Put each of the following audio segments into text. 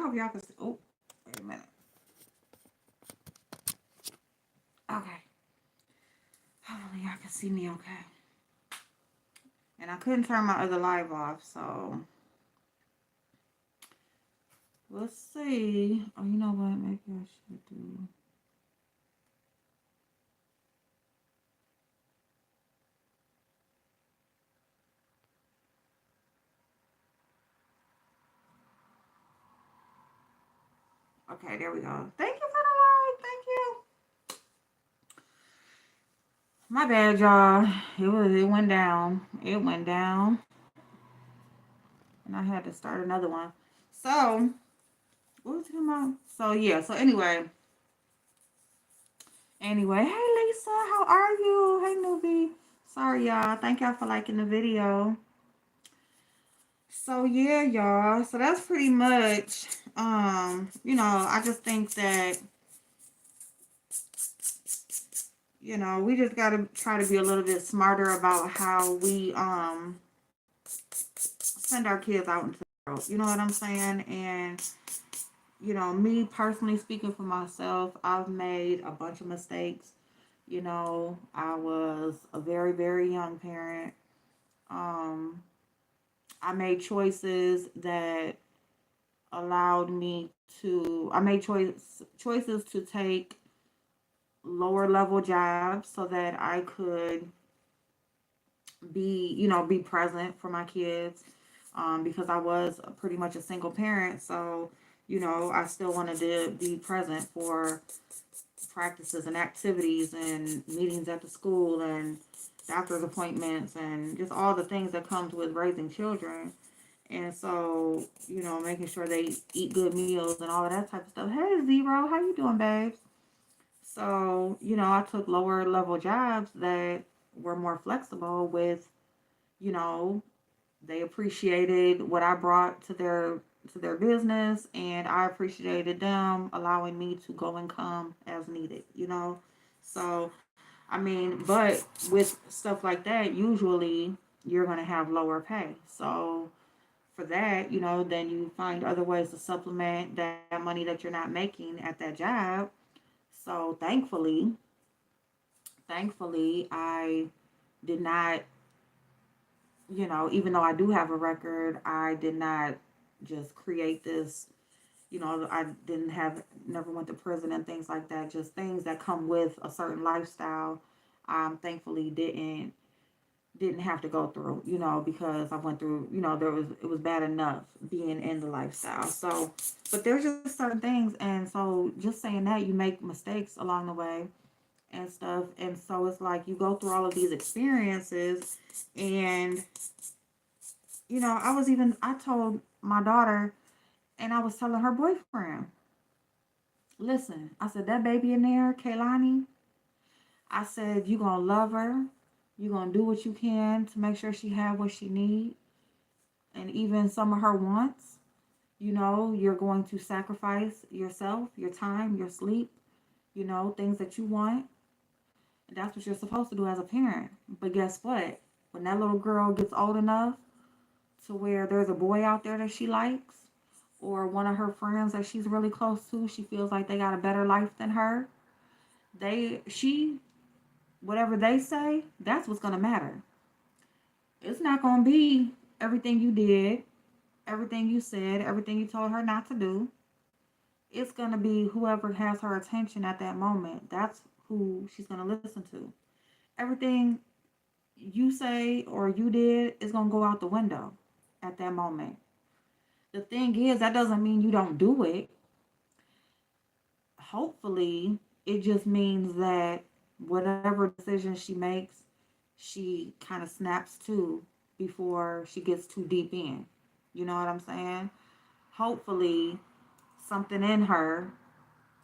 hope y'all can see. Oh, wait a minute. Okay. Hopefully y'all can see me okay. And I couldn't turn my other live off, so let's see. Oh, you know what? Maybe I should do. Okay, there we go. Thank you for the like. Thank you. My bad, y'all. It went down. It went down, and I had to start another one. So what was it about? So yeah. So anyway. Hey Lisa, how are you? Hey newbie. Sorry y'all. Thank y'all for liking the video. So yeah, y'all. So that's pretty much. I just think that we just gotta try to be a little bit smarter about how we send our kids out into the world. You know what I'm saying? And me personally speaking for myself, I've made a bunch of mistakes. I was a very, very young parent. Um, I made choices that allowed me I made choices to take lower level jobs so that I could be present for my kids, because I was pretty much a single parent. So, I still wanted to be present for practices and activities and meetings at the school and doctor's appointments and just all the things that comes with raising children. And so, making sure they eat good meals and all of that type of stuff. Hey, Zero, how you doing, babes? So, I took lower level jobs that were more flexible with, you know, they appreciated what I brought to their business, and I appreciated them allowing me to go and come as needed. So, I mean, but with stuff like that, usually you're going to have lower pay. So, for that, then you find other ways to supplement that money that you're not making at that job. So, thankfully, I did not, even though I do have a record, I did not just create this. I didn't have, never went to prison and things like that. Just things that come with a certain lifestyle. Thankfully didn't have to go through, because I went through, it was bad enough being in the lifestyle. So, but there's just certain things, and so just saying that, you make mistakes along the way and stuff, and so it's like you go through all of these experiences, and I told my daughter, and I was telling her boyfriend, listen, I said, that baby in there, Kaylani, I said, you gonna love her. You gonna do what you can to make sure she have what she need, and even some of her wants. You're going to sacrifice yourself, your time, your sleep, things that you want. And that's what you're supposed to do as a parent. But guess what? When that little girl gets old enough to where there's a boy out there that she likes, or one of her friends that she's really close to, she feels like they got a better life than her, she whatever they say, that's what's going to matter. It's not going to be everything you did, everything you said, everything you told her not to do. It's going to be whoever has her attention at that moment. That's who she's going to listen to. Everything you say or you did is going to go out the window at that moment. The thing is, that doesn't mean you don't do it. Hopefully, it just means that whatever decision she makes, she kind of snaps to before she gets too deep in. You know what I'm saying? Hopefully, something in her,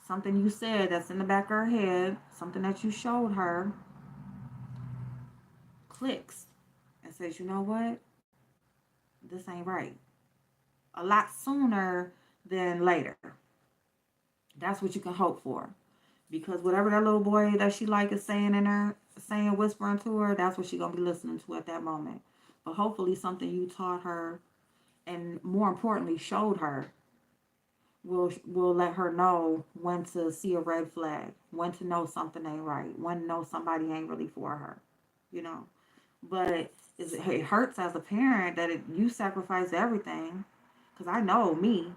something you said that's in the back of her head, something that you showed her, clicks and says, you know what? This ain't right. A lot sooner than later. That's what you can hope for. Because whatever that little boy that she like is saying in her, saying, whispering to her, that's what she gonna be listening to at that moment. But hopefully something you taught her, and more importantly showed her, will let her know when to see a red flag, when to know something ain't right, when to know somebody ain't really for her, you know. But it hurts as a parent that you sacrifice everything. Cause I know me,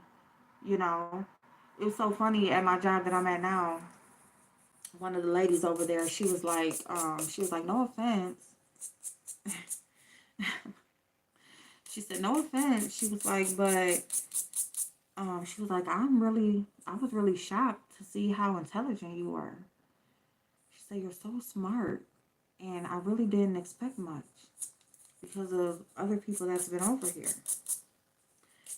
you know. It's so funny at my job that I'm at now. One of the ladies over there, she was like, no offense. She said, no offense. She was like, but she was like, I was really shocked to see how intelligent you were. She said, you're so smart. And I really didn't expect much because of other people that's been over here.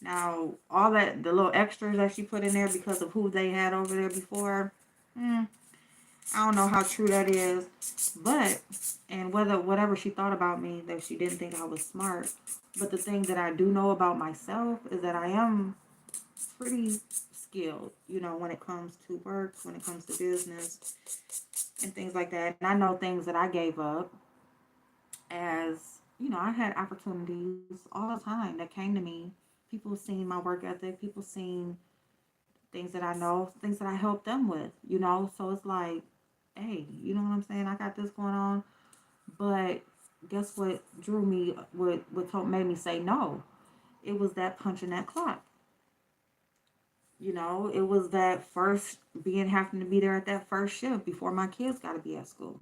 Now, all that, the little extras that she put in there because of who they had over there before, I don't know how true that is. But, and whatever she thought about me, that she didn't think I was smart. But the thing that I do know about myself is that I am pretty skilled, you know, when it comes to work, when it comes to business, and things like that. And I know things that I gave up as, you know, I had opportunities all the time that came to me. People seen my work ethic, people seen things that I know, things that I helped them with, you know. So it's like, hey, you know what I'm saying? I got this going on. But guess what drew me, made me say no? It was that punch in that clock. You know, it was that first having to be there at that first shift before my kids got to be at school.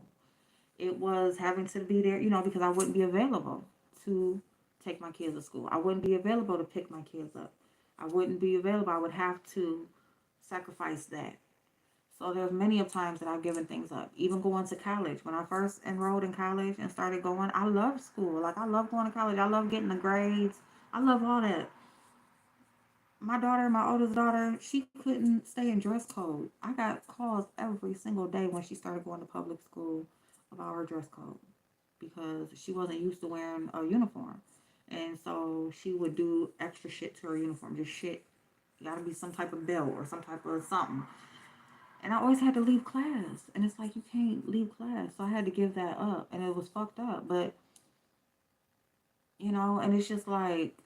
It was having to be there, you know, because I wouldn't be available to take my kids to school. I wouldn't be available to pick my kids up. I wouldn't be available. I would have to sacrifice that. So there's many of times that I've given things up. Even going to college. When I first enrolled in college and started going, I love school. Like I love going to college. I love getting the grades. I love all that. My daughter, my oldest daughter, she couldn't stay in dress code. I got calls every single day when she started going to public school about her dress code because she wasn't used to wearing a uniform. And so she would do extra shit to her uniform, just shit. You gotta be some type of belt or some type of something. And I always had to leave class. And it's like, you can't leave class. So I had to give that up. And it was fucked up. But, you know, and it's just like,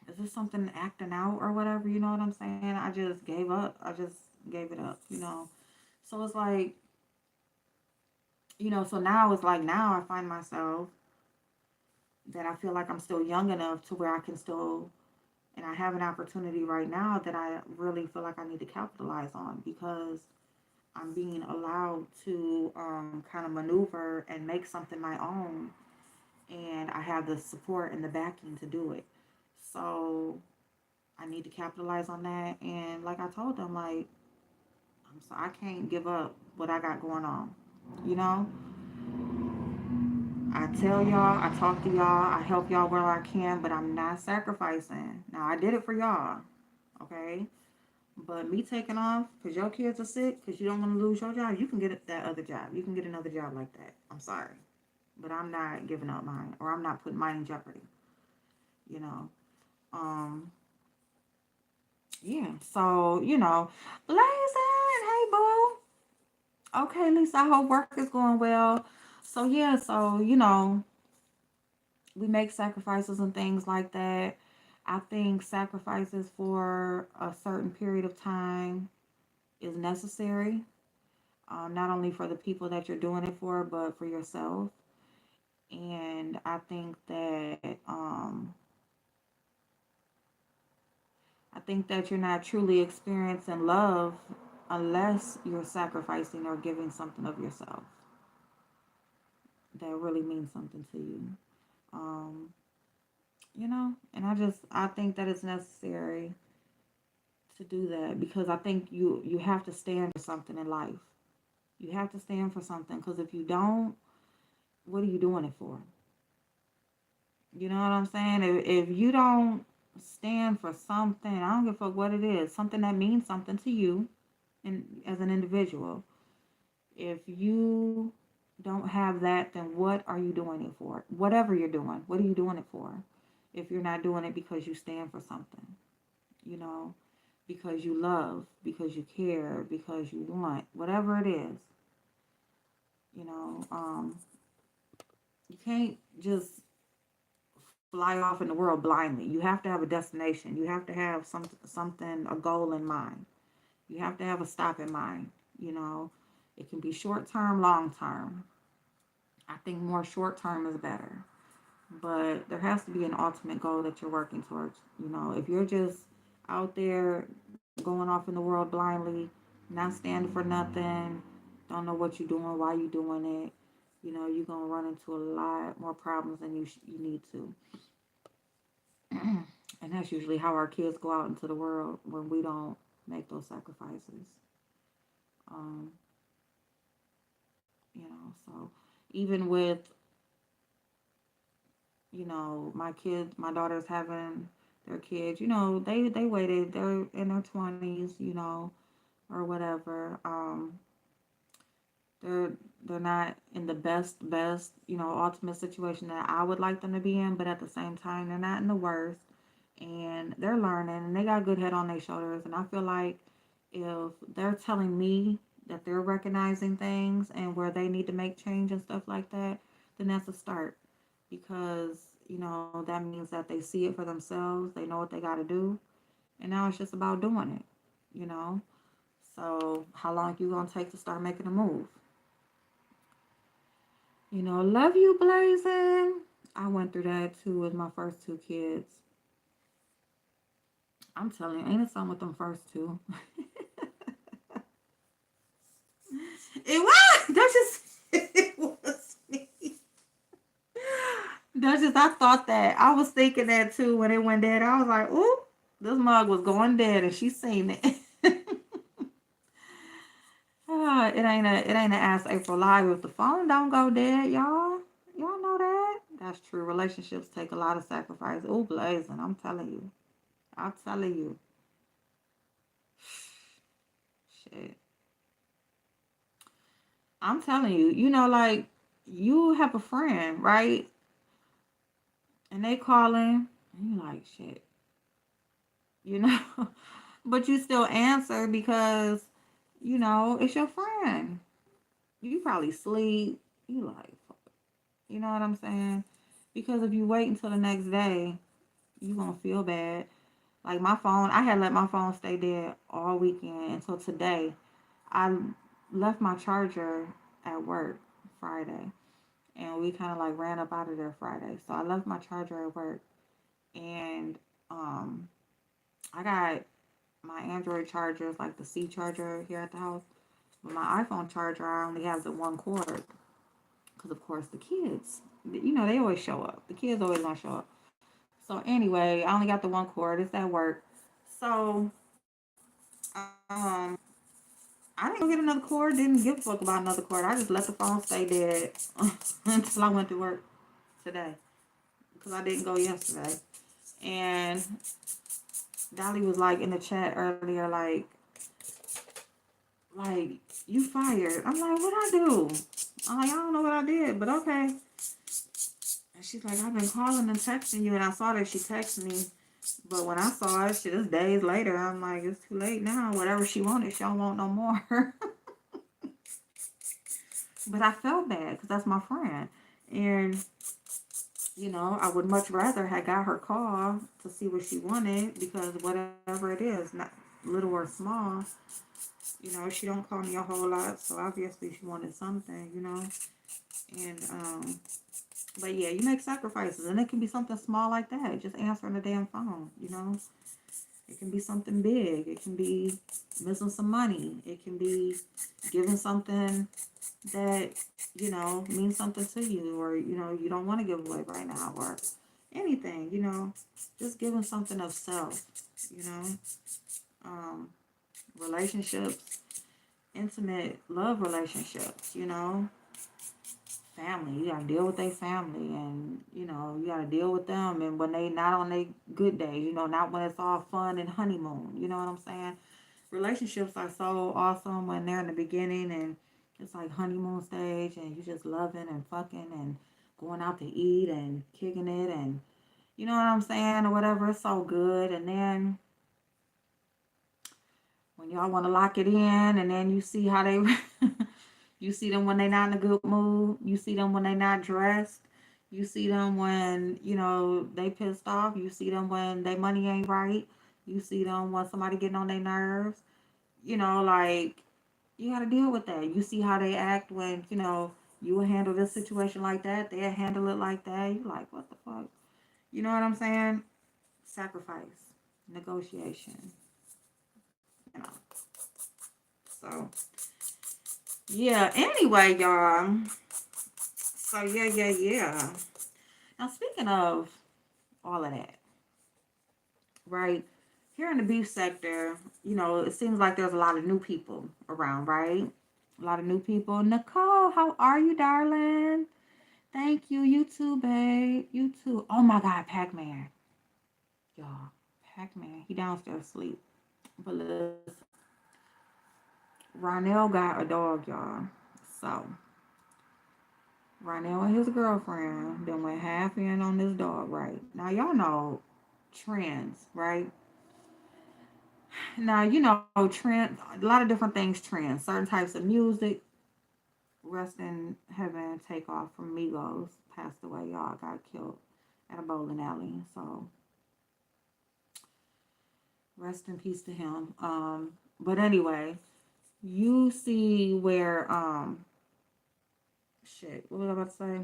is this something acting out or whatever? You know what I'm saying? I just gave up. I just gave it up, you know. So it's like, you know, so now it's like, now I find myself that I feel like I'm still young enough to where I can still, and I have an opportunity right now that I really feel like I need to capitalize on because I'm being allowed to kind of maneuver and make something my own, and I have the support and the backing to do it. So I need to capitalize on that. And like I told them, like, I can't give up what I got going on. You know, I tell y'all, I talk to y'all, I help y'all where I can, but I'm not sacrificing. Now I did it for y'all, okay? But me taking off because your kids are sick, because you don't want to lose your job, you can get that other job. You can get another job like that. I'm sorry. But I'm not giving up mine, or I'm not putting mine in jeopardy, you know? Um, yeah, so, you know, Blazing, hey, boo. Okay, Lisa, I hope work is going well. So, yeah, so, you know, we make sacrifices and things like that. I think sacrifices for a certain period of time is necessary, not only for the people that you're doing it for, but for yourself. And I think that you're not truly experiencing love unless you're sacrificing or giving something of yourself that really means something to you. Um, you know, and I think that it's necessary to do that because I think you have to stand for something in life. You have to stand for something because if you don't, what are you doing it for? You know what I'm saying? If you don't stand for something, I don't give a fuck what it is, something that means something to you and as an individual. If you don't have that, then what are you doing it for? Whatever you're doing, what are you doing it for? If you're not doing it because you stand for something, you know, because you love, because you care, because you want, whatever it is, you know, you can't just fly off in the world blindly. You have to have a destination. You have to have something, a goal in mind. You have to have a stop in mind. You know, it can be short term, long term. I think more short term is better. But there has to be an ultimate goal that you're working towards. You know, if you're just out there going off in the world blindly, not standing for nothing, don't know what you're doing, why you're doing it, you know, you're gonna run into a lot more problems than you need to. And that's usually how our kids go out into the world when we don't make those sacrifices. Um, you know, so even with, you know, my kids, my daughter's having their kids, you know, they waited, they're in their 20s, you know, or whatever. They're they're not in the best, you know, ultimate situation that I would like them to be in, but at the same time they're not in the worst, and they're learning and they got good head on their shoulders. And I feel like if they're telling me that they're recognizing things and where they need to make change and stuff like that, then that's a start. Because, you know, that means that they see it for themselves, they know what they got to do, and now it's just about doing it, you know. So how long you gonna take to start making a move? You know, love you, Blazing. I went through that too with my first two kids. I'm telling you, ain't it something with them first two? It was. That's just. It was me. That's just. I thought that. I was thinking that too when it went dead. I was like, "Ooh, this mug was going dead," and she seen it. It ain't a ass April Live if the phone don't go dead, y'all. Y'all know that. That's true. Relationships take a lot of sacrifice. Ooh, Blazing. I'm telling you. I'm telling you. Shit. I'm telling you, you know, like you have a friend, right? And they calling, and you like shit, you know, but you still answer because you know it's your friend. You probably sleep. You like, fuck. You know what I'm saying? Because if you wait until the next day, you gonna feel bad. Like my phone, I had let my phone stay dead all weekend until today. I left my charger at work Friday, and we kind of like ran up out of there Friday. So I left my charger at work, and um, I got my Android chargers, like the C charger here at the house. But my iPhone charger, I only have the one cord, because of course the kids, you know, they always show up. The kids always gonna show up. So anyway, I only got the one cord. It's at work. So um, I didn't go get another cord. Didn't give a fuck about another cord. I just let the phone stay dead until I went to work today, because I didn't go yesterday. And Dolly was like in the chat earlier, like you fired. I'm like, what I do? I'm like, I don't know what I did, but okay. And she's like, I've been calling and texting you, and I saw that she texted me. But when I saw it, shit, it's days later. I'm like, it's too late now. Whatever she wanted, she don't want no more. But I felt bad because that's my friend. And, you know, I would much rather have got her call to see what she wanted, because whatever it is, not little or small, you know, she don't call me a whole lot. So obviously she wanted something, you know. And, but yeah, you make sacrifices. And it can be something small like that. Just answering the damn phone, you know. It can be something big. It can be missing some money. It can be giving something that, you know, means something to you, or, you know, you don't want to give away right now, or anything, you know, just giving something of self, you know, um, relationships, intimate love relationships, you know, family. You gotta deal with their family, and you know you gotta deal with them. And when they not on their good days, you know, not when it's all fun and honeymoon. You know what I'm saying? Relationships are so awesome when they're in the beginning and it's like honeymoon stage, and you just loving and fucking and going out to eat and kicking it, and you know what I'm saying, or whatever. It's so good. And then when y'all want to lock it in, and then you see how they you see them when they not in a good mood, you see them when they not dressed, You see them when, they pissed off. You see them when their money ain't right. You see them when somebody getting on their nerves. Like, you got to deal with that. You see how they act when, you will handle this situation like that. They'll handle it like that. You like, what the fuck? You know what I'm saying? Sacrifice, negotiation, you know. So, yeah. Anyway, y'all. So, yeah, yeah, yeah. Now, speaking of all of that, right? Here in the beef sector, it seems like there's a lot of new people around, right? A lot of new people. Nicole, how are you, darling? Thank you. You too, babe. You too. Oh my God, Pac-Man. Y'all, Pac-Man. He downstairs asleep. But listen, Ronell got a dog, y'all. So, Ronell and his girlfriend then went half in on this dog, right? Now, y'all know trends, right? Now, trend, a lot of different things trend. Certain types of music, rest in heaven, take off from Migos, passed away, y'all, got killed at a bowling alley. So, rest in peace to him. But anyway, you see where, shit, what was I about to say?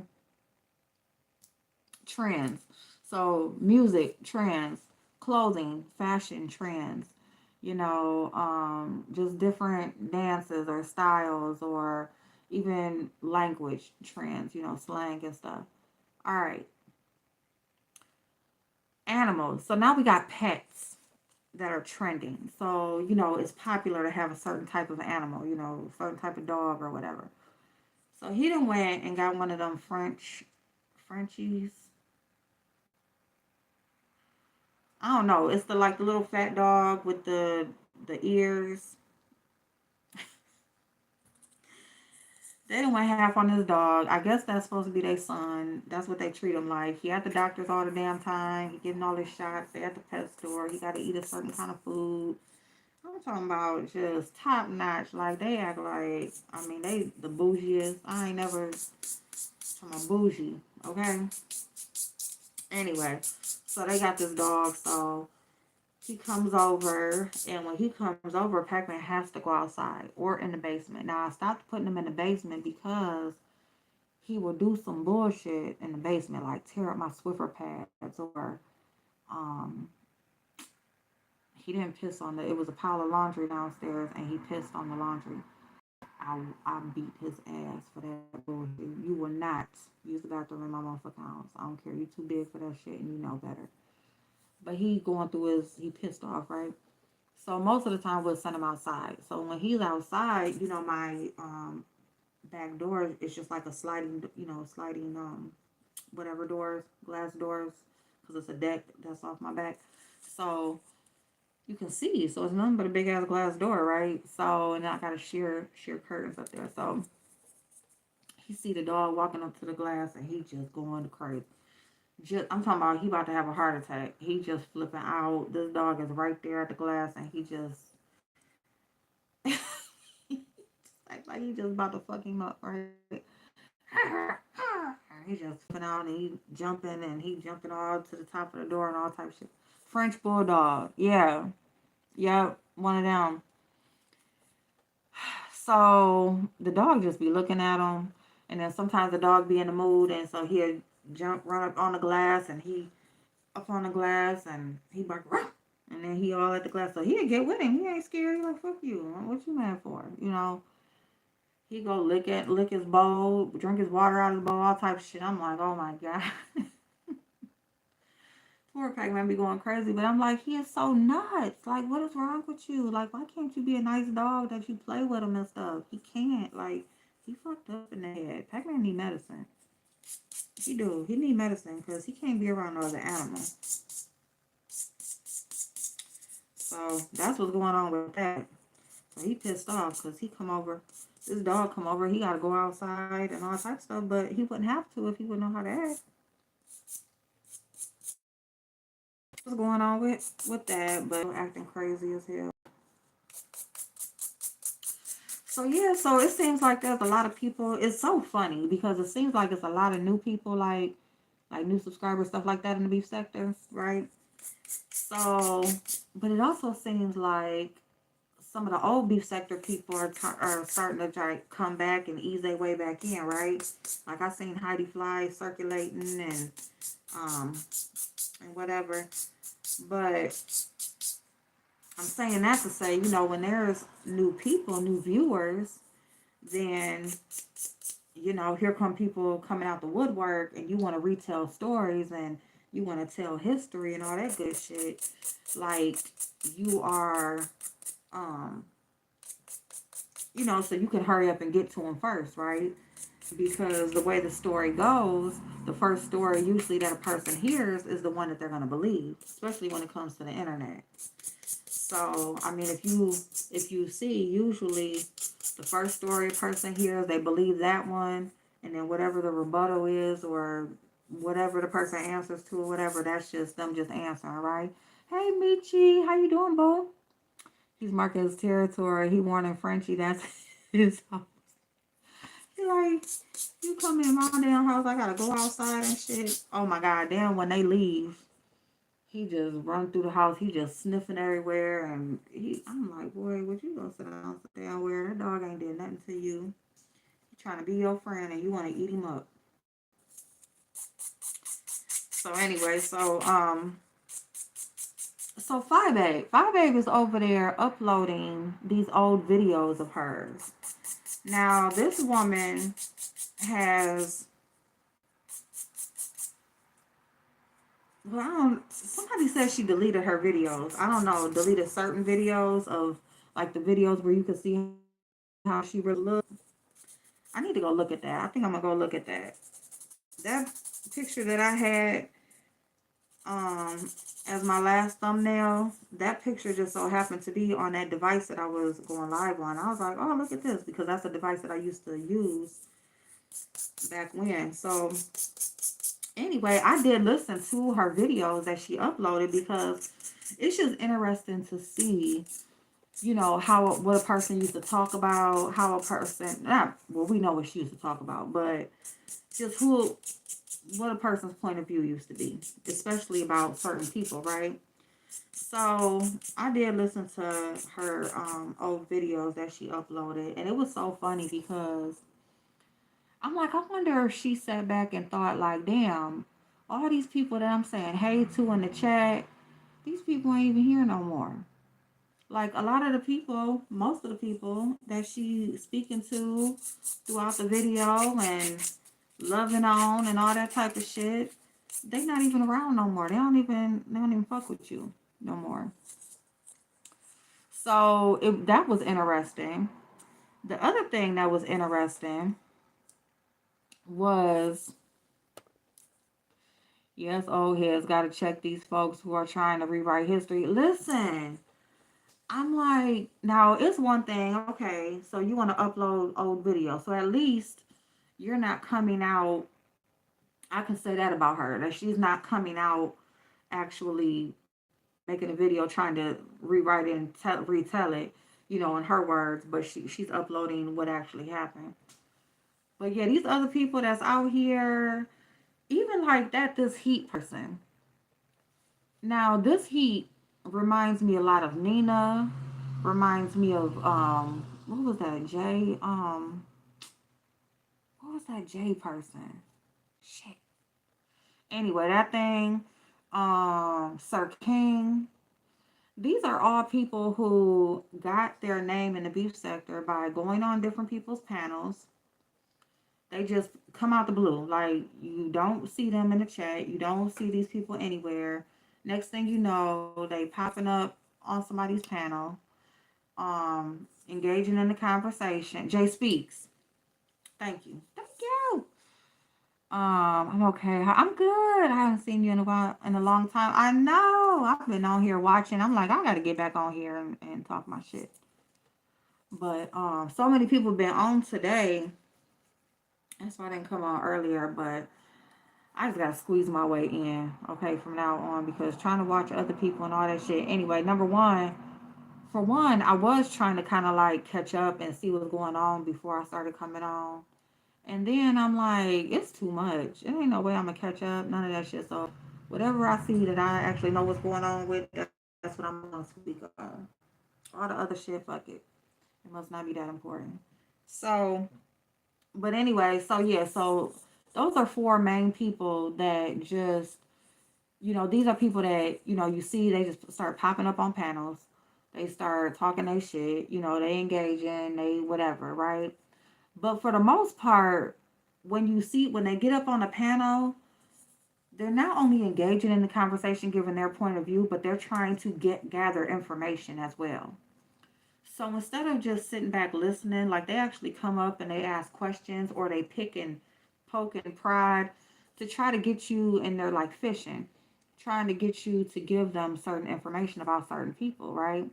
Trends. So, music, trends, clothing, fashion, trends, just different dances or styles or even language trends, slang and stuff. All right, animals. So now we got pets that are trending. So, it's popular to have a certain type of animal, certain type of dog or whatever. So he done went and got one of them Frenchies. I don't know. It's the little fat dog with the ears. They done went half on this dog. I guess that's supposed to be their son. That's what they treat him like. He at the doctor's all the damn time. He getting all his shots. They at the pet store. He got to eat a certain kind of food. I'm talking about just top notch. Like they act like, I mean, they the bougiest. I ain't never talking about bougie. Okay. Anyway, so they got this dog. So he comes over, and when he comes over, Pac-Man has to go outside or in the basement. Now I stopped putting him in the basement because he will do some bullshit in the basement, like tear up my Swiffer pads, or um he didn't piss on it was a pile of laundry downstairs and he pissed on the laundry. I beat his ass for that bullshit. You will not use the bathroom in my motherfucking house. I don't care. You too big for that shit and you know better. But he going through he pissed off, right? So most of the time we'll send him outside. So when he's outside, my back door is just like a sliding whatever doors, glass doors, because it's a deck that's off my back. So you can see. So it's nothing but a big ass glass door, right? So and I got a sheer curtains up there. So he see the dog walking up to the glass and he just going crazy. I'm talking about he about to have a heart attack. He just flipping out. This dog is right there at the glass and he just like he just about to fuck him up, right? He just flipping out and he jumping and he jumping all to the top of the door and all type of shit. French bulldog, yeah, yep, one of them. So the dog just be looking at him, and then sometimes the dog be in the mood, and so he'll run up on the glass, and he up on the glass, and he bark, "Ruff," and then he all at the glass. So he'll get with him. He ain't scared. He like, fuck you. What you mad for? He go lick his bowl, drink his water out of the bowl, all type of shit. I'm like, oh my god. Poor Pac-Man be going crazy, but I'm like, he is so nuts. Like, what is wrong with you? Like, why can't you be a nice dog that you play with him and stuff? He can't. Like, he fucked up in the head. Pac-Man need medicine. He do. He need medicine because he can't be around no other animals. So that's what's going on with that. So he pissed off because he come over. This dog come over. He got to go outside and all type of stuff, but he wouldn't have to if he would know how to act. What's going on with that? But acting crazy as hell. So yeah, so it seems like there's a lot of people. It's so funny because it seems like it's a lot of new people. Like like new subscribers, stuff like that in the beef sector, right? So, but it also seems like some of the old beef sector people are starting to try to come back and ease their way back in, right? Like I seen Heidi Fly circulating um and whatever. But I'm saying that to say, when there's new people, new viewers, then here come people coming out the woodwork and you want to retell stories and you want to tell history and all that good shit. Like you are um so you can hurry up and get to them first, right? Because the way the story goes, the first story usually that a person hears is the one that they're going to believe, especially when it comes to the internet. So, I mean, if you see, usually the first story a person hears, they believe that one, and then whatever the rebuttal is or whatever the person answers to or whatever, that's just them just answering, right? Hey, Michi, how you doing, boo? He's marking his territory. He warning Frenchie that's his house. He like, you come in my damn house, I gotta go outside and shit. Oh my god, damn, when they leave, he just run through the house. He just sniffing everywhere, and I'm like, boy, would you go sit down where that dog ain't did nothing to you? He trying to be your friend, and you want to eat him up. So anyway, so Five Babe is over there uploading these old videos of hers. Now this woman has, well, somebody says she deleted her videos. I don't know, deleted certain videos of like the videos where you could see how she really looked. I need to go look at that. I think I'm gonna go look at that. That picture that I had as my last thumbnail, that picture just so happened to be on that device that I was going live on. I was like, oh, look at this, because that's a device that I used to use back when. So anyway, I did listen to her videos that she uploaded because it's just interesting to see, how what a person used to talk about, how a person, not, well, we know what she used to talk about, but just what a person's point of view used to be, especially about certain people, right? So I did listen to her old videos that she uploaded, and it was so funny because I'm like, I wonder if she sat back and thought like, damn, all these people that I'm saying hey to in the chat, these people ain't even here no more. Like a lot of the people, most of the people that she speaking to throughout the video and loving on and all that type of shit, they not even around no more. They don't even fuck with you no more. So that was interesting. The other thing that was interesting was, yes, old heads got to check these folks who are trying to rewrite history. Listen, I'm like, now it's one thing, okay, so you want to upload old videos. So at least you're not coming out. I can say that about her, that she's not coming out actually making a video trying to rewrite it and retell it, in her words, but she's uploading what actually happened. But yeah, these other people that's out here, even like that, this Heat person. Now, this Heat reminds me a lot of Nina, reminds me of what was that Jay what was that Jay person? Shit. Anyway, that thing, Sir King. These are all people who got their name in the beef sector by going on different people's panels. They just come out the blue. Like you don't see them in the chat. You don't see these people anywhere. Next thing you know, they popping up on somebody's panel, engaging in the conversation. Jay speaks. Thank you. Thank you. I'm okay. I'm good. I haven't seen you in a while, in a long time. I know. I've been on here watching. I'm like, I gotta get back on here and talk my shit. But so many people been on today. That's why I didn't come on earlier. But I just gotta squeeze my way in, okay, from now on, because trying to watch other people and all that shit. Anyway, number one, for one, I was trying to kind of like catch up and see what's going on before I started coming on. And then I'm like, it's too much. It ain't no way I'm gonna catch up. None of that shit. So whatever I see that I actually know what's going on with, that's what I'm gonna speak of. All the other shit, fuck it. It must not be that important. So, but anyway, so yeah, so those are four main people that just, these are people that, you see, they just start popping up on panels. They start talking their shit, they engaging, they whatever, right? But for the most part, when they get up on a panel, they're not only engaging in the conversation, giving their point of view, but they're trying to gather information as well. So instead of just sitting back listening, like they actually come up and they ask questions or they pick and poke and prod to try to get you, and they're like fishing, trying to get you to give them certain information about certain people, right?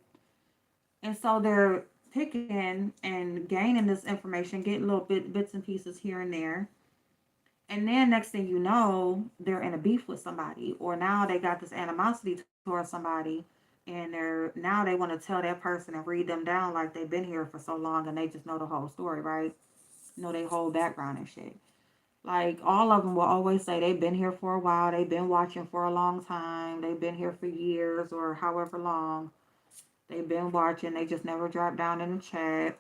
And so they're picking and gaining this information, getting little bits and pieces here and there. And then next thing you know, they're in a beef with somebody, or now they got this animosity towards somebody, and they want to tell that person and read them down like they've been here for so long and they just know the whole story, right? Know their whole background and shit. Like all of them will always say they've been here for a while, they've been watching for a long time, they've been here for years or however long. They've been watching, they just never dropped down in the chat.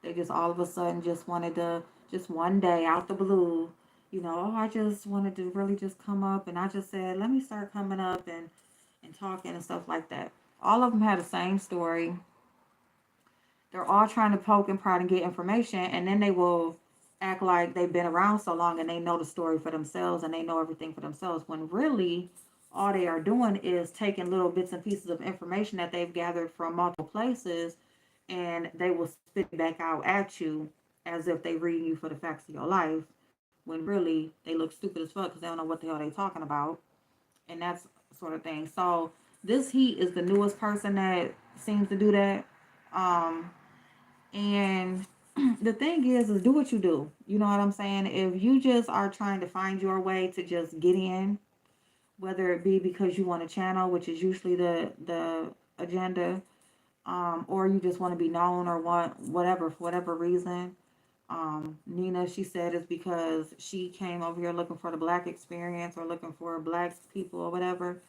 They just all of a sudden just wanted to, just one day out the blue, oh, I just wanted to really just come up, and I just said, let me start coming up and talking and stuff like that. All of them had the same story. They're all trying to poke and prod and get information, and then they will act like they've been around so long and they know the story for themselves and they know everything for themselves, when really all they are doing is taking little bits and pieces of information that they've gathered from multiple places, and they will spit it back out at you as if they reading you for the facts of your life, when really they look stupid as fuck because they don't know what the hell they talking about, and that's sort of thing. So this heat is the newest person that seems to do that. Um, and the thing is do what you do. You know what I'm saying? If you just are trying to find your way to just get in, whether it be because you want a channel, which is usually the agenda, or you just want to be known or want whatever for whatever reason. Nina, she said it's because she came over here looking for the black experience or looking for black people or whatever.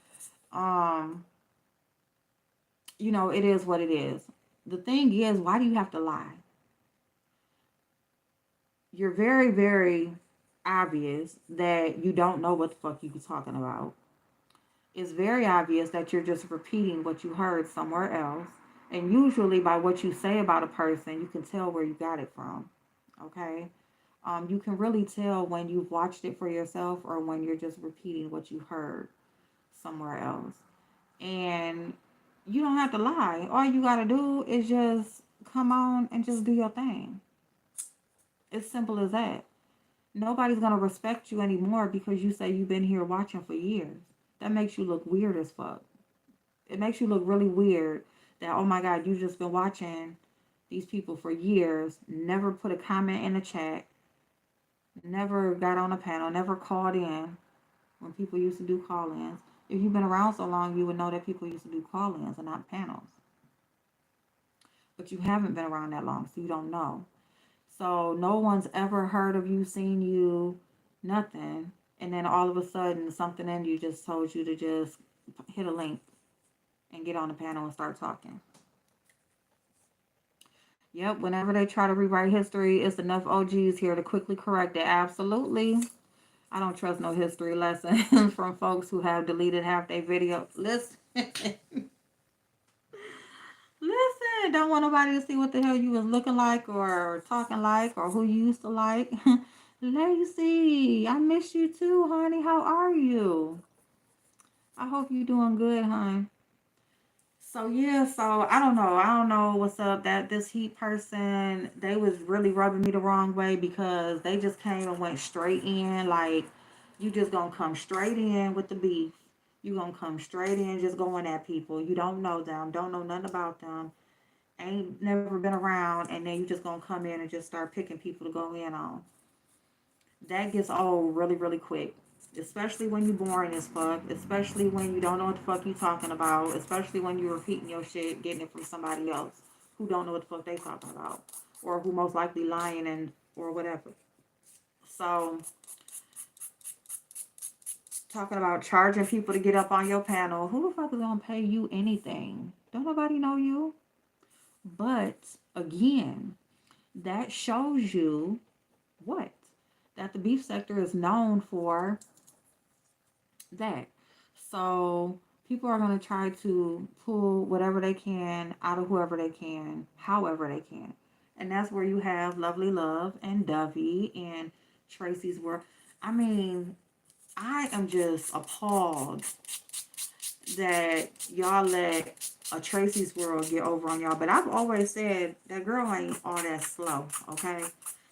Um, it is what it is. The thing is, why do you have to lie? You're very, very obvious that you don't know what the fuck you talking about. It's very obvious that you're just repeating what you heard somewhere else. And usually, by what you say about a person, you can tell where you got it from. Okay? You can really tell when you've watched it for yourself or when you're just repeating what you heard somewhere else. And you don't have to lie. All you got to do is just come on and just do your thing. It's simple as that. Nobody's going to respect you anymore because you say you've been here watching for years. That makes you look weird as fuck. It makes you look really weird that, oh my God, you've just been watching these people for years, never put a comment in the chat, never got on a panel, never called in when people used to do call ins. If you've been around so long, you would know that people used to do call ins and not panels. But you haven't been around that long, so you don't know. So no one's ever heard of you, seen you, nothing. And then all of a sudden, something in you just told you to just hit a link and get on the panel and start talking. Yep, whenever they try to rewrite history, it's enough OGs here to quickly correct it. Absolutely. I don't trust no history lessons from folks who have deleted half their video. Listen, listen, don't want nobody to see what the hell you was looking like or talking like or who you used to like. Lacey, I miss you too, honey. How are you? I hope you doing good, hon. So yeah, so I don't know. I don't know what's up. That this heat person, they was really rubbing me the wrong way because they just came and went straight in. Like, you just gonna come straight in with the beef. You gonna come straight in just going at people. You don't know them, don't know nothing about them, ain't never been around, and then you just gonna come in and just start picking people to go in on. That gets old really, really quick. Especially when you're boring as fuck. Especially when you don't know what the fuck you talking about. Especially when you're repeating your shit, getting it from somebody else who don't know what the fuck they talking about. Or who most likely lying and or whatever. So, talking about charging people to get up on your panel, who the fuck is gonna pay you anything? Don't nobody know you. But again, that shows you what? That the beef sector is known for that. So people are going to try to pull whatever they can out of whoever they can, however they can. And that's where you have Lovely Love and Dovey and Tracy's work. I mean, I am just appalled that y'all let a Tracy's World get over on y'all. But I've always said that girl ain't all that slow, okay?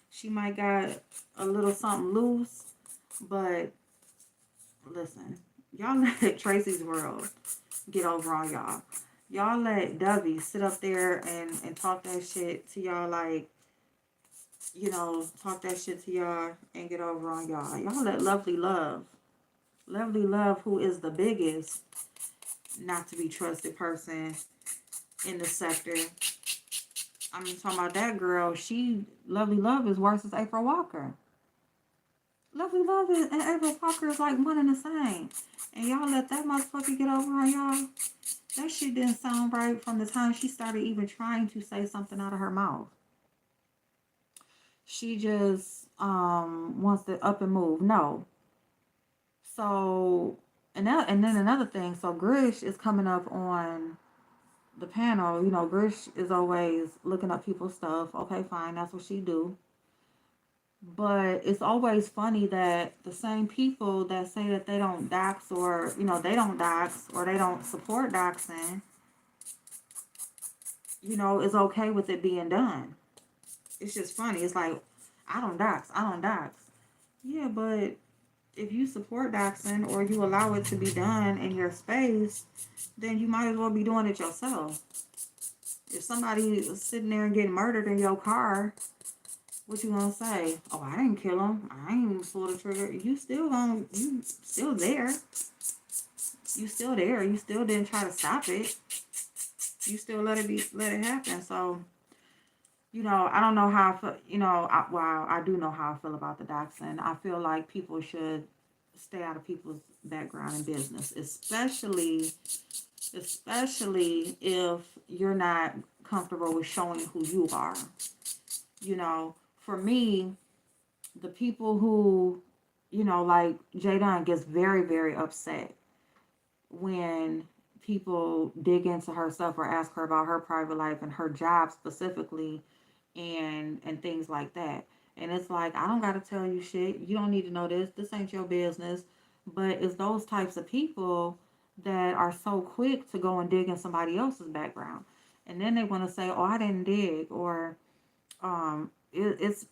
She might got a little something loose, but listen, y'all let Tracy's World get over on y'all. Y'all let Dovey sit up there and talk that shit to y'all like, talk that shit to y'all and get over on y'all. Y'all let Lovely Love, who is the biggest not to be trusted person in the sector. I mean, talking about that girl, Lovely Love is worse as April Walker. Lovely Love and April Walker is like one and the same. And y'all let that motherfucker get over on y'all. That shit didn't sound right from the time she started even trying to say something out of her mouth. She just wants to up and move. No. So, and then another thing. So Grish is coming up on the panel. Grish is always looking up people's stuff. Okay, fine. That's what she do. But it's always funny that the same people that say that they don't dox or, they don't dox or they don't support doxing, is okay with it being done. It's just funny. It's like, I don't dox. Yeah, but if you support doxing or you allow it to be done in your space, then you might as well be doing it yourself. If somebody is sitting there and getting murdered in your car, what you gonna say? Oh, I didn't kill him. I ain't even pull the trigger. You still there. You still there. You still didn't try to stop it. You still let it happen. So, I don't know how I feel, I do know how I feel about the doxing. I feel like people should stay out of people's background and business, especially if you're not comfortable with showing who you are. For me, the people who, like Jadon gets very, very upset when people dig into her stuff or ask her about her private life and her job specifically and things like that. And it's like, I don't got to tell you shit. You don't need to know this. This ain't your business. But it's those types of people that are so quick to go and dig in somebody else's background. And then they want to say, oh, I didn't dig, or it's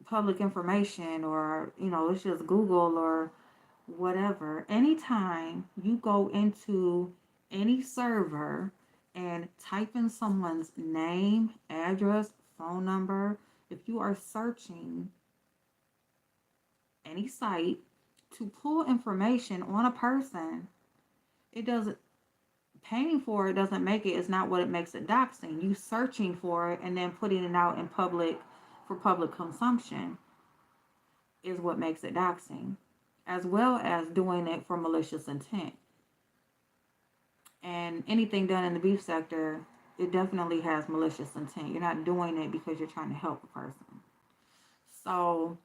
public information, or, it's just Google or whatever. Anytime you go into any server and type in someone's name, address, phone number, if you are searching any site to pull information on a person, it doesn't, paying for it doesn't make it, it's not what it makes it doxing. You searching for it and then putting it out in public for public consumption is what makes it doxing, as well as doing it for malicious intent. And anything done in the beef sector, it definitely has malicious intent. You're not doing it because you're trying to help a person. So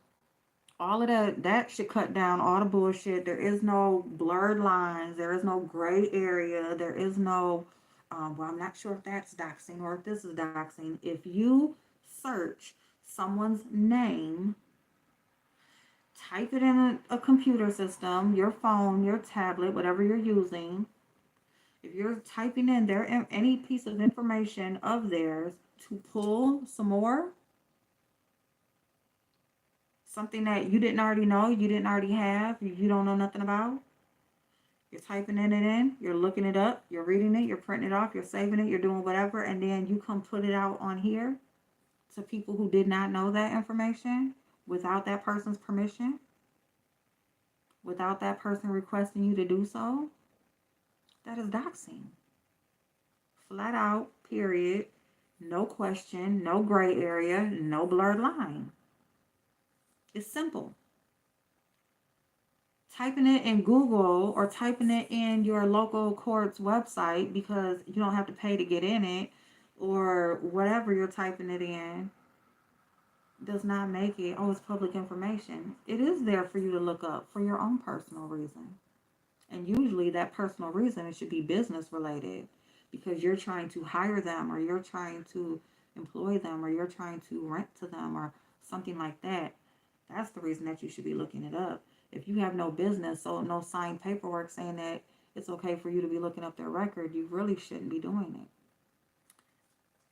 all of that should cut down all the bullshit. There is no blurred lines. There is no gray area. There is no, well, I'm not sure if that's doxing or if this is doxing. If you search someone's name, type it in a computer system, your phone, your tablet, whatever you're using. If you're typing in any piece of information of theirs to pull some more, something that you didn't already know, you didn't already have, you don't know nothing about, you're typing it in, you're looking it up, you're reading it, you're printing it off, you're saving it, you're doing whatever, and then you come put it out on here to people who did not know that information without that person's permission, without that person requesting you to do so. That is doxing. Flat out, period. No question, no gray area, no blurred line. It's simple. Typing it in Google or typing it in your local court's website, because you don't have to pay to get in it, or whatever you're typing it in, does not make it, oh, it's public information. It is there for you to look up for your own personal reason. And usually that personal reason, it should be business related, because you're trying to hire them, or you're trying to employ them, or you're trying to rent to them, or something like that. That's the reason that you should be looking it up. If you have no business, so no signed paperwork saying that it's okay for you to be looking up their record, you really shouldn't be doing it.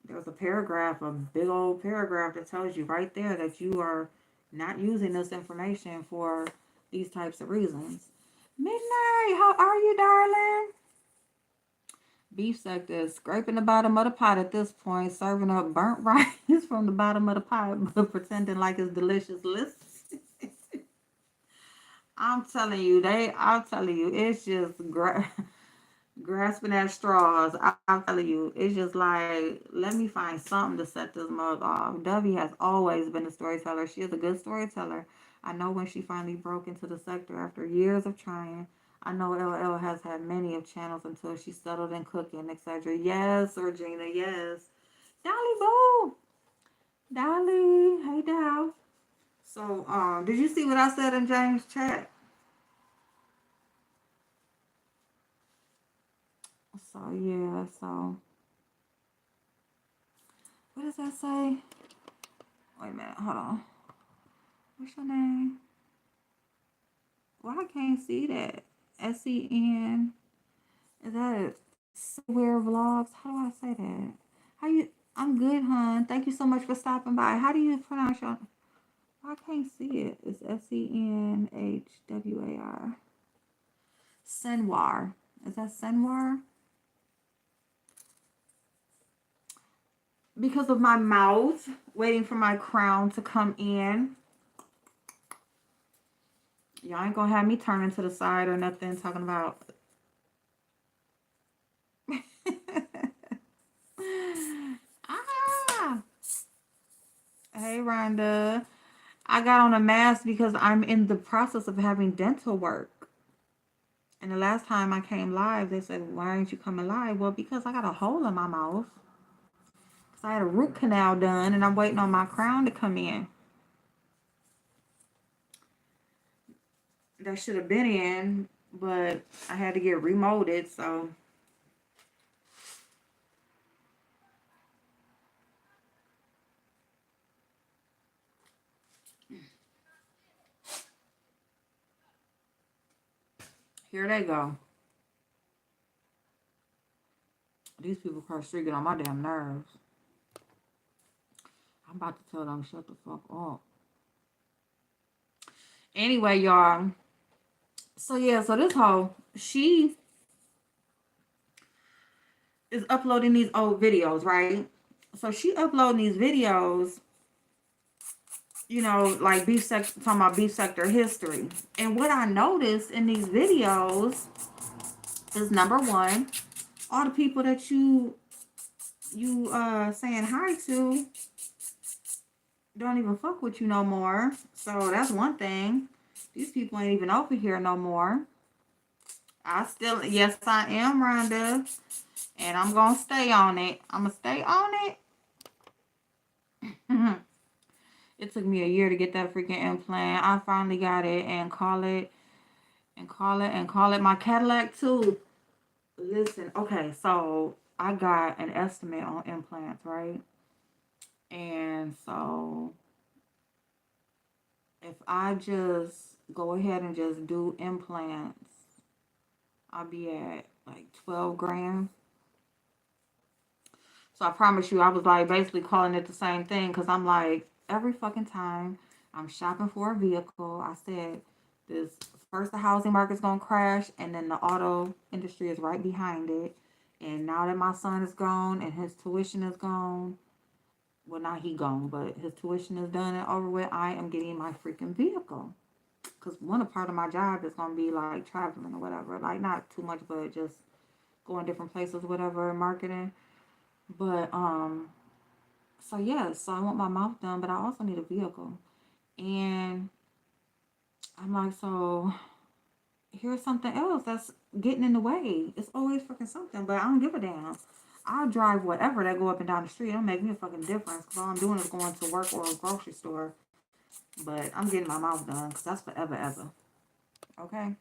There's a paragraph, a big old paragraph that tells you right there that you are not using this information for these types of reasons. Midnight, how are you, darling? Beef sector is scraping the bottom of the pot at this point, serving up burnt rice from the bottom of the pot, but pretending like it's delicious. Listen, I'm telling you, it's just grasping at straws. I'm telling you, it's just like, let me find something to set this mug off. Debbie has always been a storyteller. She is a good storyteller. I know when she finally broke into the sector after years of trying. I know LL has had many of channels until she settled in cooking, etc. Yes, Regina, yes. Dolly Boo! Dolly, hey Dow. So, did you see what I said in James' chat? So, yeah, so, what does that say? Wait a minute, hold on. What's your name? Well, I can't see that. SEN. Is that it? Somewhere vlogs? How do I say that? How you? I'm good, hon. Thank you so much for stopping by. How do you pronounce your? I can't see it. It's Senhwar. Senwar. Is that Senwar? Because of my mouth, waiting for my crown to come in. Y'all ain't gonna have me turning to the side or nothing talking about. Ah, hey Rhonda. I got on a mask because I'm in the process of having dental work. And the last time I came live, they said, "Why aren't you coming live?" Well, because I got a hole in my mouth. Because I had a root canal done and I'm waiting on my crown to come in. That should have been in, but I had to get remolded, so. Here they go. These people across the street get on my damn nerves. I'm about to tell them shut the fuck up. Anyway, y'all. So yeah, so this hoe, she is uploading these old videos, right? So she uploading these videos, like talking about beef sector history. And what I noticed in these videos is, number one, all the people that you saying hi to don't even fuck with you no more. So that's one thing. These people ain't even over here no more. Yes, I am, Rhonda. And I'm gonna stay on it. I'm gonna stay on it. It took me a year to get that freaking implant. I finally got it, and call it my Cadillac too. Listen, okay, so I got an estimate on implants, right? And so if I just go ahead and just do implants, I'll be at like 12 grand. So I promise you, I was like basically calling it the same thing, because I'm like, every fucking time I'm shopping for a vehicle, I said, this first the housing market's gonna crash, and then the auto industry is right behind it. And now that my son is gone and his tuition is gone, well, not he gone, but his tuition is done and over with, I am getting my freaking vehicle. Because one part of my job is gonna be like traveling or whatever, like not too much, but just going different places, whatever, marketing. But so yeah, so I want my mouth done, but I also need a vehicle. And I'm like, so here's something else that's getting in the way. It's always fucking something, but I don't give a damn. I'll drive whatever that go up and down the street. It don't make me a fucking difference because all I'm doing is going to work or a grocery store. But I'm getting my mouth done because that's forever, ever. Okay?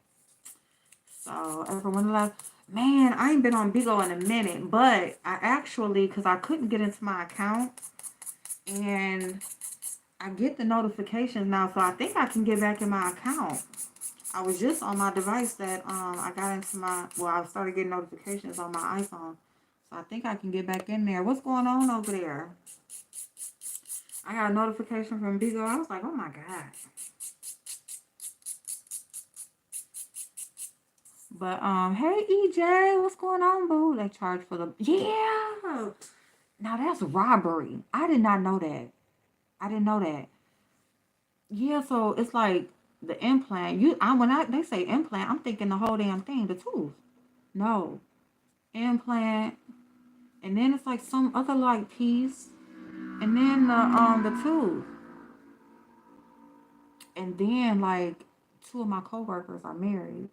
So, ever when the last... Man, I ain't been on Bigo in a minute, but I actually, because I couldn't get into my account, and I get the notifications now, so I think I can get back in my account. I was just on my device that I got into my, well, I started getting notifications on my iPhone. So I think I can get back in there. What's going on over there? I got a notification from Bigo. I was like, oh my God. But hey EJ, what's going on, boo? They charge for the, yeah. Now that's robbery. I did not know that. I didn't know that. Yeah, so it's like the implant. When they say implant, I'm thinking the whole damn thing, the tooth. No. Implant, and then it's like some other like piece, and then the tooth, and then like two of my coworkers are married,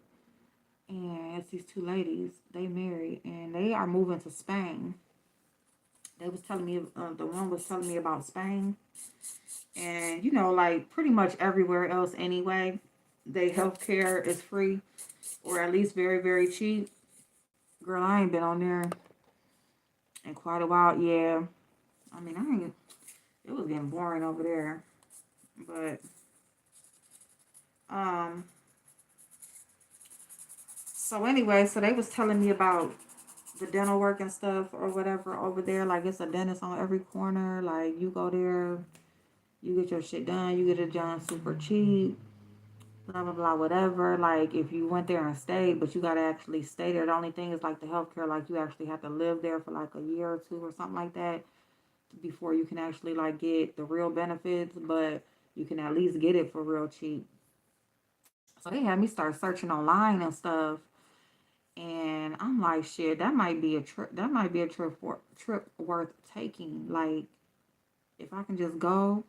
and it's these two ladies. They married, and they are moving to Spain. They was telling me, the one was telling me about Spain, and like pretty much everywhere else anyway, they healthcare is free, or at least very very cheap. Girl, I ain't been on there in quite a while. Yeah, I mean I ain't. It was getting boring over there, but um. So anyway, so they was telling me about the dental work and stuff or whatever over there. Like it's a dentist on every corner. Like you go there, you get your shit done, you get it done super cheap, blah blah blah, whatever. Like if you went there and stayed, but you gotta actually stay there. The only thing is like the healthcare, like you actually have to live there for like a year or two or something like that before you can actually like get the real benefits, but you can at least get it for real cheap. So they had me start searching online and stuff. And I'm like, shit, that might be a trip. That might be a trip worth taking. Like, if I can just go.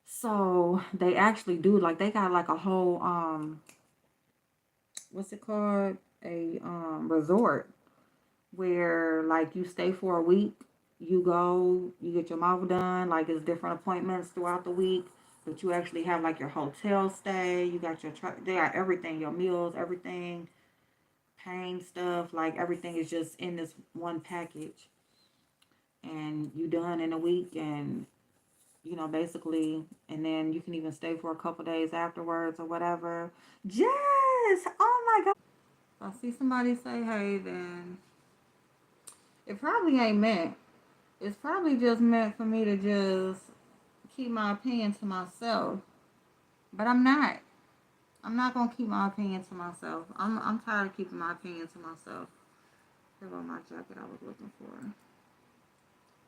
So they actually do, like, they got like a whole what's it called? A resort where like you stay for a week. You go, you get your mouth done. Like it's different appointments throughout the week, but you actually have like your hotel stay. You got your they got everything, your meals, everything, pain stuff, like everything is just in this one package, and you done in a week, and basically, and then you can even stay for a couple days afterwards or whatever. Jess, oh my God. If I see somebody say hey, then it probably ain't meant. It's probably just meant for me to just keep my opinion to myself, but I'm not. I'm not gonna keep my opinion to myself. I'm tired of keeping my opinion to myself. Here go my jacket I was looking for.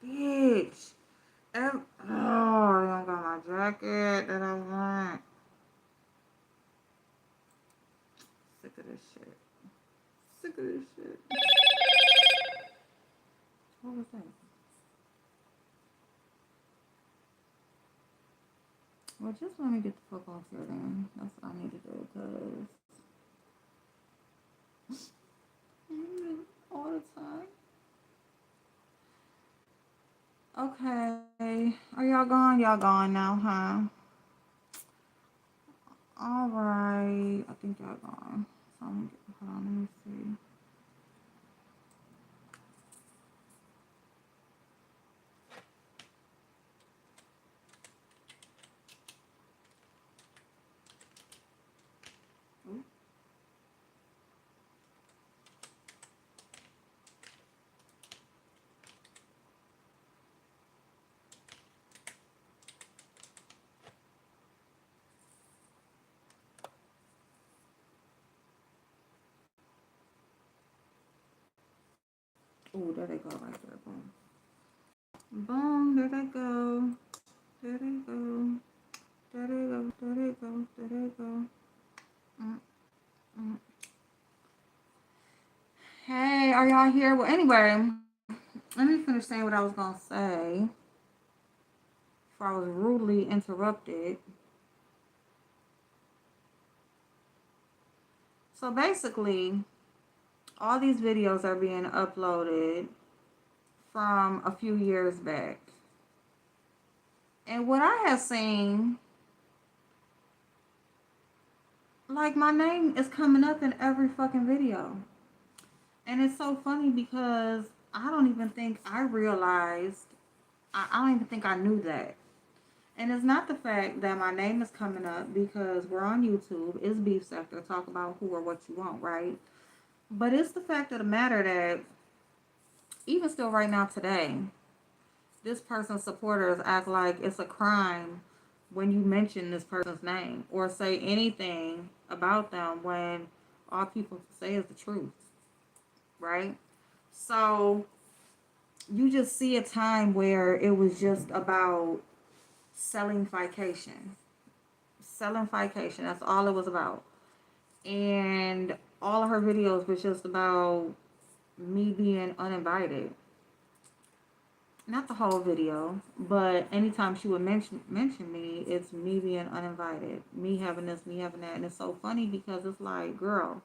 Bitch. Oh, I don't got my jacket that I want. Sick of this shit. Sick of this shit. What was that? Well, just let me get the fuck off here then. That's what I need to do, because all the time. Okay. Are y'all gone? Y'all gone now, huh? Alright. I think y'all gone. So hold on, let me see. Oh, there they go right there. Boom. Boom. There they go. There they go. There they go. There they go. There they go. Mm, mm. Hey, are y'all here? Well, anyway, let me finish saying what I was gonna say before I was rudely interrupted. So basically, all these videos are being uploaded from a few years back. And what I have seen, like my name is coming up in every fucking video. And it's so funny because I don't even think I realized, I don't even think I knew that. And it's not the fact that my name is coming up because we're on YouTube. It's Beef Sector. Talk about who or what you want, right? But it's the fact of the matter that even still right now today, this person's supporters act like it's a crime when you mention this person's name or say anything about them when all people say is the truth, right? So you just see a time where it was just about selling fication. Selling fication. That's all it was about. And all of her videos was just about me being uninvited. Not the whole video, but anytime she would mention me, it's me being uninvited, me having this, me having that. And it's so funny because it's like, girl,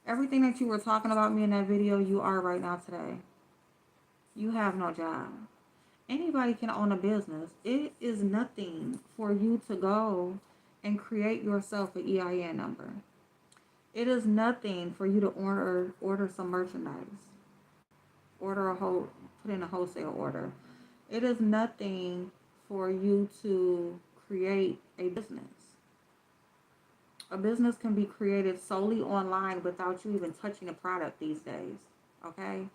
everything that you were talking about me in that video, you are right now today. You have no job. Anybody can own a business. It is nothing for you to go and create yourself an EIN number. It is nothing for you to order some merchandise. Put in a wholesale order. It is nothing for you to create a business. A business can be created solely online without you even touching a product these days. Okay?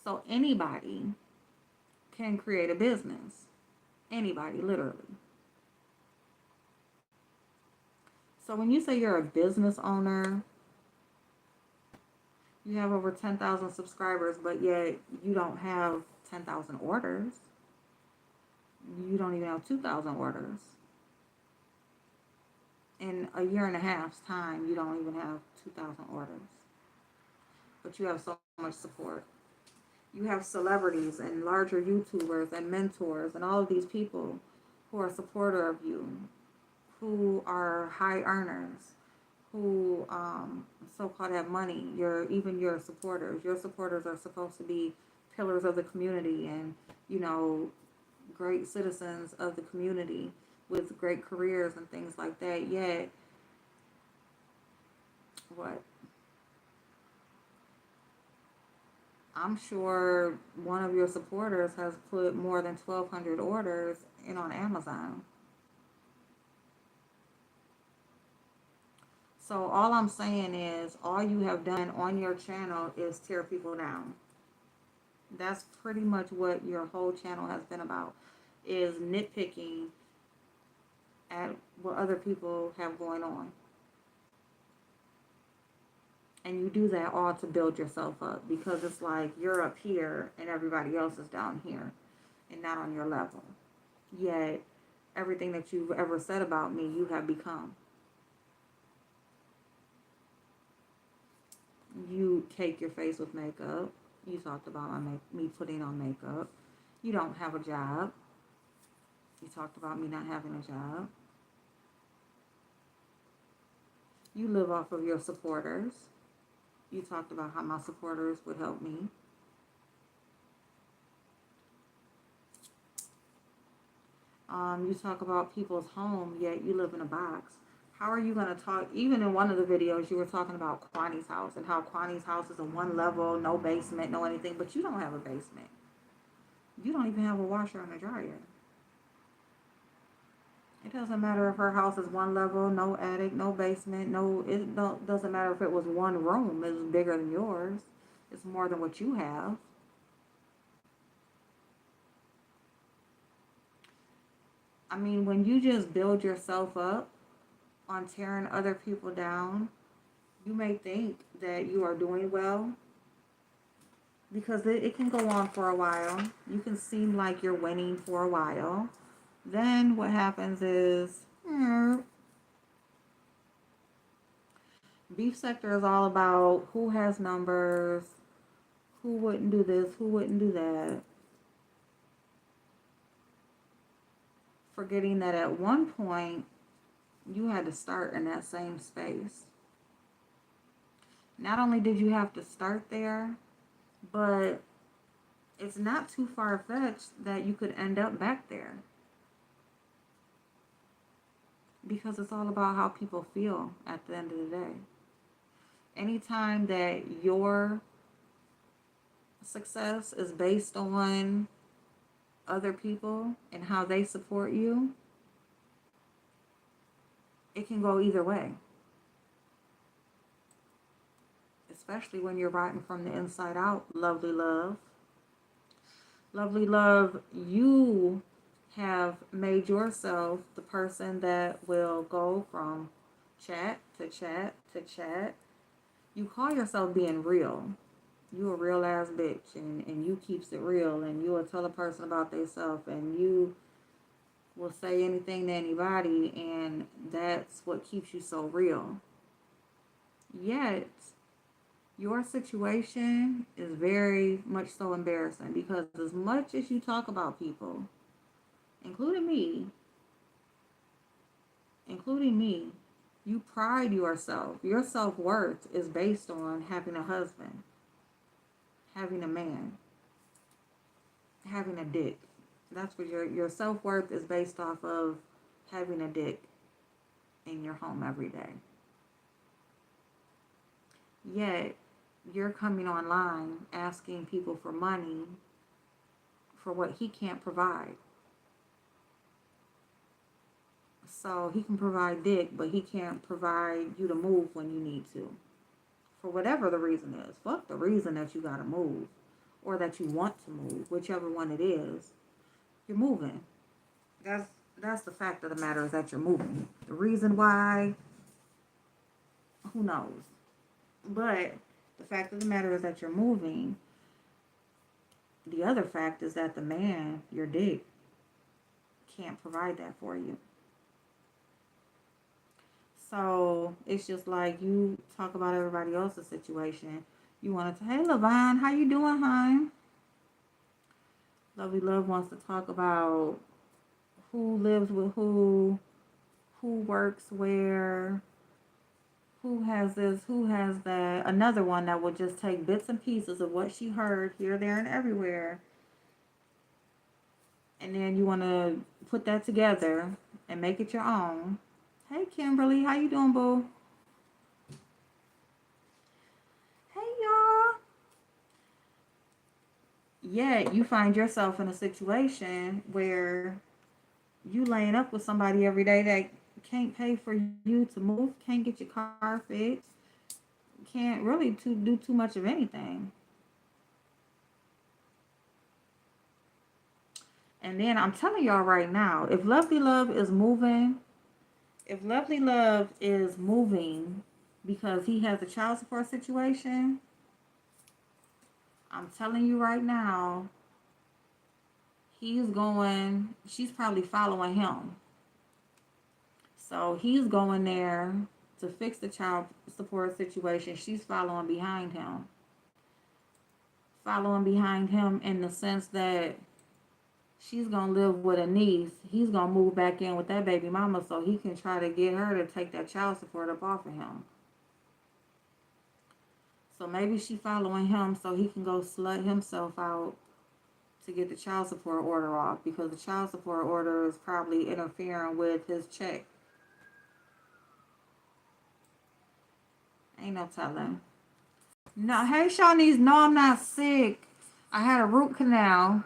So anybody can create a business. Anybody, literally. So when you say you're a business owner, you have over 10,000 subscribers, but yet you don't have 10,000 orders. You don't even have 2,000 orders. In a year and a half's time, you don't even have 2,000 orders. But you have so much support. You have celebrities and larger YouTubers and mentors and all of these people who are supporter of you, who are high earners, who so-called have money. Even your supporters. Your supporters are supposed to be pillars of the community and, great citizens of the community with great careers and things like that. Yet, what? I'm sure one of your supporters has put more than 1,200 orders in on Amazon. So all I'm saying is all you have done on your channel is tear people down. That's pretty much what your whole channel has been about, is nitpicking at what other people have going on. And you do that all to build yourself up because it's like you're up here and everybody else is down here and not on your level. Yet everything that you've ever said about me, you have become. You cake your face with makeup. You talked about me putting on makeup. You don't have a job. You talked about me not having a job. You live off of your supporters. You talked about how my supporters would help me. You talk about people's home, yet you live in a box. How are you going to talk? Even in one of the videos, you were talking about Kwani's house and how Kwani's house is a one level, no basement, no anything, but you don't have a basement. You don't even have a washer and a dryer. It doesn't matter if her house is one level, no attic, no basement, doesn't matter if it was one room. It's bigger than yours. It's more than what you have. I mean, when you just build yourself up on tearing other people down, you may think that you are doing well because it can go on for a while. You can seem like you're winning for a while. Then what happens is, Beef Sector is all about who has numbers, who wouldn't do this, who wouldn't do that. Forgetting that at one point, you had to start in that same space. Not only did you have to start there, but it's not too far-fetched that you could end up back there, because it's all about how people feel at the end of the day. Anytime that your success is based on other people and how they support you, it can go either way. Especially when you're writing from the inside out, lovely love. Lovely love, you have made yourself the person that will go from chat to chat to chat. You call yourself being real. You a real ass bitch, and you keeps it real, and you will tell a person about themselves, and you will say anything to anybody, and that's what keeps you so real. Yet your situation is very much so embarrassing, because as much as you talk about people, including me, including me, you pride yourself. Your self-worth is based on having a husband, having a man, having a dick. That's what your self-worth is based off of, having a dick in your home every day. Yet you're coming online asking people for money for what he can't provide. So he can provide dick, but he can't provide you to move when you need to. For whatever the reason is. Fuck the reason that you gotta move, or that you want to move, whichever one it is. You're moving. That's the fact of the matter, is that you're moving. The reason why, who knows? But the fact of the matter is that you're moving. The other fact is that the man, your dick, can't provide that for you. So it's just like, you talk about everybody else's situation. You want to, hey Levine, how you doing, hon? Lovely Love wants to talk about who lives with who works where, who has this, who has that. Another one that will just take bits and pieces of what she heard here, there, and everywhere. And then you want to put that together and make it your own. Hey Kimberly, how you doing, boo? Hey y'all. Yet you find yourself in a situation where you laying up with somebody every day that can't pay for you to move, can't get your car fixed, can't really do too much of anything. And then I'm telling y'all right now, if Lovely Love is moving, because he has a child support situation, I'm telling you right now, she's probably following him. So he's going there to fix the child support situation. She's following behind him. Following behind him in the sense that she's going to live with a niece. He's going to move back in with that baby mama so he can try to get her to take that child support up off of him. So maybe she following him so he can go slut himself out to get the child support order off, because the child support order is probably interfering with his check. Ain't no telling. No, hey Shawnees, no, I'm not sick. I had a root canal.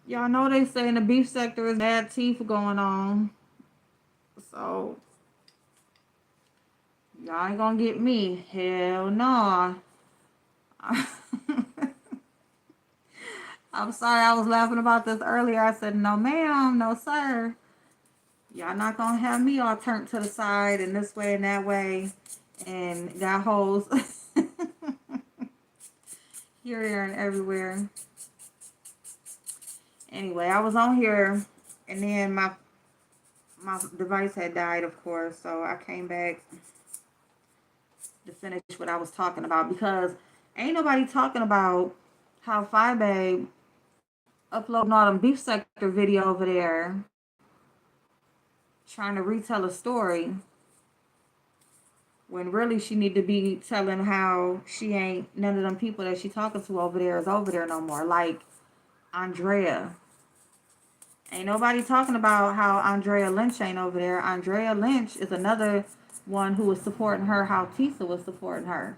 Y'all know they say in the beef sector is bad teeth going on. So y'all ain't gonna get me. Hell no. I'm sorry, I was laughing about this earlier. I said, no ma'am, no sir. Y'all not gonna have me all turned to the side and this way and that way and got holes here, there, and everywhere. Anyway, I was on here and then my device had died, of course, so I came back to finish what I was talking about, because ain't nobody talking about how Fi Babe uploading all them beef sector video over there trying to retell a story When really she need to be telling how she ain't none of them people that she talking to over there is over there no more. Like Andrea. Ain't nobody talking about how Andrea Lynch ain't over there. Andrea Lynch is another one who was supporting her how Tisa was supporting her.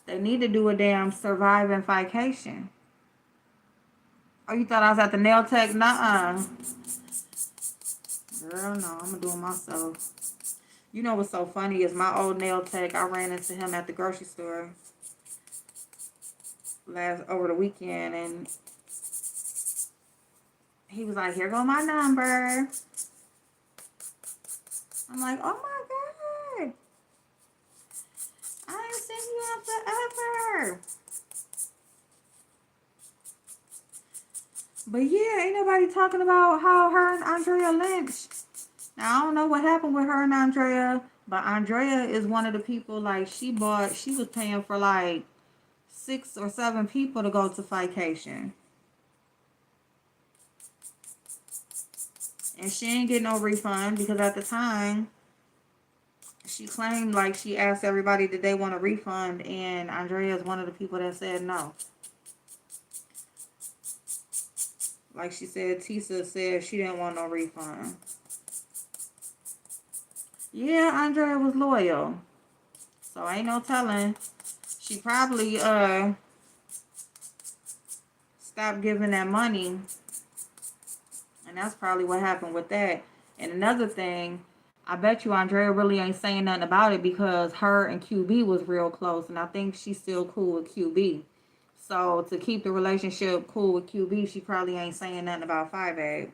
They need to do a damn surviving vacation. Oh, you thought I was at the nail tech? Nuh-uh. Girl, no, I'm gonna do it myself. You know what's so funny is my old nail tech, I ran into him at the grocery store over the weekend, and he was like, here go my number. I'm like, oh my God. I ain't seen you in forever. But yeah, ain't nobody talking about how her and Andrea Lynch. Now, I don't know what happened with her and Andrea, but Andrea is one of the people, like, she was paying for like 6 or 7 people to go to vacation. And she ain't getting no refund because at the time, she claimed like she asked everybody did they want a refund, and Andrea is one of the people that said no. Like she said, Tisa said she didn't want no refund. Yeah, Andrea was loyal. So ain't no telling. She probably stopped giving that money. And that's probably what happened with that. And another thing, I bet you Andrea really ain't saying nothing about it because her and QB was real close. And I think she's still cool with QB. So to keep the relationship cool with QB, she probably ain't saying nothing about 5A.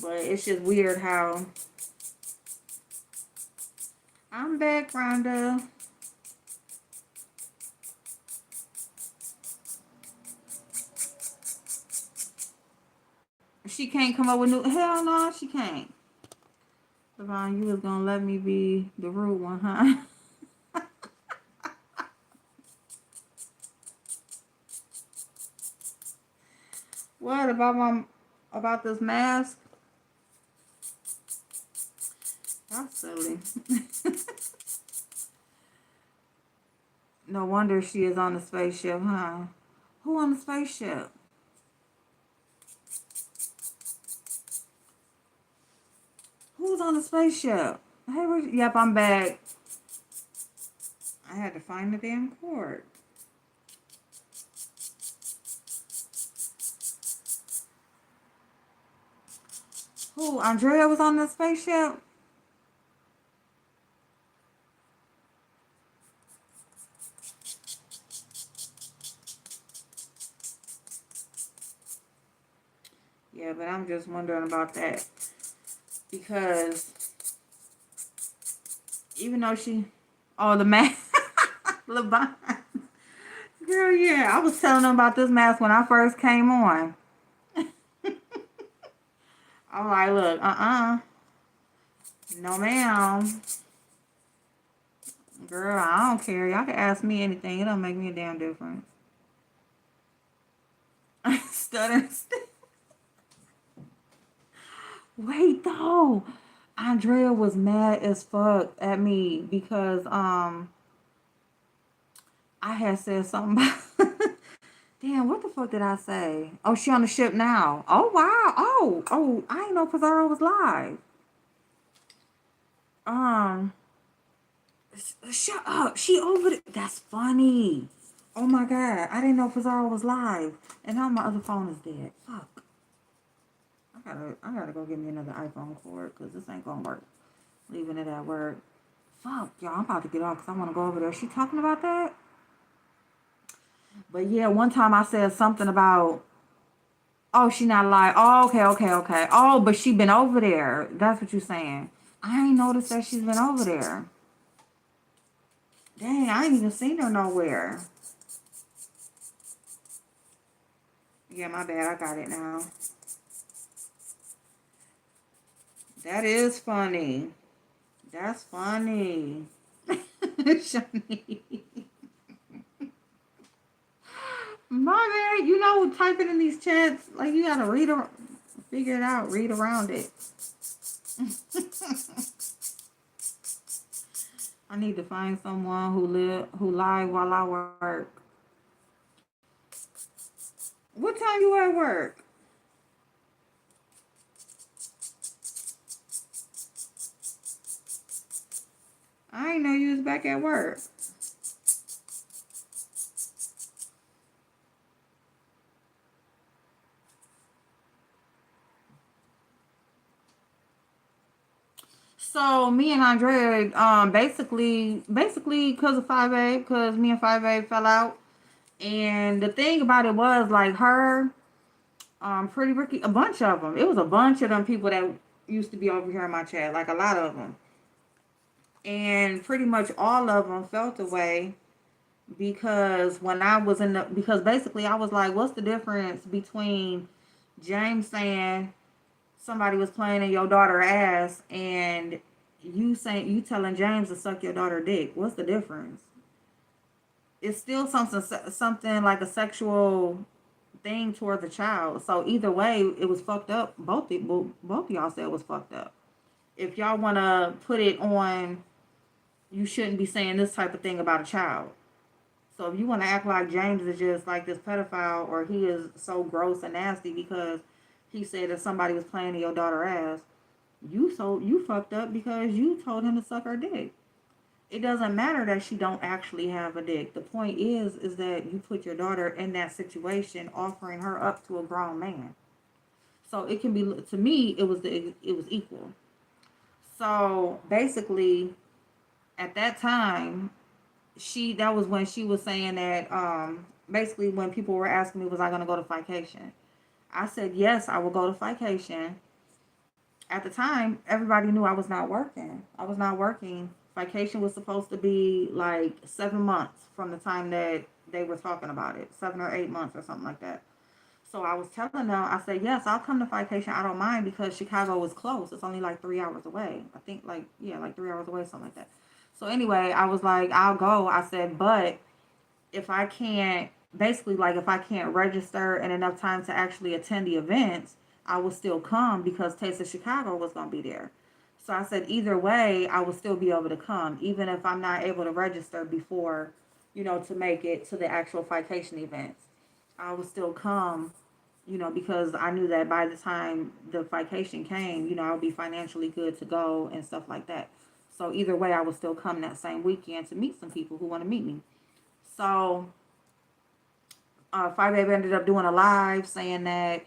But it's just weird how... I'm back, Rhonda. She can't come up with new... Hell no, she can't. Devon, you was gonna let me be the rude one, huh? What about this mask? That's silly. No wonder she is on the spaceship, huh? Who on the spaceship? Who's on the spaceship? Hey, yep, I'm back. I had to find the damn cord. Who? Andrea was on the spaceship? Yeah, but I'm just wondering about that. Because even though she... Oh, the mask. LeBron. Girl, yeah. I was telling them about this mask when I first came on. I'm like, look, no, ma'am. Girl, I don't care. Y'all can ask me anything. It don't make me a damn difference. Stutter. Wait, though. Andrea was mad as fuck at me because I had said something about... Damn, what the fuck did I say? Oh, she on the ship now. Oh, wow. Oh, I didn't know Pizarro was live. Um, Shut up. She over there. That's funny. Oh my God. I didn't know Pizarro was live. And now my other phone is dead. Fuck. I gotta go get me another iPhone cord because this ain't gonna work. Leaving it at work. Fuck, y'all. I'm about to get off because I want to go over there. She talking about that? But yeah, one time I said something about, oh, she not live. Oh, okay. Oh, but she been over there. That's what you saying. I ain't noticed that she's been over there. Dang, I ain't even seen her nowhere. Yeah, my bad. I got it now. That is funny. That's funny. Shani. My bad. You know, typing in these chats, like, you gotta read them. Figure it out. Read around it. I need to find someone who lie while I work. What time you at work? I ain't know you was back at work. So me and Andrea, basically because of 5A, because me and 5A fell out. And the thing about it was like her, Pretty Ricky, a bunch of them. It was a bunch of them people that used to be over here in my chat, like a lot of them. And pretty much all of them felt away because when I was in the, because basically I was like, what's the difference between James saying somebody was playing in your daughter ass and you telling James to suck your daughter dick? What's the difference? It's still something like a sexual thing toward the child. So either way, it was fucked up. Both of y'all said it was fucked up. If y'all want to put it on, you shouldn't be saying this type of thing about a child. So if you want to act like James is just like this pedophile or he is so gross and nasty because he said that somebody was playing in your daughter ass, you fucked up because you told him to suck her dick. It doesn't matter that she don't actually have a dick. The point is that you put your daughter in that situation, offering her up to a grown man. So it can be, to me, it was equal. So basically, at that time, that was when she was saying that basically when people were asking me was I gonna go to vacation, I said yes, I will go to vacation. At the time, everybody knew I was not working. I was not working. Vacation was supposed to be like 7 months from the time that they were talking about it, 7 or 8 months or something like that. So I was telling them, I said, yes, I'll come to vacation. I don't mind because Chicago was close. It's only like 3 hours away. I think like, yeah, like 3 hours away, something like that. So anyway, I was like, I'll go. I said, but if I can't, basically, like if I can't register in enough time to actually attend the events, I will still come because Taste of Chicago was going to be there. So I said, either way, I will still be able to come, even if I'm not able to register before, to make it to the actual vacation events. I will still come, because I knew that by the time the vacation came, I'll be financially good to go and stuff like that. So either way, I will still come that same weekend to meet some people who want to meet me. So 5 Babe ended up doing a live saying that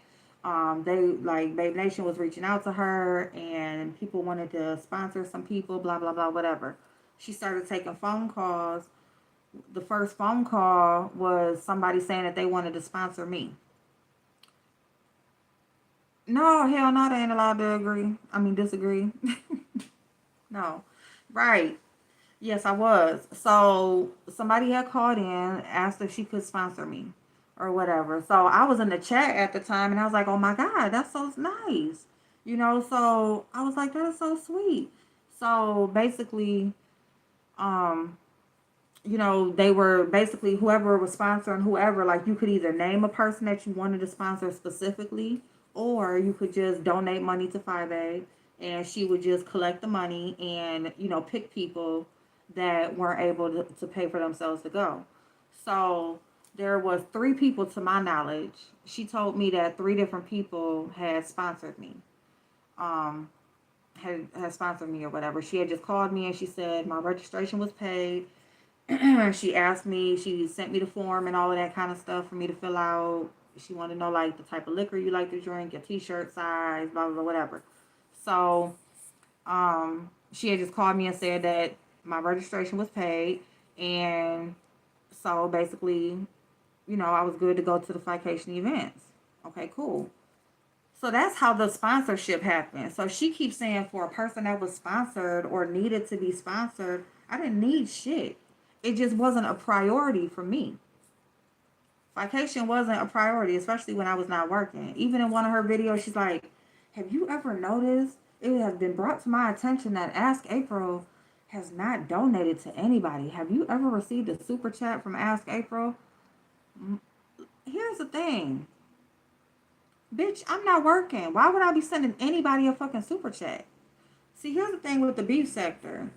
they like Babe Nation was reaching out to her and people wanted to sponsor some people, blah blah blah, whatever. She started taking phone calls. The first phone call was somebody saying that they wanted to sponsor me. No, hell no, they ain't allowed to agree. I mean disagree. No. Right. Yes, I was. So somebody had called in, asked if she could sponsor me or whatever. So I was in the chat at the time and I was like, oh my God, that's so nice. So I was like, that is so sweet. So basically, um, they were basically whoever was sponsoring whoever, like you could either name a person that you wanted to sponsor specifically, or you could just donate money to 5A and she would just collect the money and, pick people that weren't able to pay for themselves to go. So there was 3 people to my knowledge. She told me that 3 different people had sponsored me. Um, had sponsored me or whatever. She had just called me and she said my registration was paid. She asked me, she sent me the form and all of that kind of stuff for me to fill out. She wanted to know like the type of liquor you like to drink, your t-shirt size, blah blah blah, whatever. So she had just called me and said that my registration was paid, and so basically, I was good to go to the vacation events. Okay, cool. So that's how the sponsorship happened. So she keeps saying for a person that was sponsored or needed to be sponsored, I didn't need shit. It just wasn't a priority for me. Vacation wasn't a priority, especially when I was not working. Even in one of her videos, she's like, have you ever noticed it has been brought to my attention that Ask April has not donated to anybody? Have you ever received a super chat from Ask April? Here's the thing. Bitch, I'm not working. Why would I be sending anybody a fucking super chat? See, here's the thing with the beef sector.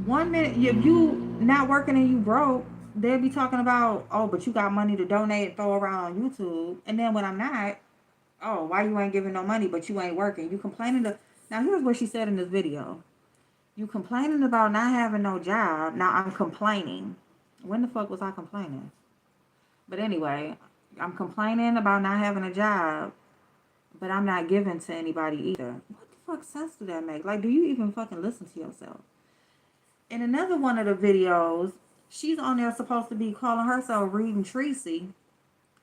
1 minute, if you not working and you broke, they'll be talking about, oh, but you got money to donate and throw around on YouTube. And then when I'm not, oh, why you ain't giving no money, but you ain't working? You complaining to. Now, here's what she said in this video. You complaining about not having no job. Now, I'm complaining. When the fuck was I complaining? But anyway, I'm complaining about not having a job, but I'm not giving to anybody either. What the fuck sense do that make? Like, do you even fucking listen to yourself? In another one of the videos, she's on there supposed to be calling herself Reading Tracy.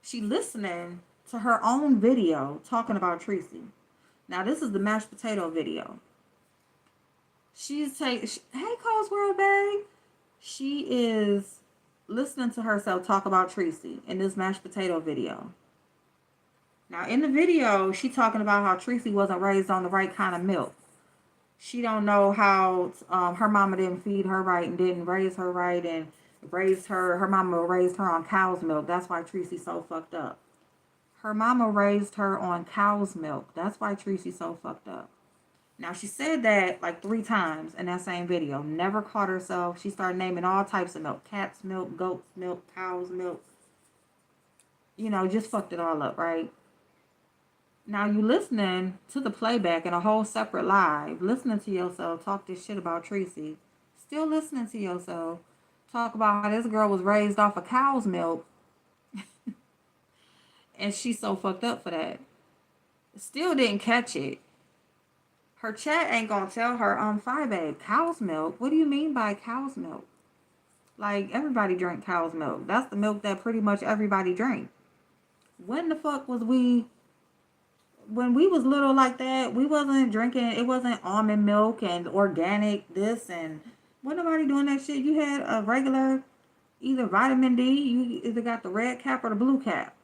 She listening to her own video talking about Tracy. Now, this is the mashed potato video. Hey, Cole's World Babe. She is listening to herself talk about Tracy in this mashed potato video. Now, in the video, she talking about how Tracy wasn't raised on the right kind of milk. She don't know how her mama didn't feed her right and didn't raise her right and raised her. Her mama raised her on cow's milk. That's why Tracy's so fucked up. Her mama raised her on cow's milk. That's why Tracy's so fucked up. Now, she said that like 3 times in that same video. Never caught herself. She started naming all types of milk. Cat's milk, goat's milk, cow's milk. You know, just fucked it all up, right? Now you listening to the playback in a whole separate live, listening to yourself talk this shit about Tracy. Still listening to yourself talk about how this girl was raised off of cow's milk. And she's so fucked up for that. Still didn't catch it. Her chat ain't gonna tell her, 5A, cow's milk? What do you mean by cow's milk? Like, everybody drink cow's milk. That's the milk that pretty much everybody drink. When the fuck was when we was little like that, we wasn't drinking, it wasn't almond milk and organic this and wasn't nobody doing that shit. You had a regular, either vitamin D, you either got the red cap or the blue cap.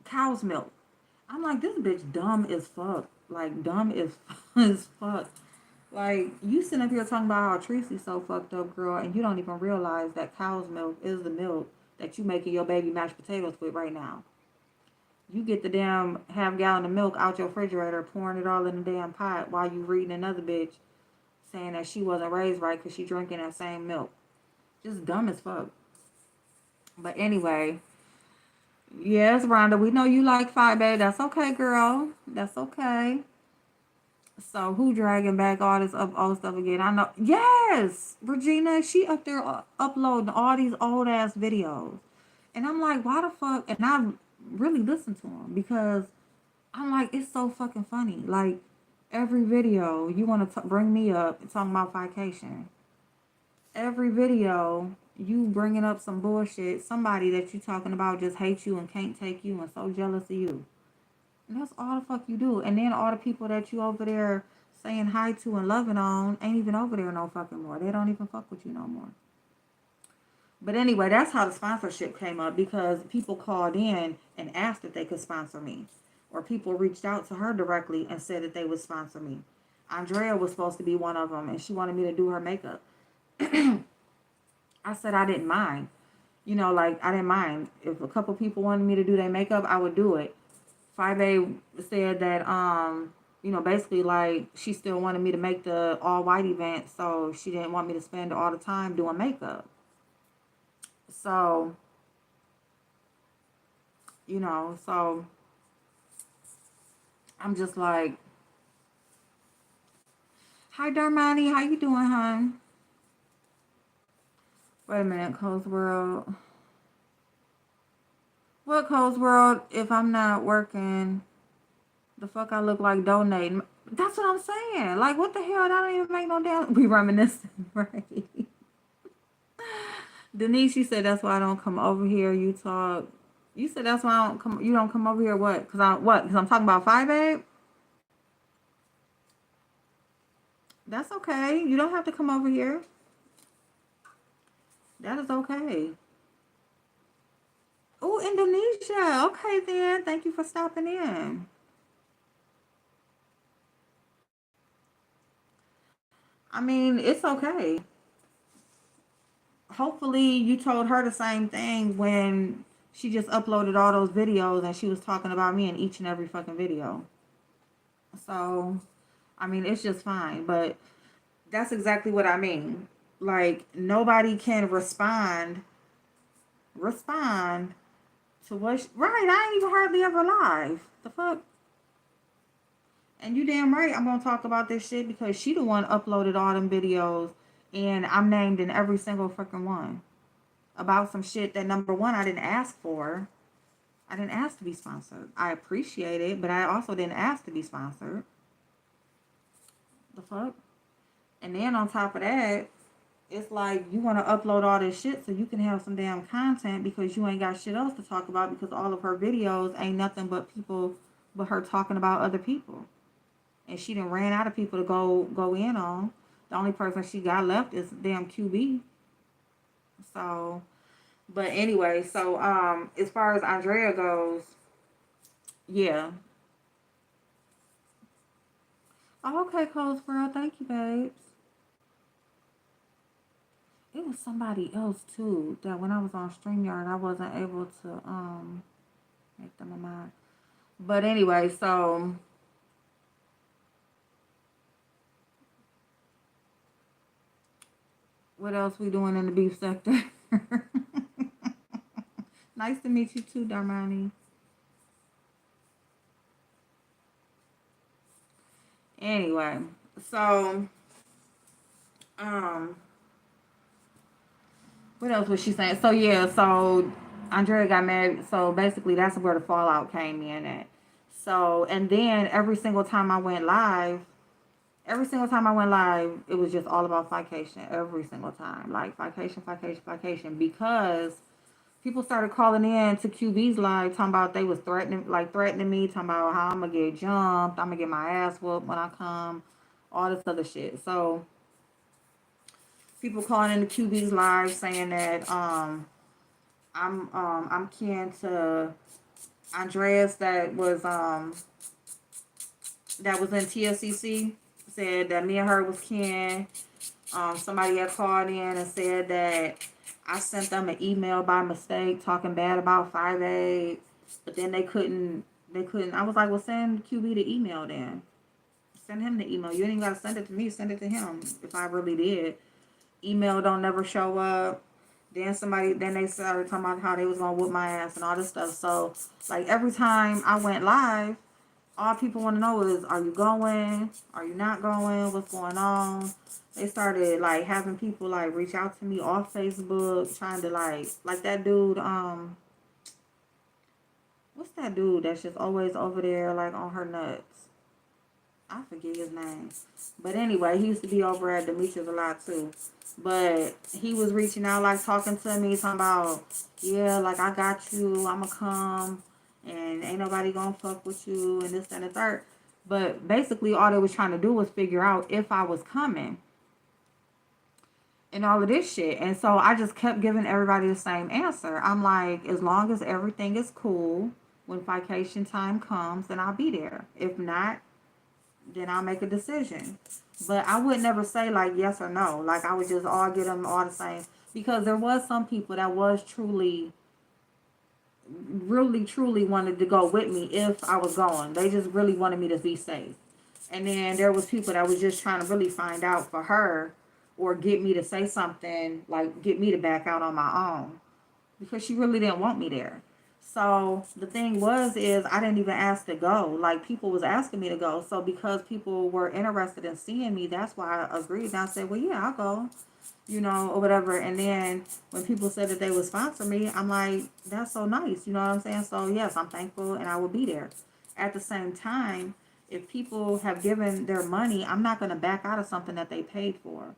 Cow's milk. I'm like, this bitch dumb as fuck. Like, dumb as fuck. Like, you sitting up here talking about how Tracy's so fucked up, girl, and you don't even realize that cow's milk is the milk that you making your baby mashed potatoes with right now. You get the damn half-gallon of milk out your refrigerator, pouring it all in the damn pot while you reading another bitch saying that she wasn't raised right because she drinking that same milk. Just dumb as fuck. But anyway, yes, Rhonda, we know you like Fight Babe. That's okay, girl. That's okay. So who dragging back all this old stuff again? I know. Yes, Regina, she up there uploading all these old ass videos, and I'm like, why the fuck? And I really listen to them because I'm like, it's so fucking funny. Like every video, you want to bring me up and talking about vacation. Every video, you bringing up some bullshit. Somebody that you talking about just hates you and can't take you and so jealous of you. And that's all the fuck you do. And then all the people that you over there saying hi to and loving on ain't even over there no fucking more. They don't even fuck with you no more. But anyway, that's how the sponsorship came up because people called in and asked if they could sponsor me. Or people reached out to her directly and said that they would sponsor me. Andrea was supposed to be one of them and she wanted me to do her makeup. I said I didn't mind. You know, like I didn't mind. If a couple people wanted me to do their makeup, I would do it. 5A said that, you know, basically like she still wanted me to make the all white event, so she didn't want me to spend all the time doing makeup. So, you know, so I'm just like, hi Darmani, how you doing, hon? Wait a minute, Cole's World. What Cole's World? If I'm not working, the fuck I look like donating. That's what I'm saying. Like, what the hell? That don't even make no damn. We reminiscing, right? Denise, you said that's why I don't come over here. You talk. You said that's why I don't come. You don't come over here. What? Cause I'm talking about 5A. That's okay. You don't have to come over here. That is okay. Oh, Indonesia. Okay then. Thank you for stopping in. I mean, it's okay. Hopefully you told her the same thing when She just uploaded all those videos and she was talking about me in each and every fucking video. So, I mean, it's just fine. But that's exactly what I mean. Like, nobody can respond to what, right, I ain't even hardly ever live. The fuck? And you damn right I'm gonna talk about this shit because she the one uploaded all them videos and I'm named in every single freaking one. About some shit that, number one, I didn't ask for. I didn't ask to be sponsored. I appreciate it, but I also didn't ask to be sponsored. The fuck? And then on top of that, it's like you want to upload all this shit so you can have some damn content because you ain't got shit else to talk about because all of her videos ain't nothing but people, but her talking about other people. And she done ran out of people to go in on. The only person she got left is damn QB. So, but anyway, so as far as Andrea goes, yeah. Oh, okay, Cold Squirrel, thank you, babes. It was somebody else too that when I was on StreamYard I wasn't able to make them a mod. But anyway, so what else we doing in the beef sector? Nice to meet you too, Darmani. Anyway, so um what else was she saying? So yeah, so Andrea got married. So basically, that's where the fallout came in at. So and then every single time I went live, it was just all about vacation. Every single time, like vacation, vacation, vacation, because people started calling in to QB's live, talking about they was threatening me, talking about how I'm gonna get jumped, I'm gonna get my ass whooped when I come, all this other shit. So people calling into QB's live saying that I'm kin to Andreas that was in TLCC, said that me and her was kin. Somebody had called in and said that I sent them an email by mistake talking bad about 5'8", but then they couldn't. I was like, well, send QB the email then. Send him the email. You ain't even gotta send it to me. Send it to him. If I really did, email don't never show up. Then they started talking about how they was gonna whoop my ass and all this stuff. So like every time I went live, all people want to know is, are you going? Are you not going? What's going on? They started like having people like reach out to me off Facebook, trying to like that dude. What's that dude that's just always over there like on her nuts? I forget his name. But anyway, he used to be over at Demetrius a lot too. But he was reaching out, like talking to me, talking about, yeah, like I got you, I'ma come, and ain't nobody gonna fuck with you, and this and the third. But basically, all they was trying to do was figure out if I was coming and all of this shit. And so I just kept giving everybody the same answer. I'm like, as long as everything is cool, when vacation time comes, then I'll be there. If not, then I'll make a decision. But I would never say like yes or no. Like I would just all get them all the same. Because there was some people that was really, truly wanted to go with me if I was going. They just really wanted me to be safe. And then there was people that was just trying to really find out for her or get me to say something, like get me to back out on my own. Because she really didn't want me there. So the thing is I didn't even ask to go. Like people was asking me to go. So because people were interested in seeing me, that's why I agreed. And I said, well, yeah, I'll go, or whatever. And then when people said that they would sponsor me, I'm like, that's so nice. You know what I'm saying? So yes, I'm thankful and I will be there. At the same time, if people have given their money, I'm not going to back out of something that they paid for.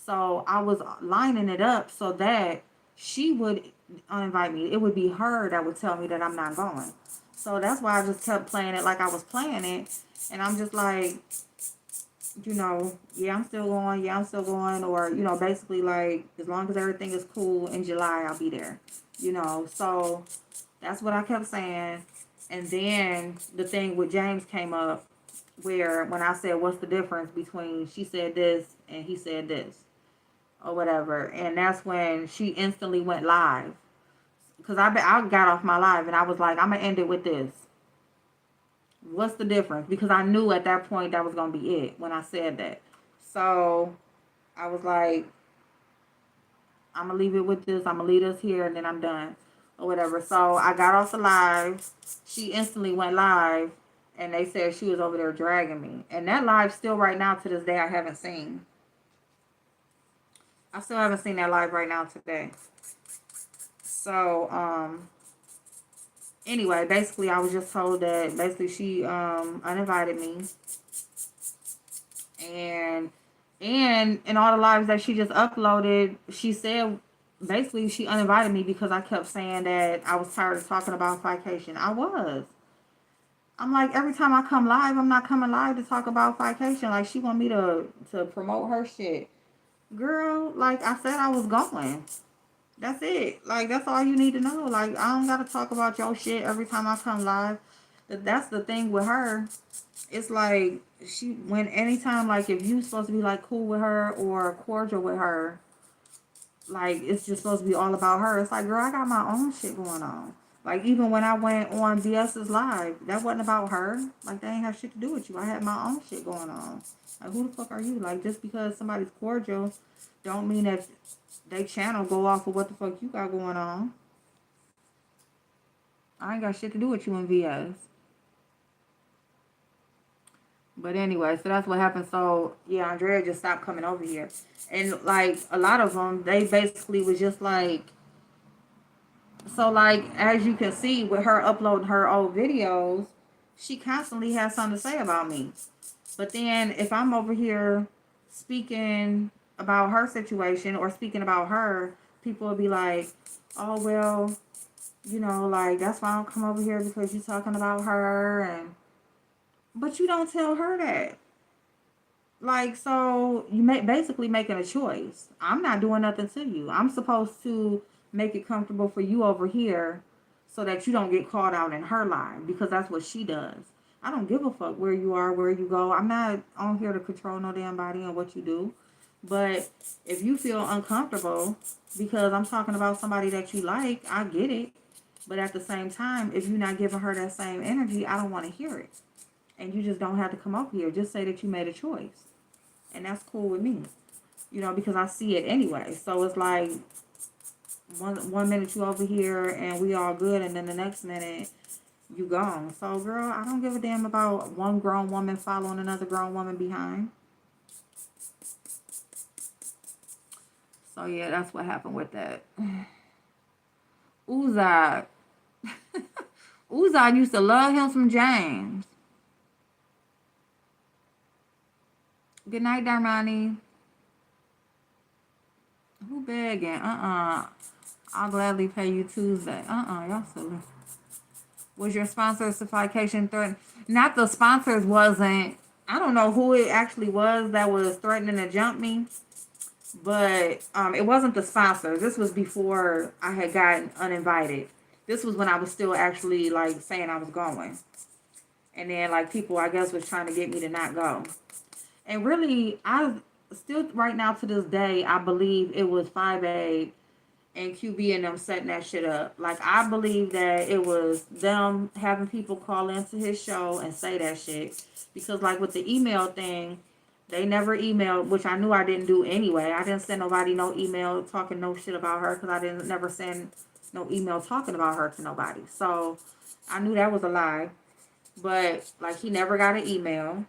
So I was lining it up so that she would uninvite me. It would be her that would tell me that I'm not going. So that's why I just kept playing it like I was playing it. And I'm just like, yeah, I'm still going. Yeah, I'm still going. Or, basically like, as long as everything is cool in July, I'll be there. So that's what I kept saying. And then the thing with James came up where when I said, what's the difference between she said this and he said this or whatever. And that's when she instantly went live Because I got off my live and I was like, I'm going to end it with this. What's the difference? Because I knew at that point that was going to be it when I said that. So I was like, I'm going to leave it with this. I'm going to leave this here and then I'm done. Or whatever. So I got off the live. She instantly went live. And they said she was over there dragging me. And that live still right now to this day I haven't seen. I still haven't seen that live right now today. So, anyway, basically I was just told that basically she uninvited me. And in all the lives that she just uploaded, she said basically she uninvited me because I kept saying that I was tired of talking about vacation. I was. I'm like, every time I come live, I'm not coming live to talk about vacation. Like, she want me to promote her shit. Girl, like I said, I was going. That's it. Like, that's all you need to know. Like, I don't got to talk about your shit every time I come live. That's the thing with her. It's like, anytime, like, if you supposed to be, like, cool with her or cordial with her, like, it's just supposed to be all about her. It's like, girl, I got my own shit going on. Like, even when I went on BS's live, that wasn't about her. Like, that ain't have shit to do with you. I had my own shit going on. Like, who the fuck are you? Like, just because somebody's cordial don't mean that they channel go off of what the fuck you got going on. I ain't got shit to do with you in VS. But anyway, so that's what happened. So, yeah, Andrea just stopped coming over here. And, like, a lot of them, they basically was just like, so, like, as you can see with her uploading her old videos, she constantly has something to say about me. But then if I'm over here speaking about her situation or speaking about her, people will be like, oh, well, you know, like, that's why I don't come over here because you're talking about her. But you don't tell her that. Like, so you basically making a choice. I'm not doing nothing to you. I'm supposed to make it comfortable for you over here so that you don't get called out in her line because that's what she does. I don't give a fuck where you are, where you go. I'm not on here to control no damn body and what you do. But if you feel uncomfortable because I'm talking about somebody that you like, I get it. But at the same time, if you're not giving her that same energy, I don't want to hear it. And you just don't have to come up here. Just say that you made a choice. And that's cool with me, you know, because I see it anyway. So it's like one minute you over here and we all good, and then the next minute you gone. So, girl, I don't give a damn about one grown woman following another grown woman behind. So, yeah, that's what happened with that. Uzad. Uzad used to love him some James. Good night, Darmani. Who begging? I'll gladly pay you Tuesday. Y'all silly. Was your sponsorship threatened? Not the sponsors wasn't. I don't know who it actually was that was threatening to jump me. But it wasn't the sponsor. This was before I had gotten uninvited. This was when I was still actually, like, saying I was going. And then, like, people, I guess, was trying to get me to not go. And really, I still, right now to this day, I believe it was 5A and QB and them setting that shit up. Like, I believe that it was them having people call into his show and say that shit. Because, like, with the email thing, they never emailed, which I knew I didn't do anyway. I didn't send nobody no email talking no shit about her because I didn't never send no email talking about her to nobody. So, I knew that was a lie. But, like, he never got an email.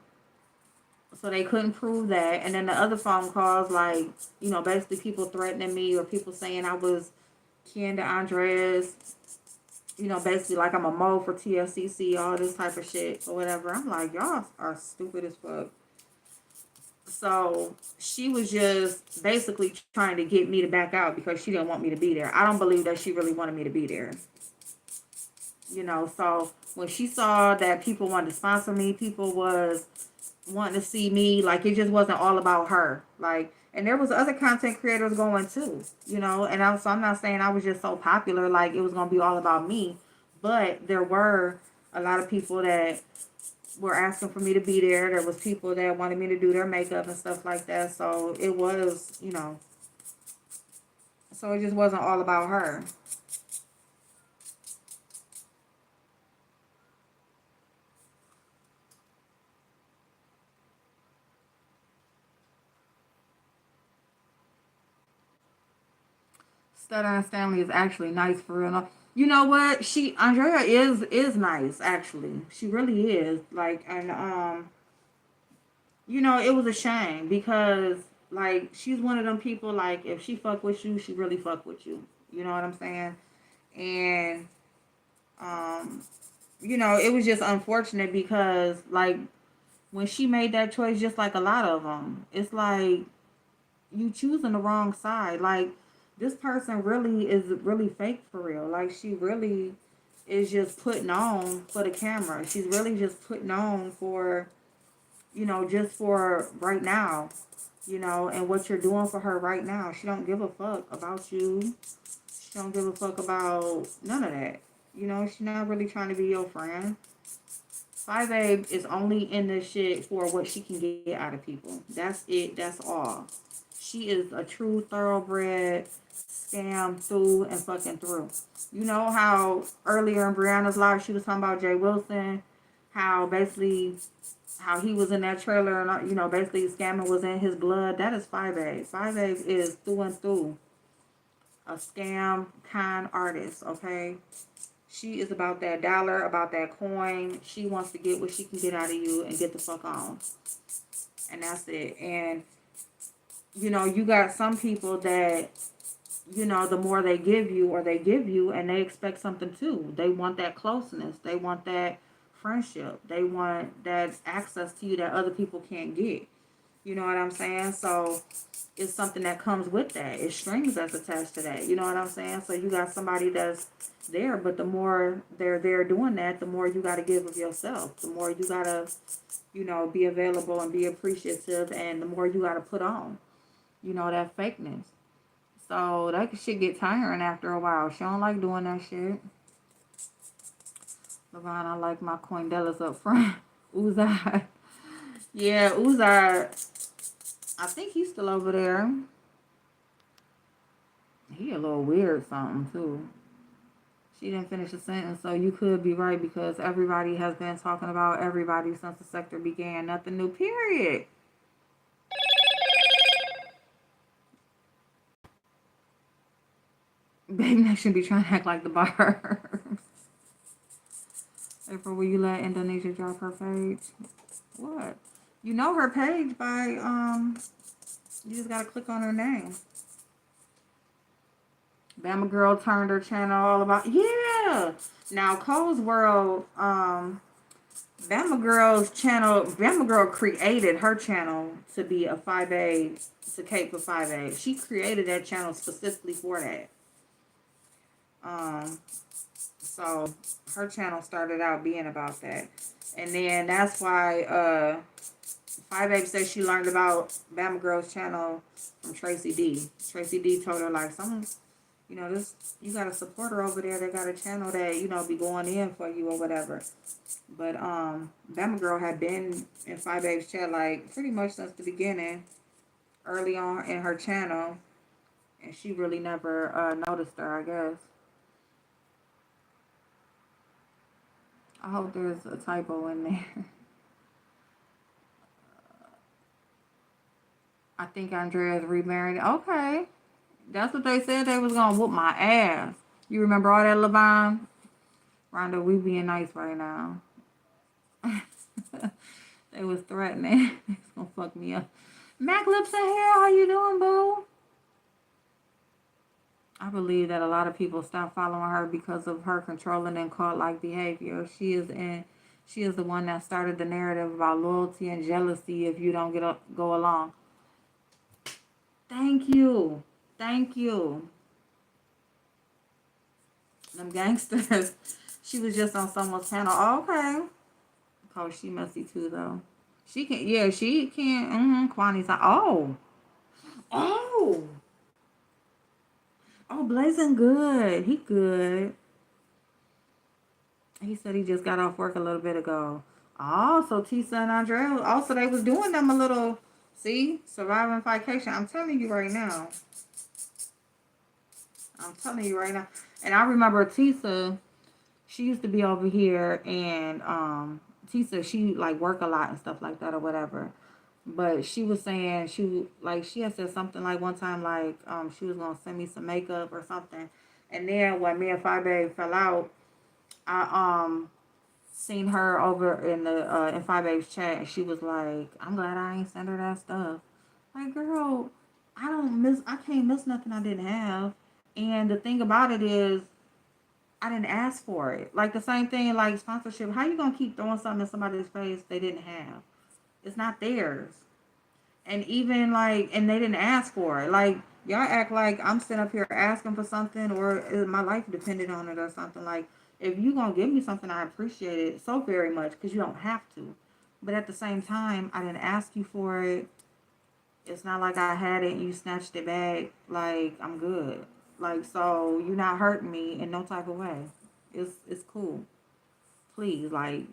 So they couldn't prove that. And then the other phone calls, like, you know, basically people threatening me or people saying I was kin to Andres. You know, basically like I'm a mole for TSCC, all this type of shit or whatever. I'm like, y'all are stupid as fuck. So she was just basically trying to get me to back out because she didn't want me to be there. I don't believe that she really wanted me to be there. You know, so when she saw that people wanted to sponsor me, people was wanting to see me, like, it just wasn't all about her. Like, and there was other content creators going too, you know, and I'm not saying I was just so popular like it was gonna be all about me, but there were a lot of people that were asking for me to be there. There was people that wanted me to do their makeup and stuff like that. So it was, you know, so it just wasn't all about her. Stuttering Stanley is actually nice for real. No, you know what? Andrea is nice actually. She really is. Like, and it was a shame because like she's one of them people, like if she fuck with you, she really fuck with you. You know what I'm saying? And um, it was just unfortunate because like when she made that choice, just like a lot of them, it's like you choosing the wrong side. Like this person really is really fake for real. Like she really is just putting on for the camera. She's really just putting on for, just for right now, and what you're doing for her right now. She don't give a fuck about you. She don't give a fuck about none of that. She's not really trying to be your friend. Five Babe is only in this shit for what she can get out of people. That's it. That's all. She is a true thoroughbred scam through and fucking through. You know how earlier in Brianna's life she was talking about Jay Wilson, how basically how he was in that trailer and basically scamming was in his blood. That is Five Babe. Five Babe is through and through a scam con artist. Okay. She is about that dollar, about that coin. She wants to get what she can get out of you and get the fuck on. And that's it. And, you got some people that, the more they give you or they give you and they expect something too. They want that closeness. They want that friendship. They want that access to you that other people can't get. You know what I'm saying? So it's something that comes with that. It's strings that's attached to that. You know what I'm saying? So you got somebody that's there, but the more they're there doing that, the more you got to give of yourself. The more you got to, be available and be appreciative, and the more you got to put on, that fakeness. So that shit get tiring after a while. She don't like doing that shit. Levon, I like my Coindellas up front. Uzai. Yeah, Uzai. I think he's still over there. He a little weird something too. She didn't finish the sentence, so you could be right because everybody has been talking about everybody since the sector began. Nothing new, period. Baby Next should be trying to act like the bar. April, will you let Indonesia drop her page? What? You know her page by, you just gotta click on her name. Bama Girl turned her channel all about, yeah. Now, Cole's World, Bama Girl's channel, Bama Girl created her channel to be a 5A, to cape for 5A. She created that channel specifically for that. So her channel started out being about that. And then that's why 5A says she learned about Bama Girl's channel from Tracy D. Tracy D told her like, this, you got a supporter over there that got a channel that, be going in for you or whatever. But Bama Girl had been in 5A's chat like pretty much since the beginning, early on in her channel. And she really never noticed her, I guess. I hope there's a typo in there. I think Andrea's remarried. Okay. That's what they said. They was going to whoop my ass. You remember all that, Levon? Rhonda, we being nice right now. They was threatening. It's going to fuck me up. Mac Lips in here. How you doing, boo? I believe that a lot of people stopped following her because of her controlling and cult-like behavior. She is the one that started the narrative about loyalty and jealousy if you don't go along. Thank you. Thank you. Them gangsters. She was just on someone's channel. Oh, okay. Oh, she messy too, though. She can, yeah, she can. Kwani's like, oh. Oh. Oh, Blazing good. He good. He said he just got off work a little bit ago. Oh, so Tisa and Andrea, also they was doing them a little, see, surviving vacation. I'm telling you right now. And I remember Tisa, she used to be over here, and Tisa, she like work a lot and stuff like that or whatever. But she was saying she had said something like one time like she was gonna send me some makeup or something, and then when me and Five fell out, I seen her over in the in Five chat, and she was like, "I'm glad I ain't send her that stuff." Like, girl, I can't miss nothing I didn't have. And the thing about it is, I didn't ask for it. Like the same thing, like sponsorship. How you gonna keep throwing something in somebody's face they didn't have? It's not theirs. And even like, and they didn't ask for it. Like y'all act like I'm sitting up here asking for something, or my life depended on it or something. Like if you gonna give me something, I appreciate it so very much because you don't have to. But at the same time, I didn't ask you for it. It's not like I had it and you snatched it back. Like I'm good. Like so, you're not hurting me in no type of way. It's cool. Please, like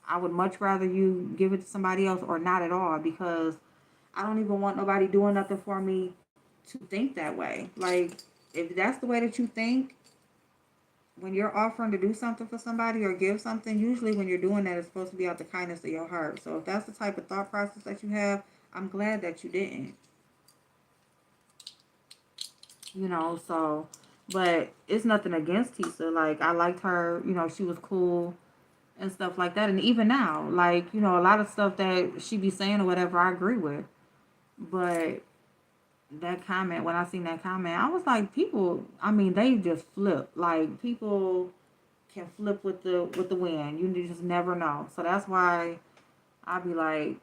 I would much rather you give it to somebody else or not at all because I don't even want nobody doing nothing for me to think that way. Like, if that's the way that you think, when you're offering to do something for somebody or give something, usually when you're doing that, it's supposed to be out the kindness of your heart. So if that's the type of thought process that you have, I'm glad that you didn't. So, but it's nothing against Tisa. Like, I liked her, she was cool and stuff like that. And even now, like, a lot of stuff that she be saying or whatever, I agree with. But that comment, when I seen that comment, I was like, people, I mean, they just flip. Like people can flip with the wind. You just never know. So that's why I be like,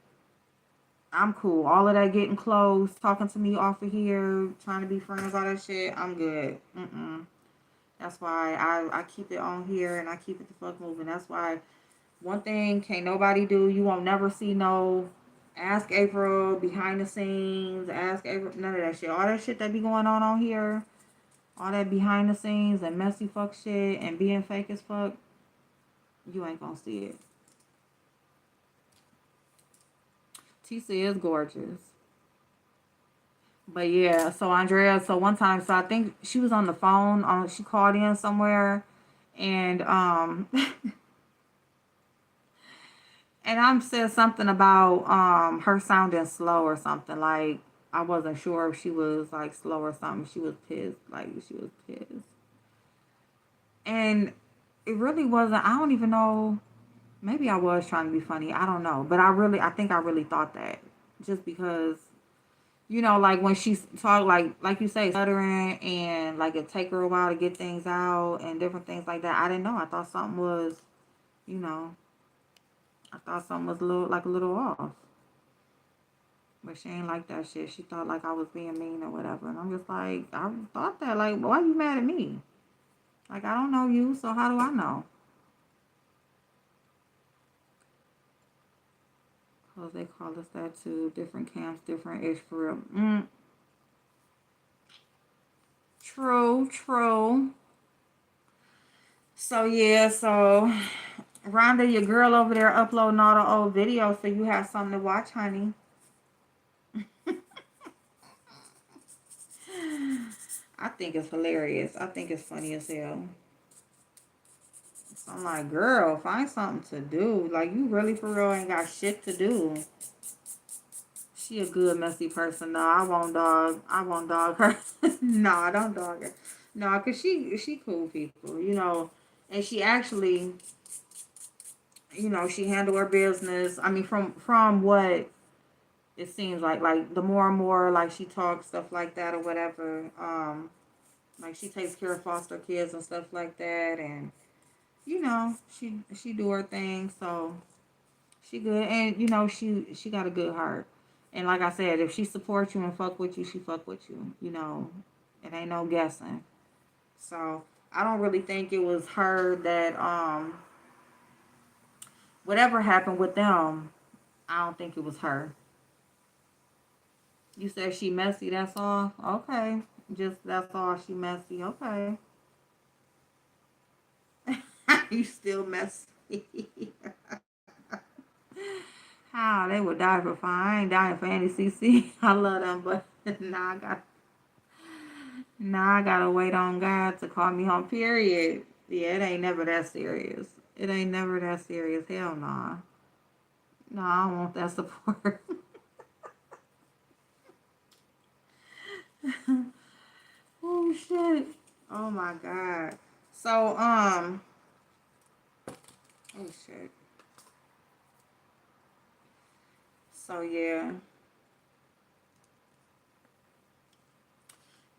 I'm cool. All of that getting close, talking to me off of here, trying to be friends, all that shit, I'm good. That's why I keep it on here and I keep it the fuck moving. That's why one thing can't nobody do. You won't never see no Ask April behind the scenes, Ask April, none of that shit. All that shit that be going on here, all that behind the scenes and messy fuck shit and being fake as fuck, you ain't gonna see it. Tisa is gorgeous. But yeah, so Andrea, so one time, so I think she was on the phone, she called in somewhere, and and I'm said something about her sounding slow or something. Like I wasn't sure if she was like slow or something. She was pissed. Like she was pissed. And it really wasn't, I don't even know. Maybe I was trying to be funny. I don't know. But I think I really thought that. Just because, like when she talk like you say, stuttering and like it take her a while to get things out and different things like that. I didn't know. I thought something was, you know, I thought something was a little off. But she ain't like that shit. She thought like I was being mean or whatever. And I'm just like, I thought that. Like, why are you mad at me? Like, I don't know you, so how do I know? Because they call us that too. Different camps, different ish for real. True, true. So, yeah, so Rhonda, your girl over there uploading all the old videos so you have something to watch, honey. I think it's hilarious. I think it's funny as hell. So I'm like, girl, find something to do. Like, you really for real ain't got shit to do. She a good messy person. No, I won't dog her. No, don't dog her. No, cause she cool people, and she actually, she handle her business. I mean, from what it seems like the more and more like she talks stuff like that or whatever. Like she takes care of foster kids and stuff like that, and she do her thing. So she good, and she got a good heart. And like I said, if she supports you and fuck with you, she fuck with you. It ain't no guessing. So I don't really think it was her that whatever happened with them. I don't think it was her. You said she messy. That's all. Okay, just that's all. She messy. Okay. You still messy. How they would die for fun. I ain't dying for any CC. I love them, but now I gotta wait on God to call me home. Period. Yeah, it ain't never that serious. It ain't never that serious. Hell nah. No, I don't want that support. Oh shit. Oh my god. So oh shit. So yeah.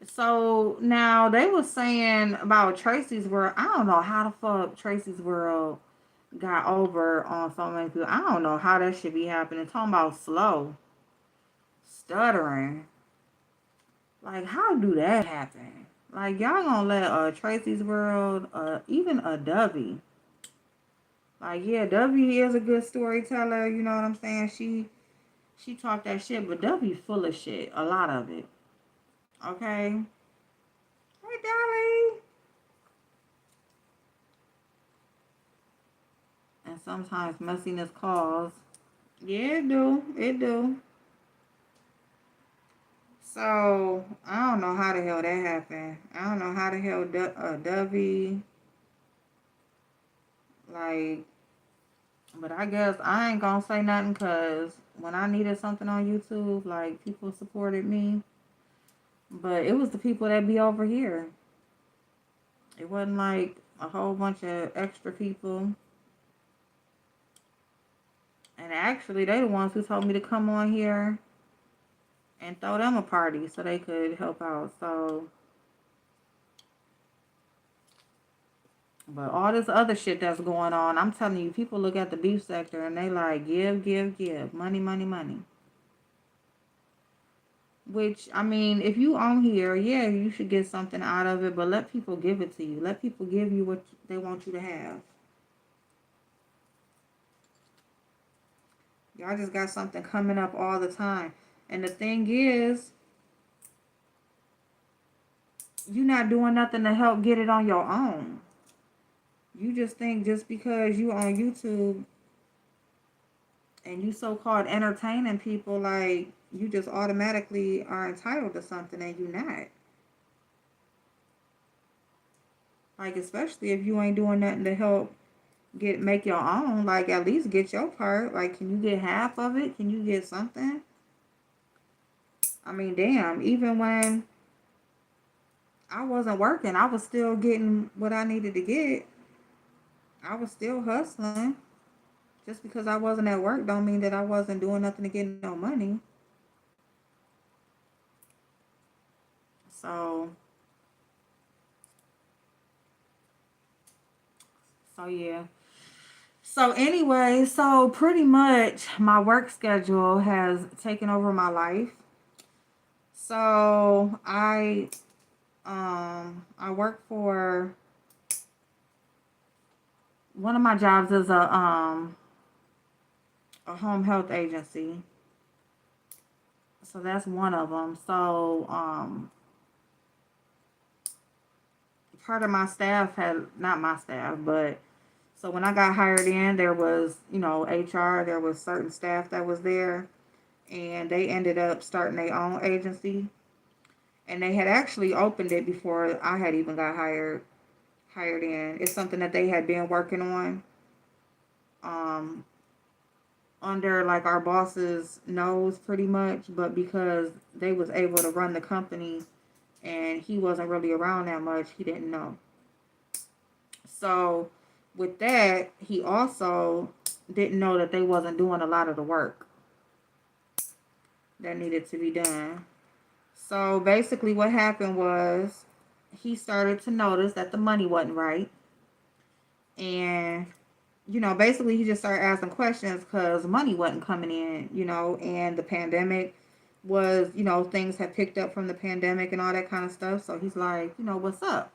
So now they was saying about Tracy's World. I don't know how the fuck Tracy's World got over on so many people. I don't know how that should be happening. Talking about slow, stuttering. Like how do that happen? Like y'all gonna let Tracy's World, even a Dovey. Like yeah, Dovey is a good storyteller. You know what I'm saying? She talked that shit, but Dovey full of shit. A lot of it. Okay. Hey, Dolly. And sometimes messiness calls. Yeah, it do. It do. So, I don't know how the hell that happened. I don't know how the hell Dovey, like, but I guess I ain't gonna say nothing because when I needed something on YouTube, like, people supported me. But it was the people that be over here. It wasn't like a whole bunch of extra people. And actually, they the ones who told me to come on here and throw them a party so they could help out. So, but all this other shit that's going on, I'm telling you, people look at the beef sector and they like, give, give, give. Money, money, money. Which, I mean, if you on here, yeah, you should get something out of it, but let people give it to you. Let people give you what they want you to have. Y'all just got something coming up all the time. And the thing is, you're not doing nothing to help get it on your own. You just think just because you on YouTube and you so-called entertaining people, like, you just automatically are entitled to something and you not. Like, especially if you ain't doing nothing to help make your own, like, at least get your part. Like, can you get half of it? Can you get something? I mean, damn, even when I wasn't working, I was still getting what I needed to get. I was still hustling. Just because I wasn't at work don't mean that I wasn't doing nothing to get no money. So, yeah. So anyway, so pretty much my work schedule has taken over my life. So I work for one of my jobs is a home health agency. So that's one of them. So part of my staff had, not my staff, but so when I got hired in, there was, HR, there was certain staff that was there, and they ended up starting their own agency. And they had actually opened it before I had even got hired in. It's something that they had been working on um under like our boss's nose pretty much, but because they was able to run the company and he wasn't really around that much, he didn't know. So with that, he also didn't know that they wasn't doing a lot of the work that needed to be done. So basically what happened was he started to notice that the money wasn't right. And, basically he just started asking questions because money wasn't coming in, and the pandemic was, things had picked up from the pandemic and all that kind of stuff. So he's like, what's up?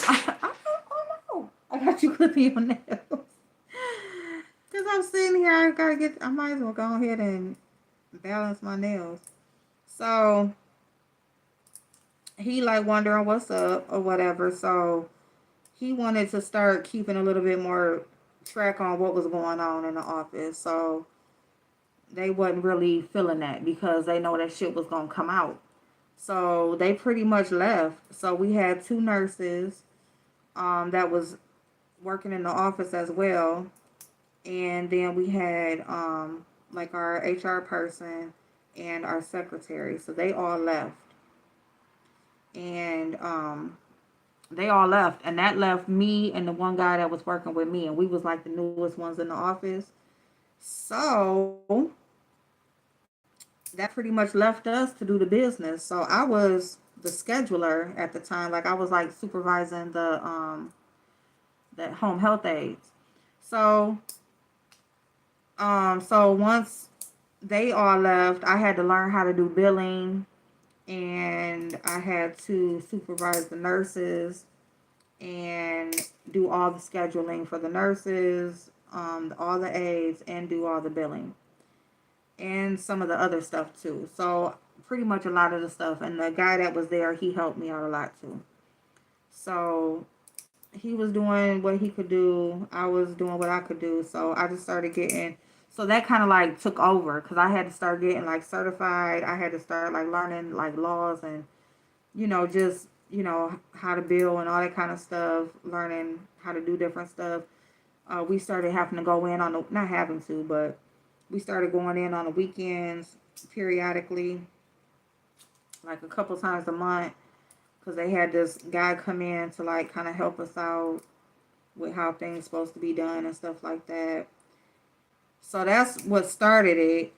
I don't know. I got you clipping your nails. Because I'm sitting here, I might as well go ahead and balance my nails. So he like wondering what's up or whatever. So he wanted to start keeping a little bit more track on what was going on in the office. So they wasn't really feeling that because they know that shit was going to come out. So they pretty much left. So we had two nurses that was working in the office as well. And then we had like our HR person and our secretary. So they all left. And they all left. And that left me and the one guy that was working with me. And we was like the newest ones in the office. So that pretty much left us to do the business. So I was the scheduler at the time. Like I was like supervising the home health aides. So so once they all left, I had to learn how to do billing, and I had to supervise the nurses and do all the scheduling for the nurses, all the aides, and do all the billing and some of the other stuff too. So pretty much a lot of the stuff. And the guy that was there, he helped me out a lot too. So he was doing what he could do. I was doing what I could do. So I just started getting. So that kind of like took over because I had to start getting like certified. I had to start like learning like laws and just how to bill and all that kind of stuff. Learning how to do different stuff. We started having to go in on the not having to, but we started going in on the weekends periodically, like a couple times a month, because they had this guy come in to like kind of help us out with how things supposed to be done and stuff like that. So that's what started it.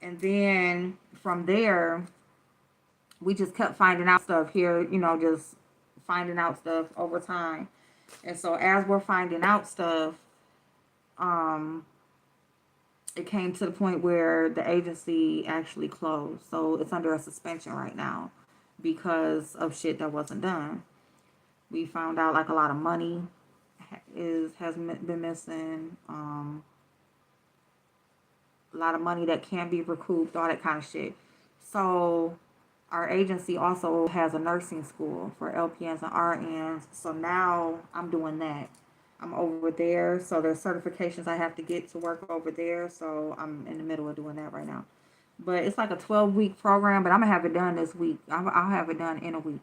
And then from there, we just kept finding out stuff here, just finding out stuff over time. And so as we're finding out stuff, um, it came to the point where the agency actually closed. So it's under a suspension right now because of shit that wasn't done. We found out like a lot of money has been missing. A lot of money that can't be recouped, all that kind of shit. So our agency also has a nursing school for LPNs and RNs. So now I'm doing that. I'm over there. So there's certifications I have to get to work over there. So I'm in the middle of doing that right now. But it's like a 12-week program, but I'm going to have it done this week. I'll have it done in a week.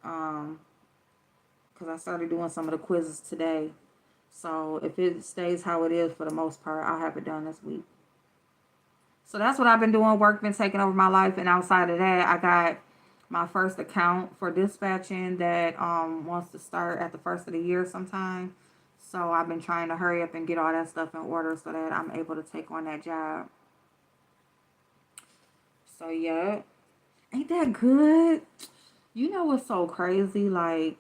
Because I started doing some of the quizzes today. So if it stays how it is for the most part, I'll have it done this week. So that's what I've been doing. Work been taking over my life. And outside of that, I got my first account for dispatching that wants to start at the first of the year sometime. So I've been trying to hurry up and get all that stuff in order so that I'm able to take on that job. So yeah. Ain't that good? You know what's so crazy? Like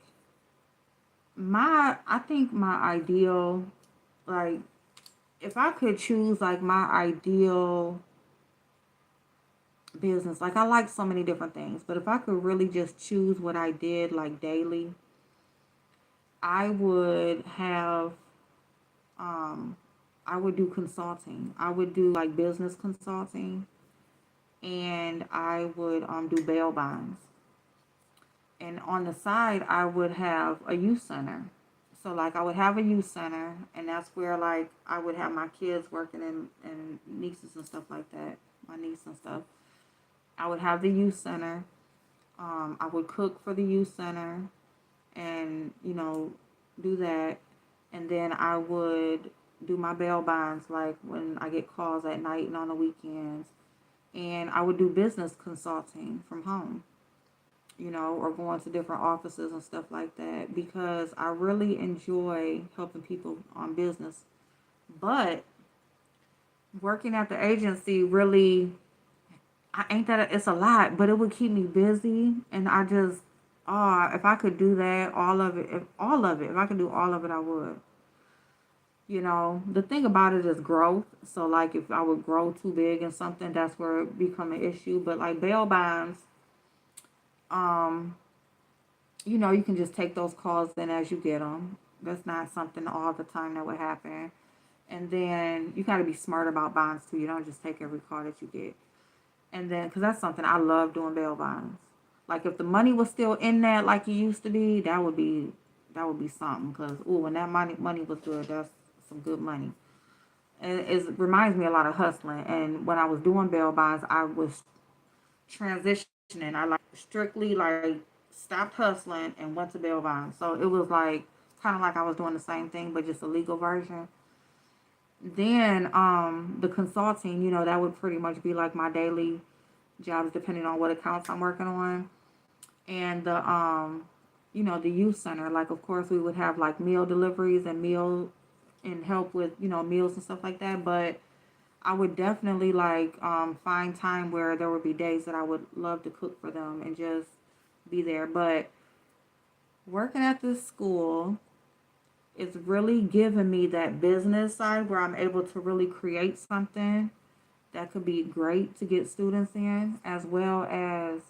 I think my ideal, like if I could choose like my ideal business, like I like so many different things, but if I could really just choose what I did like daily, I would have I would do consulting. I would do like business consulting, and I would do bail bonds. And on the side, I would have a youth center. So like I would have a youth center, and that's where like I would have my kids working and nieces and stuff like that, my niece and stuff. I would have the youth center. I would cook for the youth center, and do that, and then I would do my bail bonds like when I get calls at night and on the weekends, and I would do business consulting from home, or going to different offices and stuff like that because I really enjoy helping people on business. But working at the agency really, I ain't that it's a lot, but it would keep me busy, and I just, if I could do that, if I could do all of it, I would. The thing about it is growth. So like if I would grow too big in something, that's where it become an issue. But like bail bonds, um, you can just take those calls in as you get them. That's not something all the time that would happen. And then you got to be smart about bonds too. You don't just take every call that you get. And then, because that's something I love doing, bail bonds. Like if the money was still in that like it used to be, that would be something. Because when that money was good, that's some good money. And it reminds me a lot of hustling. And when I was doing bail bonds, I was transitioning. I like strictly like stopped hustling and went to bail bonds. So it was like kind of like I was doing the same thing, but just a legal version. Then the consulting, that would pretty much be like my daily jobs depending on what accounts I'm working on. And the youth center, like of course we would have like meal deliveries and meal and help with, meals and stuff like that. But I would definitely like find time where there would be days that I would love to cook for them and just be there. But working at this school, it's really giving me that business side where I'm able to really create something that could be great to get students in, as well as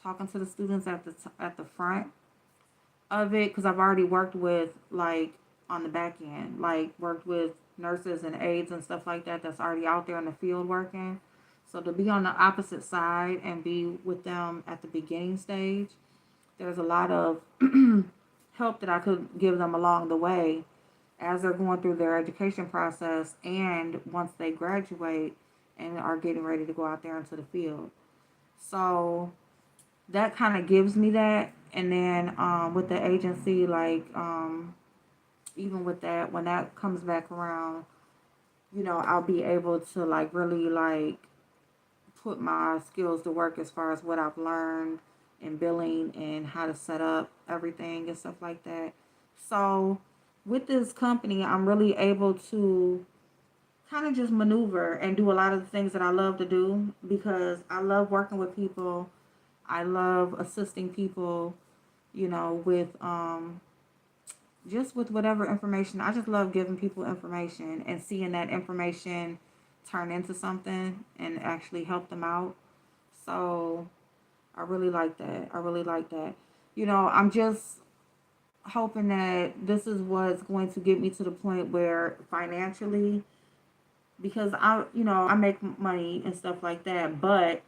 talking to the students at the front of it, because I've already worked with like on the back end, like worked with nurses and aides and stuff like that that's already out there in the field working. So to be on the opposite side and be with them at the beginning stage, there's a lot of help that I could give them along the way as they're going through their education process and once they graduate and are getting ready to go out there into the field. So that kind of gives me that. And then with the agency, like even with that, when that comes back around, I'll be able to like really like put my skills to work as far as what I've learned in billing and how to set up everything and stuff like that. So with this company, I'm really able to kind of just maneuver and do a lot of the things that I love to do because I love working with people. I love assisting people, with just with whatever information. I just love giving people information and seeing that information turn into something and actually help them out. So I really like that. I really like that. I'm just hoping that this is what's going to get me to the point where financially, because I make money and stuff like that, but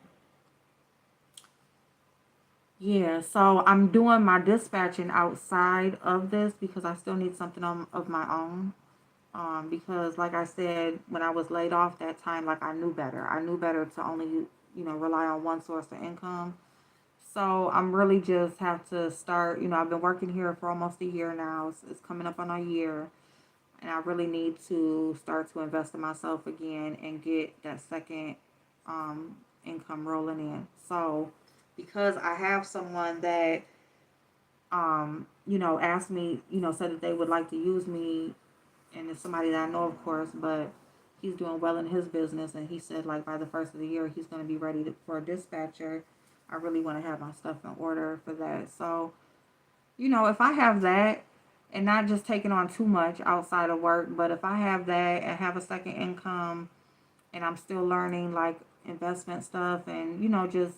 yeah, so I'm doing my dispatching outside of this because I still need something of my own. Because like I said, when I was laid off that time, like I knew better. I knew better to only, rely on one source of income. So I'm really just have to start, I've been working here for almost a year now. It's coming up on a year. And I really need to start to invest in myself again and get that second income rolling in. So because I have someone that asked me, said that they would like to use me, and it's somebody that I know, of course, but he's doing well in his business, and he said like by the first of the year he's going to be ready for a dispatcher. I really want to have my stuff in order for that. So, if I have that and not just taking on too much outside of work, but if I have that and have a second income and I'm still learning like investment stuff and, just,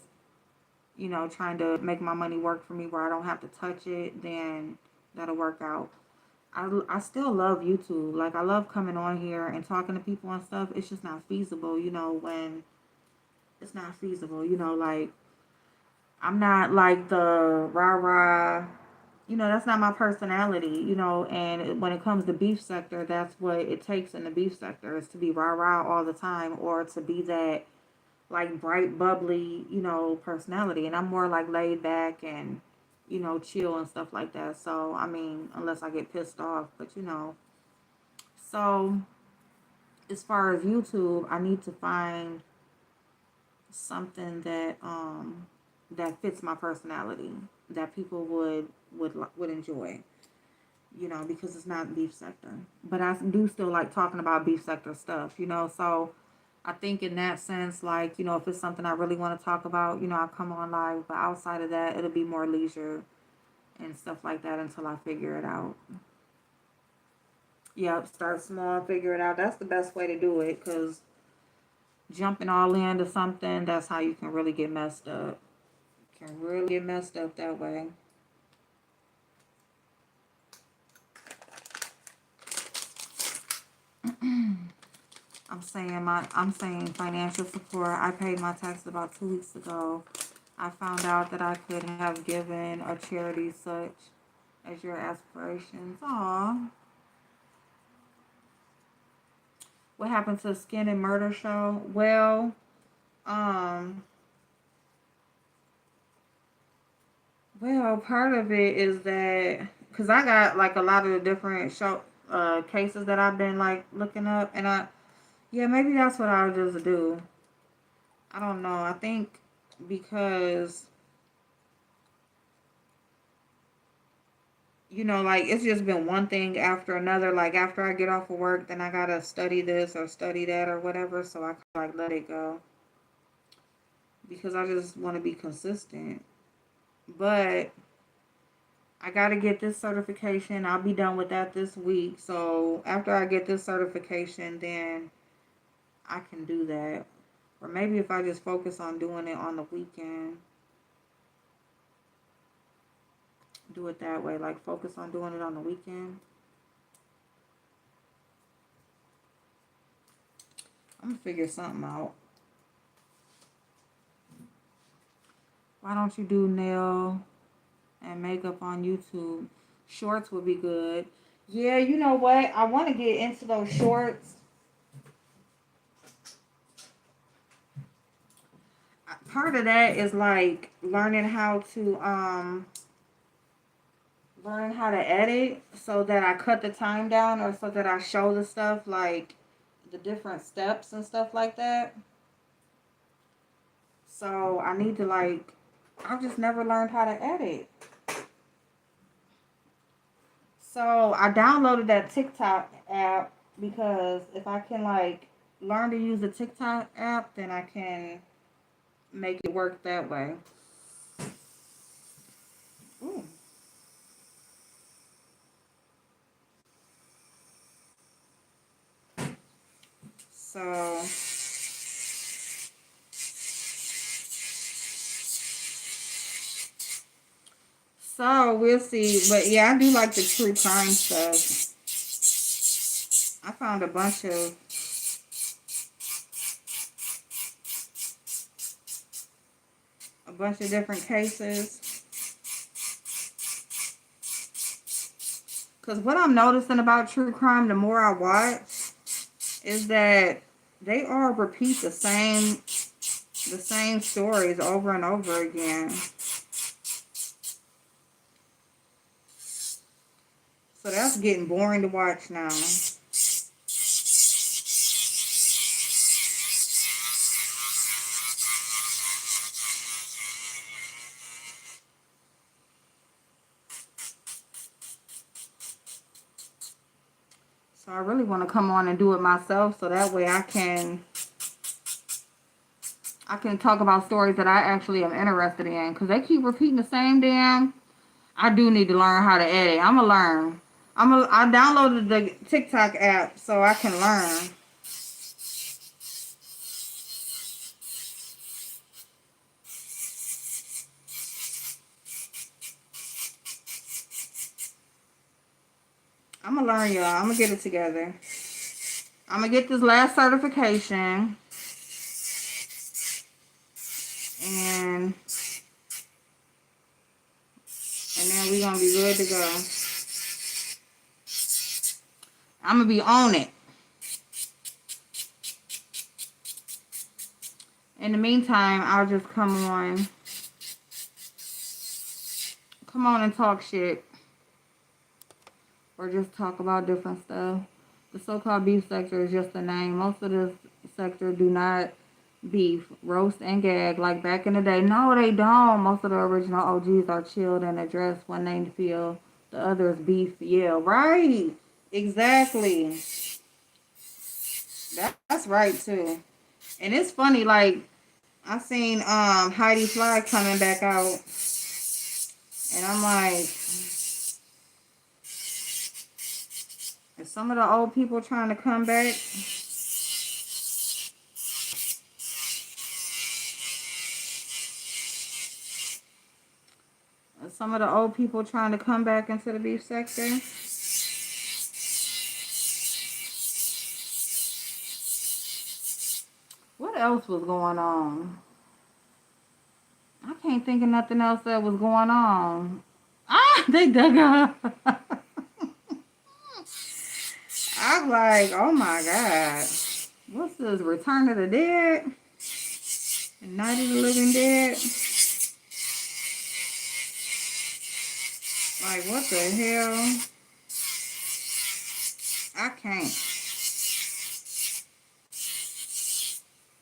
trying to make my money work for me where I don't have to touch it, then that'll work out. I still love YouTube. Like, I love coming on here and talking to people and stuff. It's just not feasible, when it's not feasible, like, I'm not like the rah rah, that's not my personality, and when it comes to beef sector, that's what it takes in the beef sector is to be rah rah all the time or to be that like bright, bubbly, personality. And I'm more like laid back and, chill and stuff like that. So, I mean, unless I get pissed off, but so as far as YouTube, I need to find something that fits my personality that people would enjoy, because it's not beef sector. But I do still like talking about beef sector stuff, so I think in that sense, like, if it's something I really want to talk about, I'll come on live. But outside of that, it'll be more leisure and stuff like that until I figure it out. Yep, start small, figure it out. That's the best way to do it because jumping all into something, that's how you can really get messed up. Can really get messed up that way. I'm saying financial support. I paid my taxes about 2 weeks ago. I found out that I could have given a charity such as your aspirations. Aw. What happened to the Skin and Murder show? Um, part of it is that because I got like a lot of the different show, cases that I've been like looking up, and yeah, maybe that's what I'll just do. I don't know. I think because like it's just been one thing after another. Like after I get off of work, then I gotta study this or study that or whatever. So I like let it go because I just want to be consistent. But I gotta get this certification. I'll be done with that this week. So after I get this certification, then I can do that. Or maybe if I just focus on doing it on the weekend, do it that way. Like focus on doing it on the weekend. I'm gonna figure something out. Why don't you do nail and makeup on YouTube? Shorts would be good. Yeah, you know what? I want to get into those shorts. Part of that is like learning how to edit so that I cut the time down, or so that I show the stuff like the different steps and stuff like that. So I need to like, I've just never learned how to edit. So I downloaded that TikTok app because if I can like learn to use the TikTok app, then I can make it work that way. Ooh. So we'll see. But yeah, I do like the true crime stuff. I found a bunch of different cases. Because what I'm noticing about true crime, the more I watch, is that they all repeat the same stories over and over again. So that's getting boring to watch now. So I really want to come on and do it myself, so that way I can talk about stories that I actually am interested in. Because they keep repeating the same damn. I do need to learn how to edit. I'm going to learn. I downloaded the TikTok app so I can learn. I'm going to learn, y'all. I'm going to get it together. I'm going to get this last certification. And then we're going to be good to go. I'm going to be on it. In the meantime, I'll just come on and talk shit. Or just talk about different stuff. The so-called beef sector is just a name. Most of this sector do not beef, roast, and gag like back in the day. No, they don't. Most of the original OGs are chilled and addressed when they feel the others beef. Yeah, right. Exactly. That's right, too. And it's funny, like, I seen Heidi Fly coming back out. And I'm like, is some of the old people trying to come back? Is some of the old people trying to come back into the beef sector? What else was going on? I can't think of nothing else that was going on. Ah, they dug up. I'm like, oh my God. What's this? Return of the Dead? Night of the Living Dead? Like, what the hell? I can't.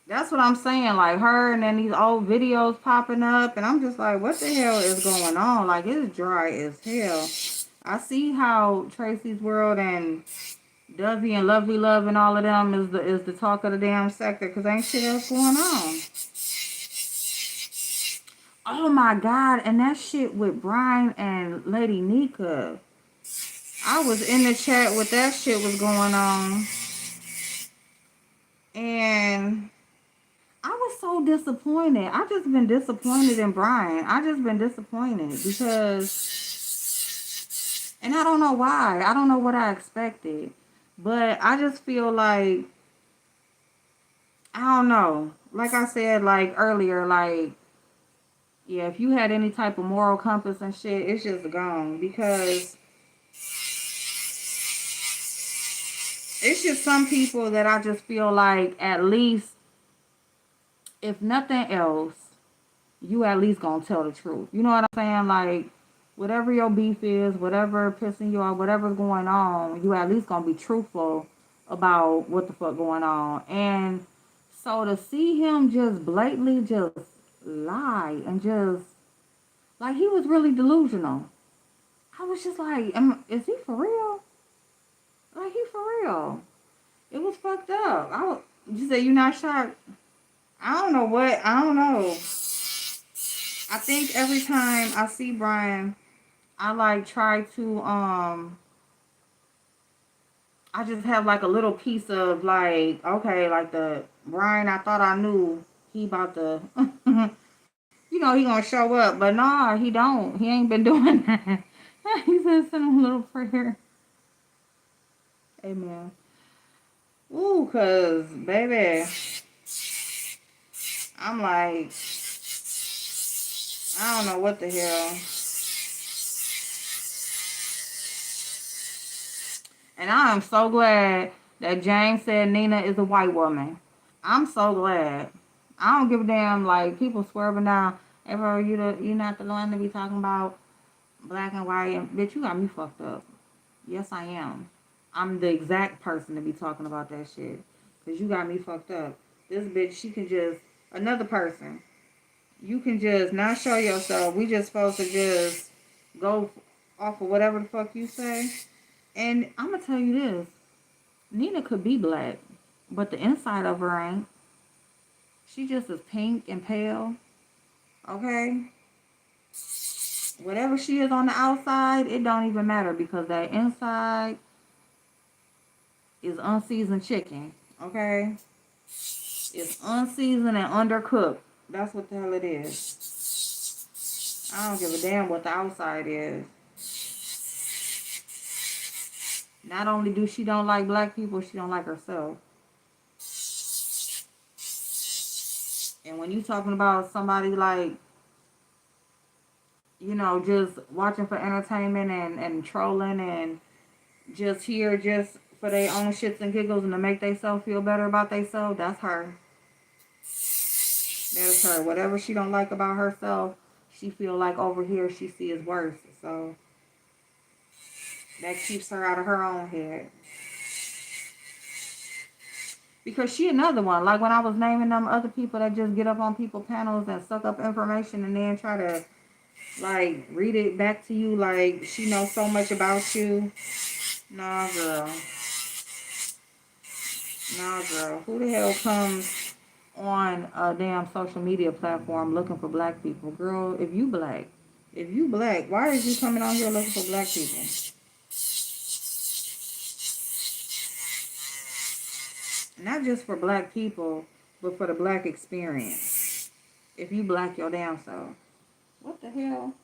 That's what I'm saying. Like her and then these old videos popping up. And I'm just like, what the hell is going on? Like, it's dry as hell. I see how Tracy's World and Dovey and Lovely Love and all of them is the talk of the damn sector. Because ain't shit else going on. Oh my God. And that shit with Brian and Lady Nika. I was in the chat with that shit was going on. And I was so disappointed. I just been disappointed in Brian. I just been disappointed because, and I don't know why. I don't know what I expected. But I just feel like, I don't know. Like I said, like earlier, like, yeah, if you had any type of moral compass and shit, it's just gone. Because it's just some people that I just feel like, at least, if nothing else, you at least gonna tell the truth. You know what I'm saying? Like, whatever your beef is, whatever pissing you off, whatever's going on, you at least gonna be truthful about what the fuck going on. And so to see him just blatantly just lie and just, like, he was really delusional. I was just like, is he for real? Like, he for real. It was fucked up. You say you not shocked? I don't know what, I don't know. I think every time I see Brian, I like try to I just have like a little piece of like, okay, like the Brian I thought I knew, he about to he gonna show up, but nah, he don't. He ain't been doing that. He said send him a little prayer. Amen. Ooh, cause baby, I'm like, I don't know what the hell. And I am so glad that James said Nina is a white woman. I'm so glad. I don't give a damn. Like, people swerving down. Ever you not the one to be talking about black and white. And bitch, you got me fucked up. Yes, I am. I'm the exact person to be talking about that shit. Cause you got me fucked up. This bitch, she can just, another person. You can just not show yourself. We just supposed to just go off of whatever the fuck you say. And I'm gonna tell you this. Nina could be black, but the inside of her ain't. She just is pink and pale. Okay? Whatever she is on the outside, it don't even matter because that inside is unseasoned chicken. Okay? It's unseasoned and undercooked. That's what the hell it is. I don't give a damn what the outside is. Not only do she don't like black people, she don't like herself. And when you talking about somebody like, just watching for entertainment and trolling and just here just for their own shits and giggles and to make themselves feel better about themselves, that's her. That is her. Whatever she don't like about herself, she feel like over here she sees worse. So that keeps her out of her own head. Because she another one. Like when I was naming them other people that just get up on people panels and suck up information and then try to like read it back to you like she knows so much about you. Nah, girl. Nah, girl. Who the hell comes on a damn social media platform looking for black people? Girl, if you black, why is you coming on here looking for black people? Not just for black people, but for the black experience. If you black your damn self. What the hell?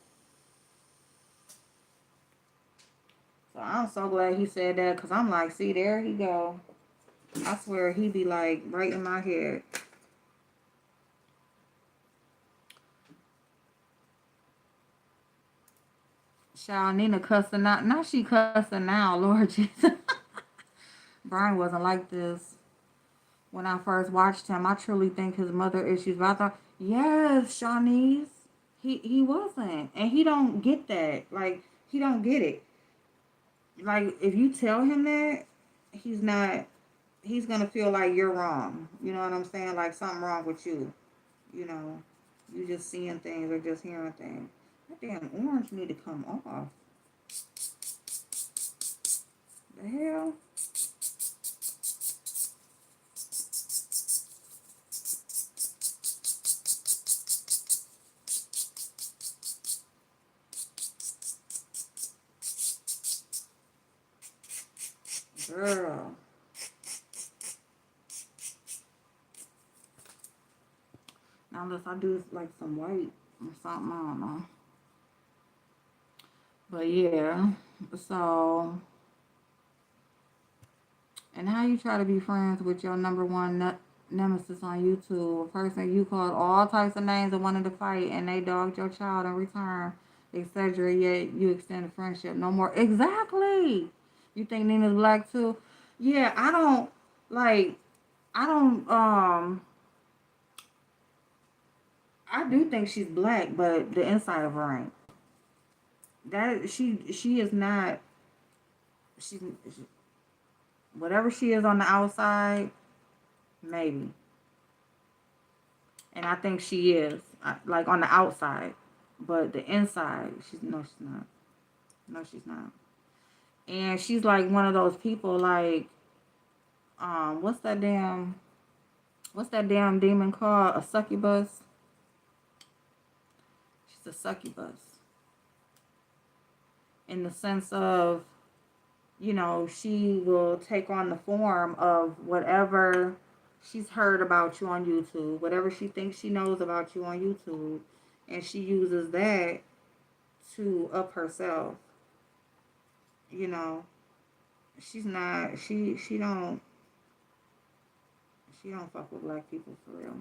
So I'm so glad he said that because I'm like, see, there he go. I swear he be like right in my head. Child, Nina cussing out. Now she cussing now, Lord Jesus. Brian wasn't like this when I first watched him. I truly think his mother issues. But I thought, yes, Shawnee's. He wasn't. And he don't get that. Like, he don't get it. Like, if you tell him that, he's not, he's gonna feel like you're wrong. You know what I'm saying? Like something wrong with you. You know, you just seeing things or just hearing things. That damn orange need to come off. The hell? Girl. Now unless I do like some white or something, I don't know. But yeah. So, and how you try to be friends with your number one nemesis on YouTube, a person you called all types of names and wanted to fight, and they dogged your child in return, etc. Yet you extend a friendship no more. Exactly. You think Nina's black too? Yeah, I don't like. I don't. I do think she's black, but the inside of her ain't. That she is not. She whatever she is on the outside, maybe. And I think she is like on the outside, but the inside, she's no, she's not. No, she's not. And she's like one of those people like, what's that damn, what's that damn demon called? A succubus. She's a succubus in the sense of, you know, she will take on the form of whatever she's heard about you on YouTube, whatever she thinks she knows about you on YouTube, and she uses that to up herself. You know, she's not. She don't fuck with black people for real.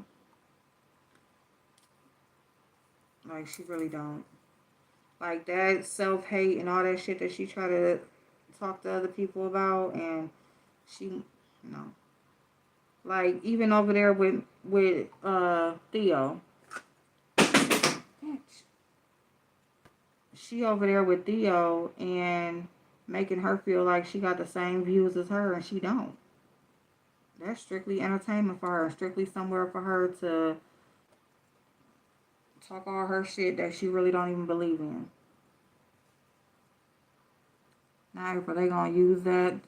Like she really don't. Like that self hate and all that shit that she try to talk to other people about, and she no. Like even over there with Theo, she over there with Theo and making her feel like she got the same views as her, and she don't. That's strictly entertainment for her, strictly somewhere for her to talk all her shit that she really don't even believe in. Now, if they gonna use that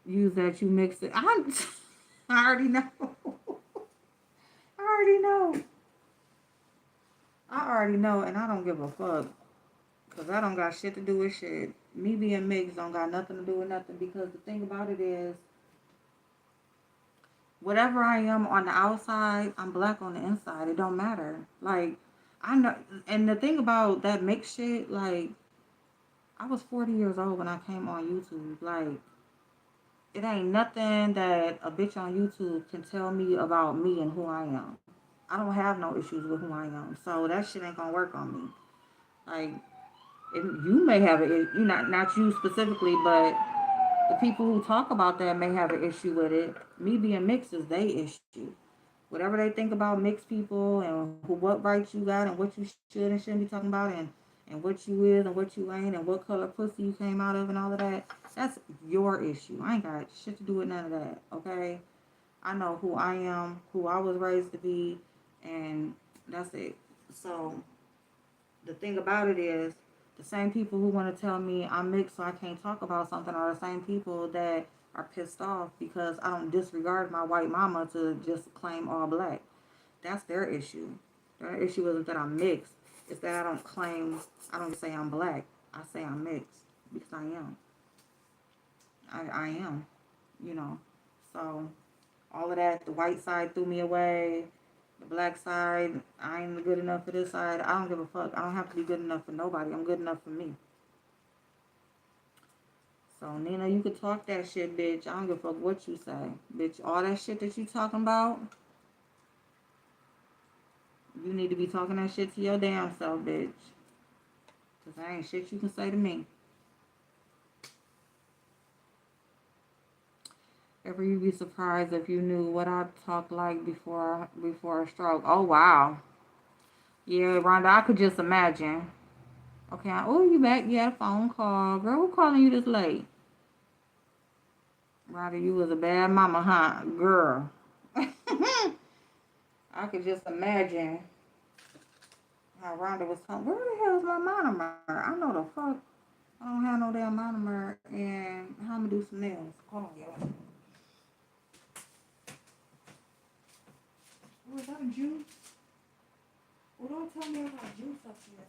you mix it. I already know. I already know. I already know, and I don't give a fuck. Because I don't got shit to do with shit. Me being mixed don't got nothing to do with nothing. Because the thing about it is, whatever I am on the outside, I'm black on the inside. It don't matter. Like, I know. And the thing about that mixed shit, like, I was 40 years old when I came on YouTube. Like, it ain't nothing that a bitch on YouTube can tell me about me and who I am. I don't have no issues with who I am. So that shit ain't gonna work on me. Like, you may have it, you not you specifically, but the people who talk about that may have an issue with it. Me being mixed is they issue. Whatever they think about mixed people and what rights you got and what you should and shouldn't be talking about and what you is and what you ain't and what color pussy you came out of and all of that, that's your issue. I ain't got shit to do with none of that, okay? I know who I am, who I was raised to be, and that's it. So the thing about it is, the same people who want to tell me I'm mixed so I can't talk about something are the same people that are pissed off because I don't disregard my white mama to just claim all black. That's their issue. Their issue isn't that I'm mixed. It's that I don't say I'm black. I say I'm mixed because I am. I am, you know. So all of that, the white side threw me away. The black side, I ain't good enough for this side. I don't give a fuck. I don't have to be good enough for nobody. I'm good enough for me. So, Nina, you could talk that shit, bitch. I don't give a fuck what you say. Bitch, all that shit that you talking about, you need to be talking that shit to your damn self, bitch. Because there ain't shit you can say to me. Ever you be surprised if you knew what I talked like before a stroke. Oh, wow. Yeah, Rhonda, I could just imagine. Okay, oh, you back? You had a phone call. Girl, who calling you this late? Rather, you was a bad mama, huh? Girl. I could just imagine how Rhonda was talking. Where the hell is my monomer? I know the fuck. I don't have no damn monomer, and how I'm gonna do some nails. Hold on, y'all. Oh, is that a juice? Well, don't tell me about juice up here.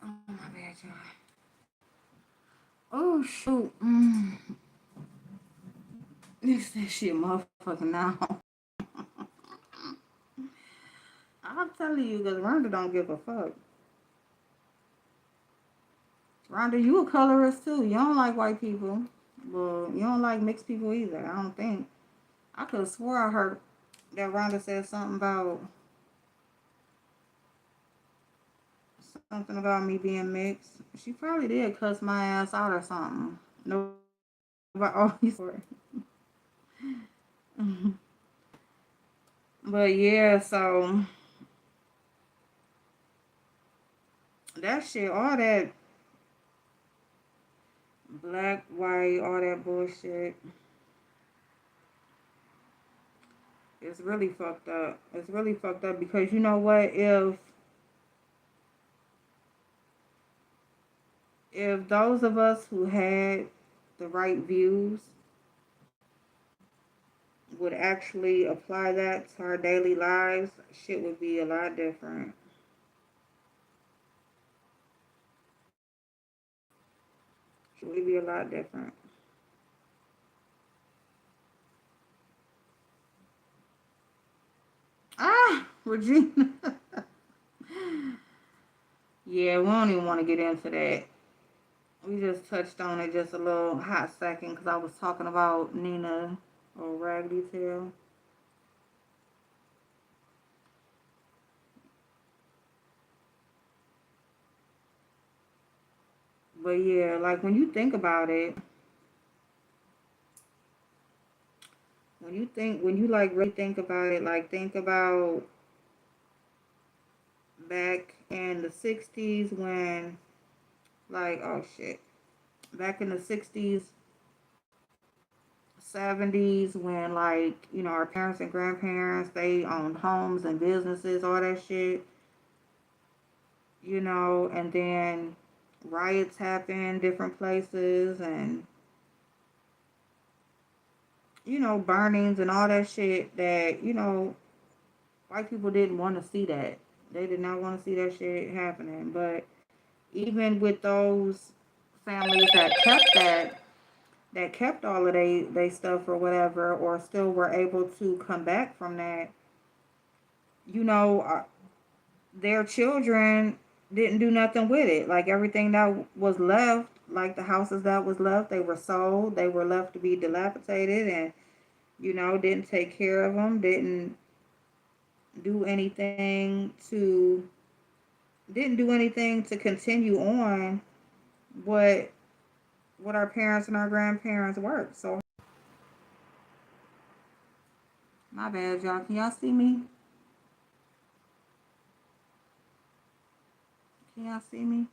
Oh, my bad, y'all. Oh, shoot. This that shit motherfucking now. I'm telling you, because Rhonda don't give a fuck. Rhonda, you a colorist too. You don't like white people. Well, you don't like mixed people either, I don't think. I could have swore I heard that Rhonda said something about me being mixed. She probably did cuss my ass out or something. No, but oh, you swear. But yeah, so that shit, all that black, white, all that bullshit, it's really fucked up. It's really fucked up because you know what? If those of us who had the right views would actually apply that to our daily lives, shit would be a lot different. Shit would be a lot different. Ah, Regina. Yeah, we don't even want to get into that. We just touched on it just a little hot second because I was talking about Nina or Raggedy Tail. But yeah, like when you think about it, when you like really think about it, like think about back in the 60s when, like, oh shit, back in the 60s, 70s when, like, you know, our parents and grandparents, they owned homes and businesses, all that shit, you know, and then riots happen different places and, you know, burnings and all that shit that, you know, white people didn't want to see that. They did not want to see that shit happening. But even with those families that kept all of they stuff or whatever, or still were able to come back from that, you know, their children didn't do nothing with it. Like everything that was left, like the houses that was left, they were sold. They were left to be dilapidated, and you know, didn't take care of them. Do anything to didn't do anything to continue on what our parents and our grandparents worked. So my bad, y'all. Can y'all see me? Can y'all see me?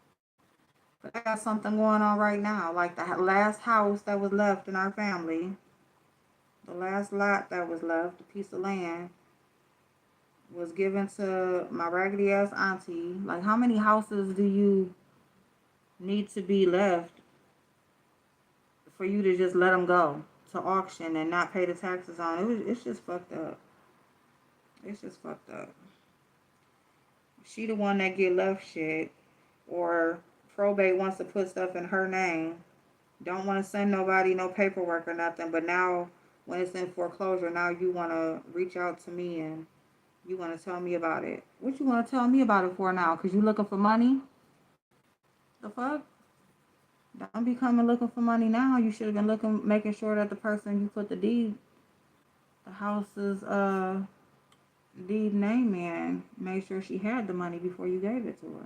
But I got something going on right now. Like the last house that was left in our family, the last lot that was left, a piece of land, was given to my raggedy ass auntie. Like, how many houses do you need to be left for you to just let them go to auction and not pay the taxes on it? It's just fucked up. It's just fucked up. She the one that get left shit, or probate wants to put stuff in her name. Don't want to send nobody no paperwork or nothing, but now when it's in foreclosure, now you want to reach out to me and you want to tell me about it. What you want to tell me about it for now? Because you looking for money? The fuck? Don't be coming looking for money now. You should have been making sure that the person you put the deed, the house is deed name in, made sure she had the money before you gave it to her.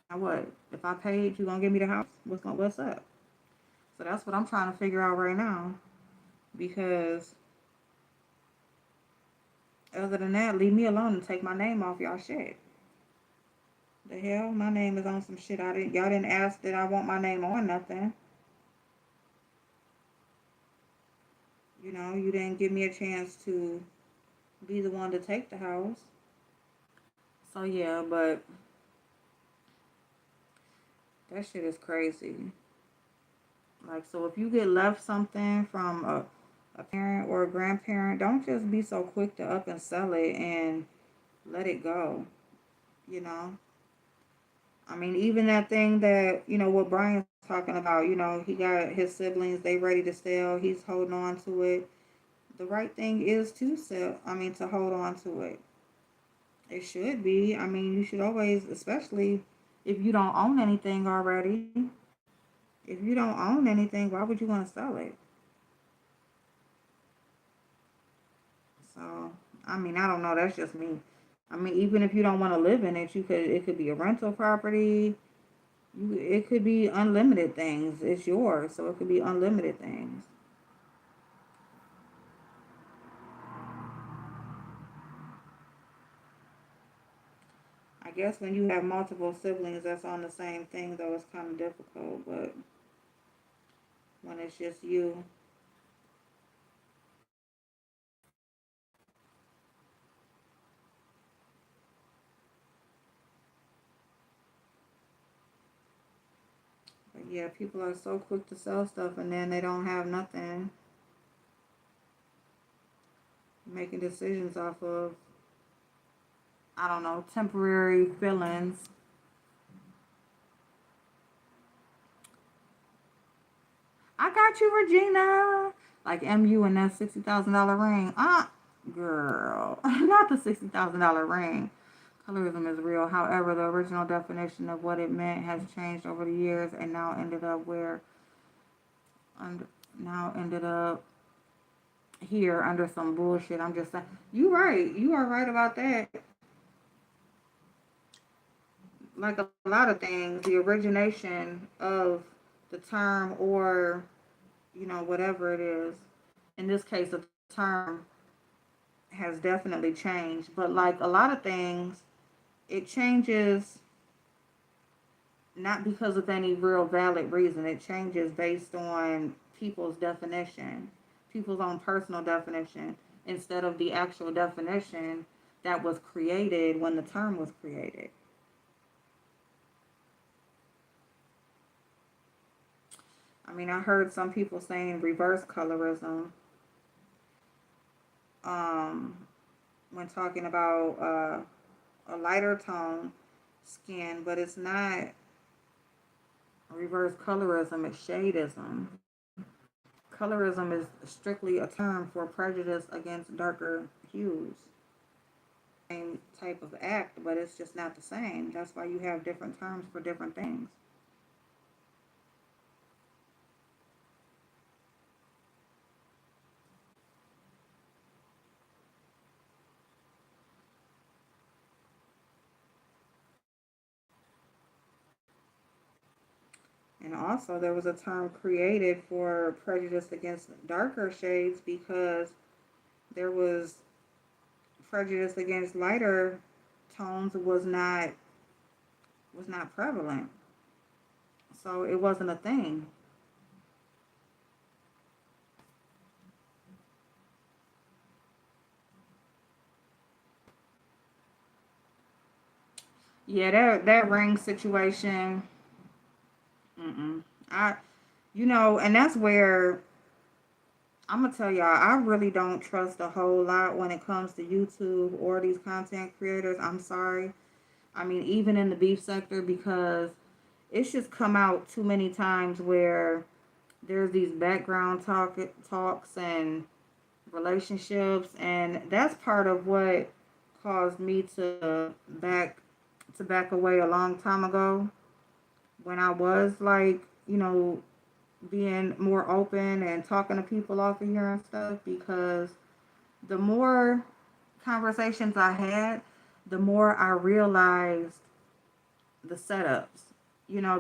Now what? If I paid, you gonna give me the house? What's up? So that's what I'm trying to figure out right now. Because other than that, leave me alone and take my name off y'all shit. The hell, my name is on some shit. Y'all didn't ask that I want my name on nothing. You know, you didn't give me a chance to be the one to take the house. So yeah, but that shit is crazy. Like, so if you get left something from a parent or a grandparent, don't just be so quick to up and sell it and let it go. You know, I mean, even that thing that, what Brian's talking about, he got his siblings, they ready to sell, he's holding on to it. The right thing is to sell, to hold on to it. It should be. I mean, you should always, especially if you don't own anything already. If you don't own anything, why would you want to sell it? So, I don't know. That's just me. Even if you don't want to live in it, it could be a rental property. It could be unlimited things. It's yours, so it could be unlimited things. I guess when you have multiple siblings that's on the same thing, though, it's kind of difficult. But when it's just you, but yeah, people are so quick to sell stuff and then they don't have nothing, making decisions off of, I don't know, temporary feelings. I got you, Regina. Like MU and that $60,000 ring. Girl, not the $60,000 ring. Colorism is real. However, the original definition of what it meant has changed over the years, and now ended up here under some bullshit. I'm just saying. You right. You are right about that. Like a lot of things, the origination of the term or whatever it is. In this case, the term has definitely changed. But like a lot of things, it changes not because of any real valid reason. It changes based on people's definition, people's own personal definition, instead of the actual definition that was created when the term was created. I heard some people saying reverse colorism um, when talking about a lighter tone skin, but it's not reverse colorism, it's shadeism. Colorism is strictly a term for prejudice against darker hues. Same type of act, but it's just not the same. That's why you have different terms for different things. And also, there was a term created for prejudice against darker shades because there was prejudice against lighter tones was not prevalent. So it wasn't a thing. Yeah, that ring situation. Mm-mm. And that's where I'm gonna tell y'all, I really don't trust a whole lot when it comes to YouTube or these content creators. I'm sorry. Even in the beef sector, because it's just come out too many times where there's these background talks and relationships, and that's part of what caused me to back away a long time ago when I was like, being more open and talking to people off of here and stuff, because the more conversations I had, the more I realized the setups,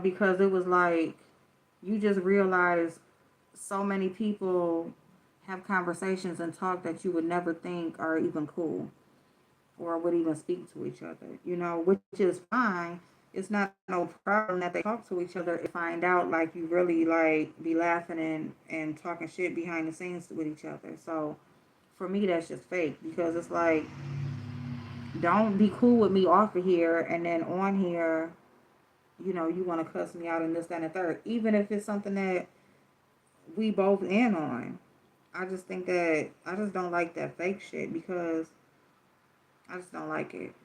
because it was like you just realize so many people have conversations and talk that you would never think are even cool or would even speak to each other, which is fine. It's not no problem that they talk to each other and find out like you really like be laughing and talking shit behind the scenes with each other. So for me, that's just fake, because it's like, don't be cool with me off of here and then on here, you want to cuss me out and this, that, and the third, even if it's something that we both in on. I just think that I just don't like that fake shit, because I just don't like it.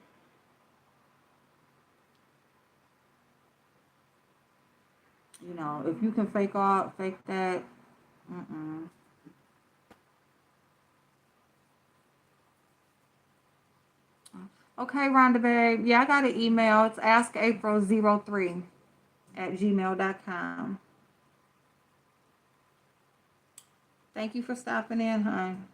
If you can fake that, mm-mm. Okay, Rhonda, babe. Yeah, I got an email. It's askapril03@gmail.com. Thank you for stopping in, hon.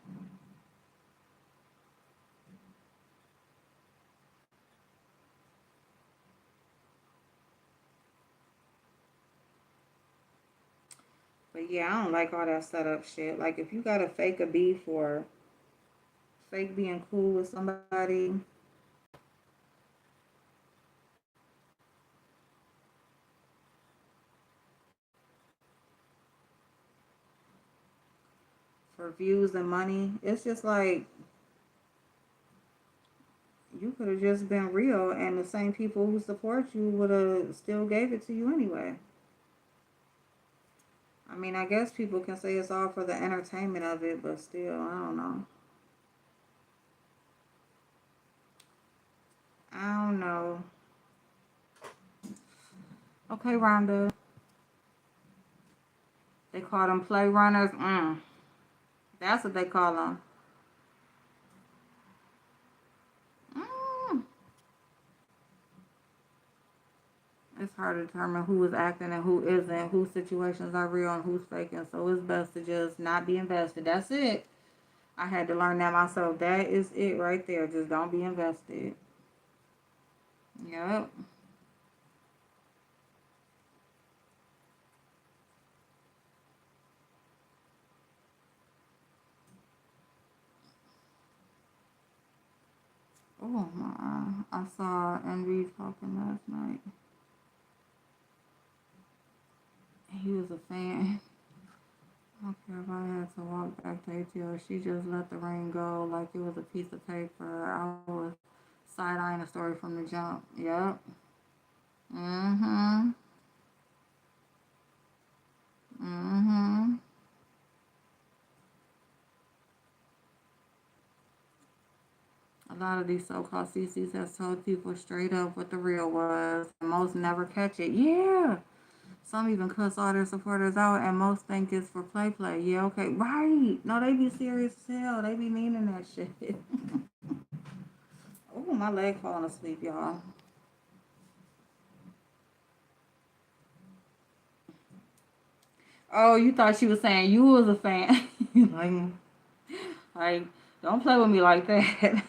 But yeah, I don't like all that setup shit. Like, if you gotta fake a beef or fake being cool with somebody for views and money, it's just like you could have just been real, and the same people who support you would have still gave it to you anyway. I mean, I guess people can say it's all for the entertainment of it, but still, I don't know. I don't know. Okay, Rhonda. They call them play runners. That's what they call them. Mm. It's hard to determine who is acting and who isn't, whose situations are real and who's faking. So it's best to just not be invested. That's it. I had to learn that myself. That is it right there. Just don't be invested. Yep. Oh my! I saw Envy talking last night. He was a fan. I don't care if I had to walk back to ATL. She just let the ring go like it was a piece of paper. I was side eyeing the story from the jump. Yep. Mm-hmm. Mm-hmm. A lot of these so-called CCs have told people straight up what the real was. And most never catch it. Yeah. Some even cuss all their supporters out, and most think it's for play. Yeah, okay, right. No, they be serious as hell. They be meaning that shit. Oh, my leg falling asleep, y'all. Oh, you thought she was saying you was a fan. like, like, don't play with me like that.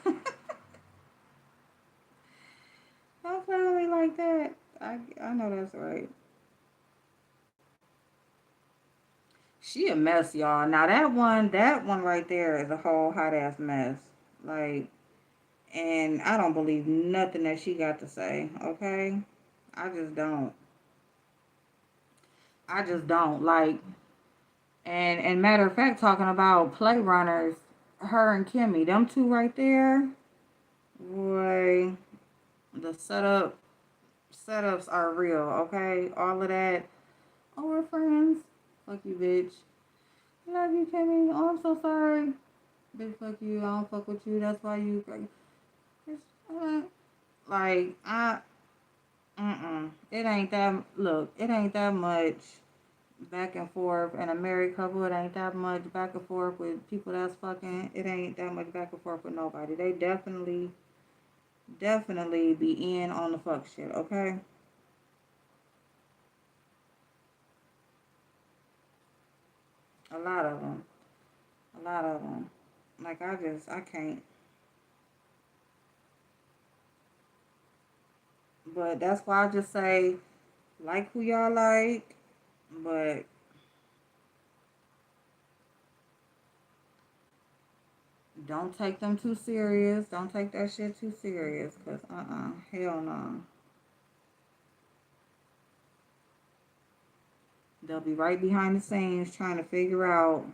Don't play with me like that. I know that's right. She a mess, y'all. Now that one right there is a whole hot ass mess. Like, and I don't believe nothing that she got to say. Okay, I just don't. I just don't like. And matter of fact, talking about play runners, her and Kimmy, them two right there, boy, the setups are real. Okay, all of that. Oh, we're friends. Fuck you, bitch. Love you, Kimmy. Oh, I'm so sorry. Bitch, fuck you. I don't fuck with you. That's why you. Like, it ain't that. Look, it ain't that much back and forth. And a married couple, it ain't that much back and forth with people that's fucking. It ain't that much back and forth with nobody. They definitely be in on the fuck shit. Okay. A lot of them. A lot of them. Like, I can't. But that's why I just say, like who y'all like, but don't take them too serious. Don't take that shit too serious, cause hell no. They'll be right behind the scenes trying to figure out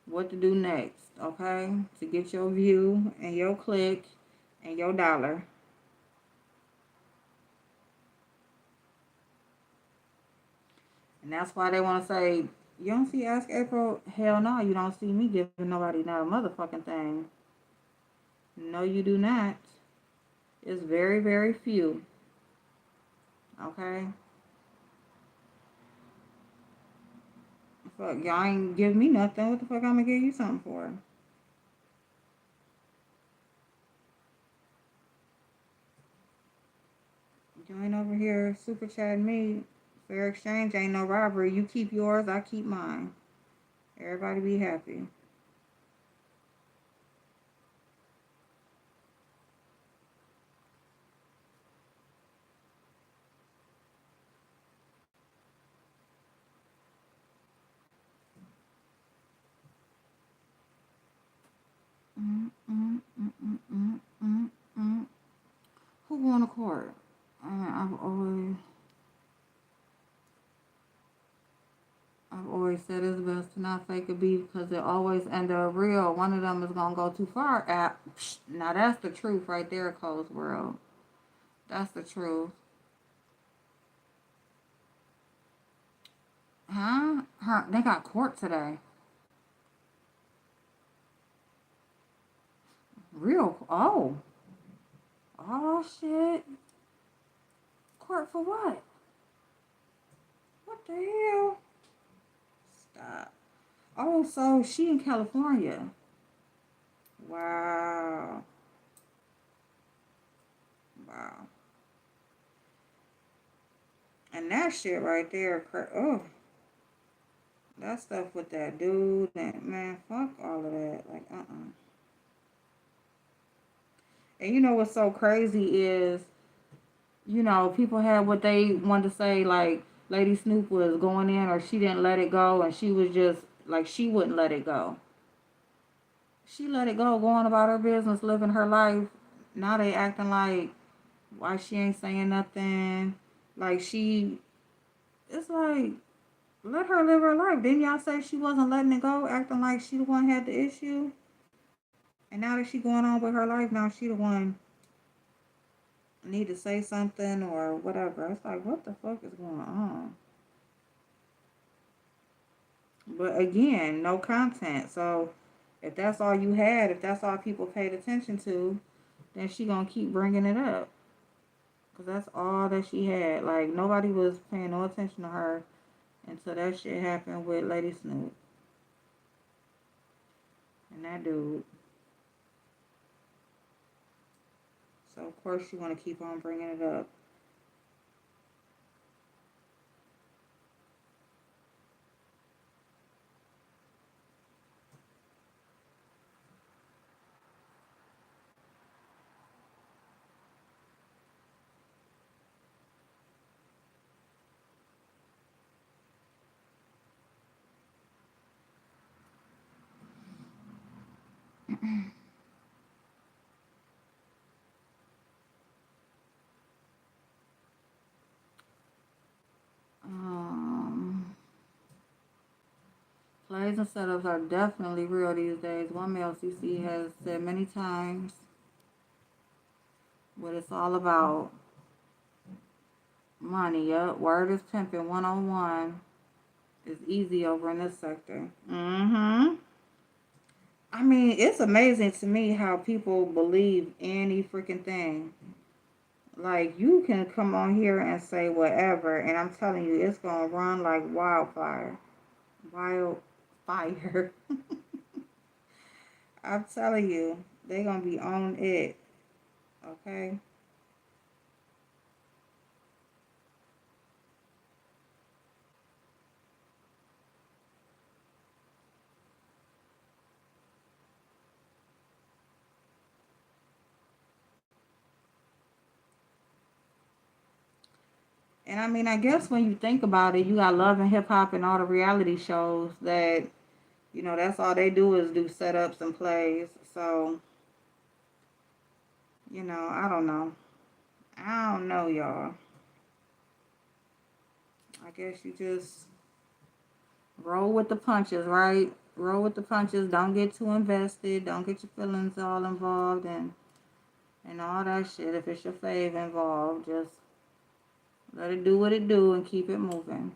what to do next, okay? To get your view and your click and your dollar. And that's why they want to say, you don't see Ask April? Hell no, you don't see me giving nobody not a motherfucking thing. No, you do not. It's very, very few, okay? Fuck, y'all ain't give me nothing. What the fuck I'm gonna give you something for? You ain't over here super chatting me. Fair exchange ain't no robbery. You keep yours, I keep mine. Everybody be happy. Mm, mm, mm, mm, mm, mm, mm. Who won the court? I've always said it's best to not fake a beef because it always end up real. One of them is gonna go too far. Now that's the truth right there, Cole's World. That's the truth. Huh? They got court today. Real? Oh. Oh shit. Court for what? What the hell? Stop. Oh, so she in California. Wow. Wow. And that shit right there, oh, that stuff with that dude, and man, fuck all of that. Like, And you know what's so crazy is, people had what they wanted to say, like, Lady Snoop was going in or she didn't let it go, and she was just, like, she wouldn't let it go. She let it go, going about her business, living her life. Now they acting like, why she ain't saying nothing? Like, it's like, let her live her life. Didn't y'all say she wasn't letting it go, acting like she the one had the issue? And now that she going on with her life, now she the one need to say something or whatever. It's like, what the fuck is going on? But again, no content. So if that's all you had, if that's all people paid attention to, then she gonna keep bringing it up. Because that's all that she had. Like, nobody was paying no attention to her until that shit happened with Lady Snoop. And that dude. So, of course, you want to keep on bringing it up. Um, Plays and setups are definitely real these days. One male CC has said many times what it's all about. Money, yup. Word is pimping 101 is easy over in this sector. Mm-hmm. I mean, it's amazing to me how people believe any freaking thing. Like, you can come on here and say whatever, and I'm telling you, it's gonna run like wildfire. Wildfire. I'm telling you, they gonna be on it. Okay? And I mean, I guess when you think about it, you got Love and Hip Hop and all the reality shows that, that's all they do is do setups and plays. So, I don't know. I don't know, y'all. I guess you just roll with the punches, right? Roll with the punches. Don't get too invested. Don't get your feelings all involved and all that shit. If it's your fave involved, just let it do what it do and keep it moving.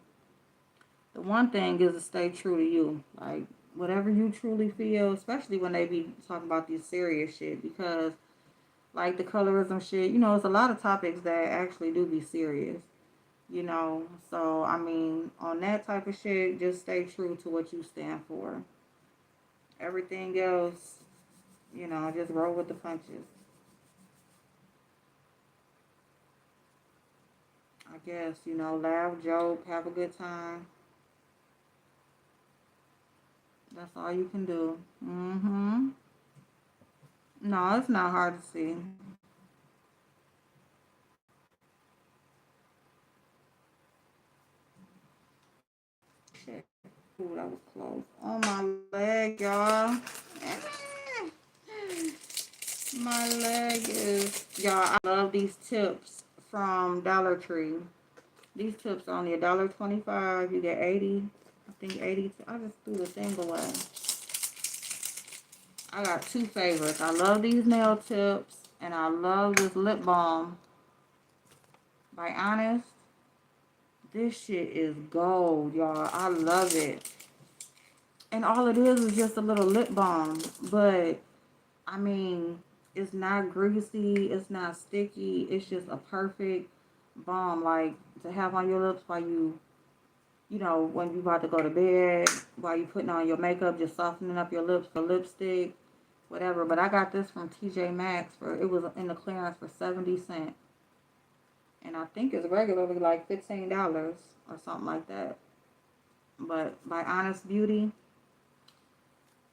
The one thing is to stay true to you. Like, whatever you truly feel, especially when they be talking about these serious shit, because, like, the colorism shit, it's a lot of topics that actually do be serious, So, I mean, on that type of shit, just stay true to what you stand for. Everything else, just roll with the punches. I guess, laugh, joke, have a good time. That's all you can do. Mm-hmm. No, it's not hard to see. Shit. Ooh, that was close. On my leg, y'all. My leg is, y'all, I love these tips from Dollar Tree. These tips are only $1.25. You get 80. I think 80. I just threw the thing away. I got two favorites. I love these nail tips, and I love this lip balm by Honest. This shit is gold, y'all. I love it. And all it is just a little lip balm. But, I mean, it's not greasy. It's not sticky. It's just a perfect balm, like, to have on your lips while when you about to go to bed, while you putting on your makeup, just softening up your lips for lipstick, whatever. But I got this from TJ Maxx it was in the clearance for 70 cents. And I think it's regularly like $15 or something like that. But by Honest Beauty.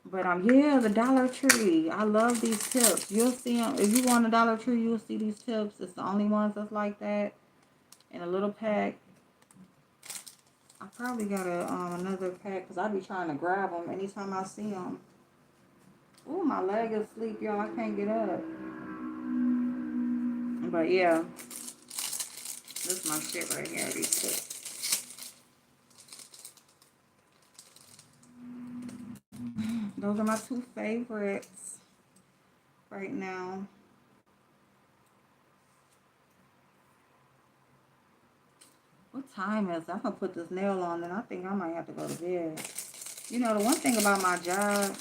But yeah, the Dollar Tree. I love these tips. You'll see them. If you want a Dollar Tree, you'll see these tips. It's the only ones that's like that. In a little pack. I probably got another pack because I be trying to grab them anytime I see them. Ooh, my leg is asleep, y'all. I can't get up. But yeah, this is my shit right here. These tips. Those are my two favorites right now. What time is it? I'm gonna put this nail on and I think I might have to go to bed. The one thing about my job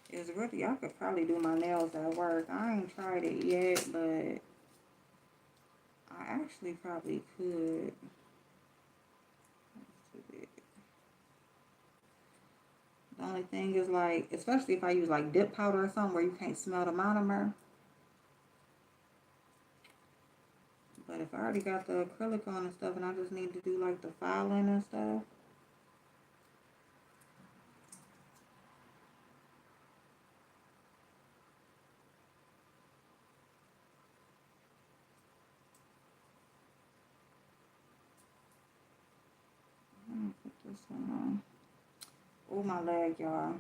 is really I could probably do my nails at work. I ain't tried it yet, but I actually probably could. The only thing is, like, especially if I use like dip powder or something where you can't smell the monomer. But if I already got the acrylic on and stuff and I just need to do like the filing and stuff. Let me put this one on. Oh, my leg, y'all.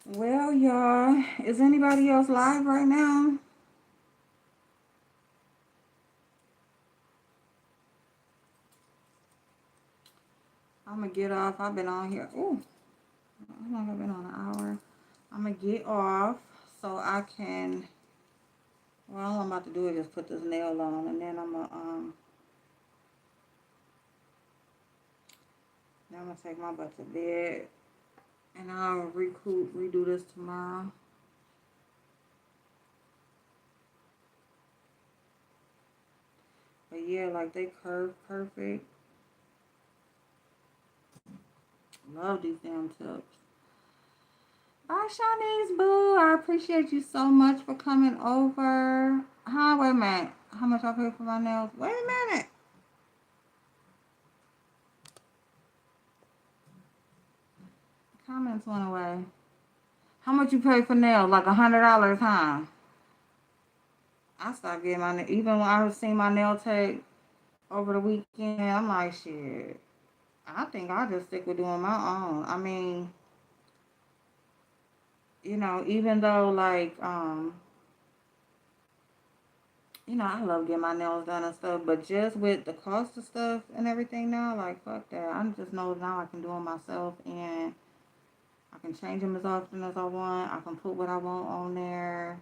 Well, y'all, is anybody else live right now? I'm gonna get off. I've been on here. Ooh, how long have I been on? An hour. I'm gonna get off so I can. Well, all I'm about to do is just put this nail on, and then I'm gonna take my butt to bed, and I'll redo this tomorrow. But yeah, like they curve perfect. Love these damn tips. Bye, Shawnee's boo. I appreciate you so much for coming over. Huh? Wait a minute. How much I paid for my nails? Wait a minute. That's one away. How much you pay for nails? Like $100, huh? I stopped getting my even when I was seeing my nail tech over the weekend. I'm like, shit. I think I'll just stick with doing my own. I mean, even though like I love getting my nails done and stuff, but just with the cost of stuff and everything now, like fuck that. I just know now I can do them myself and I can change them as often as I want. I can put what I want on there,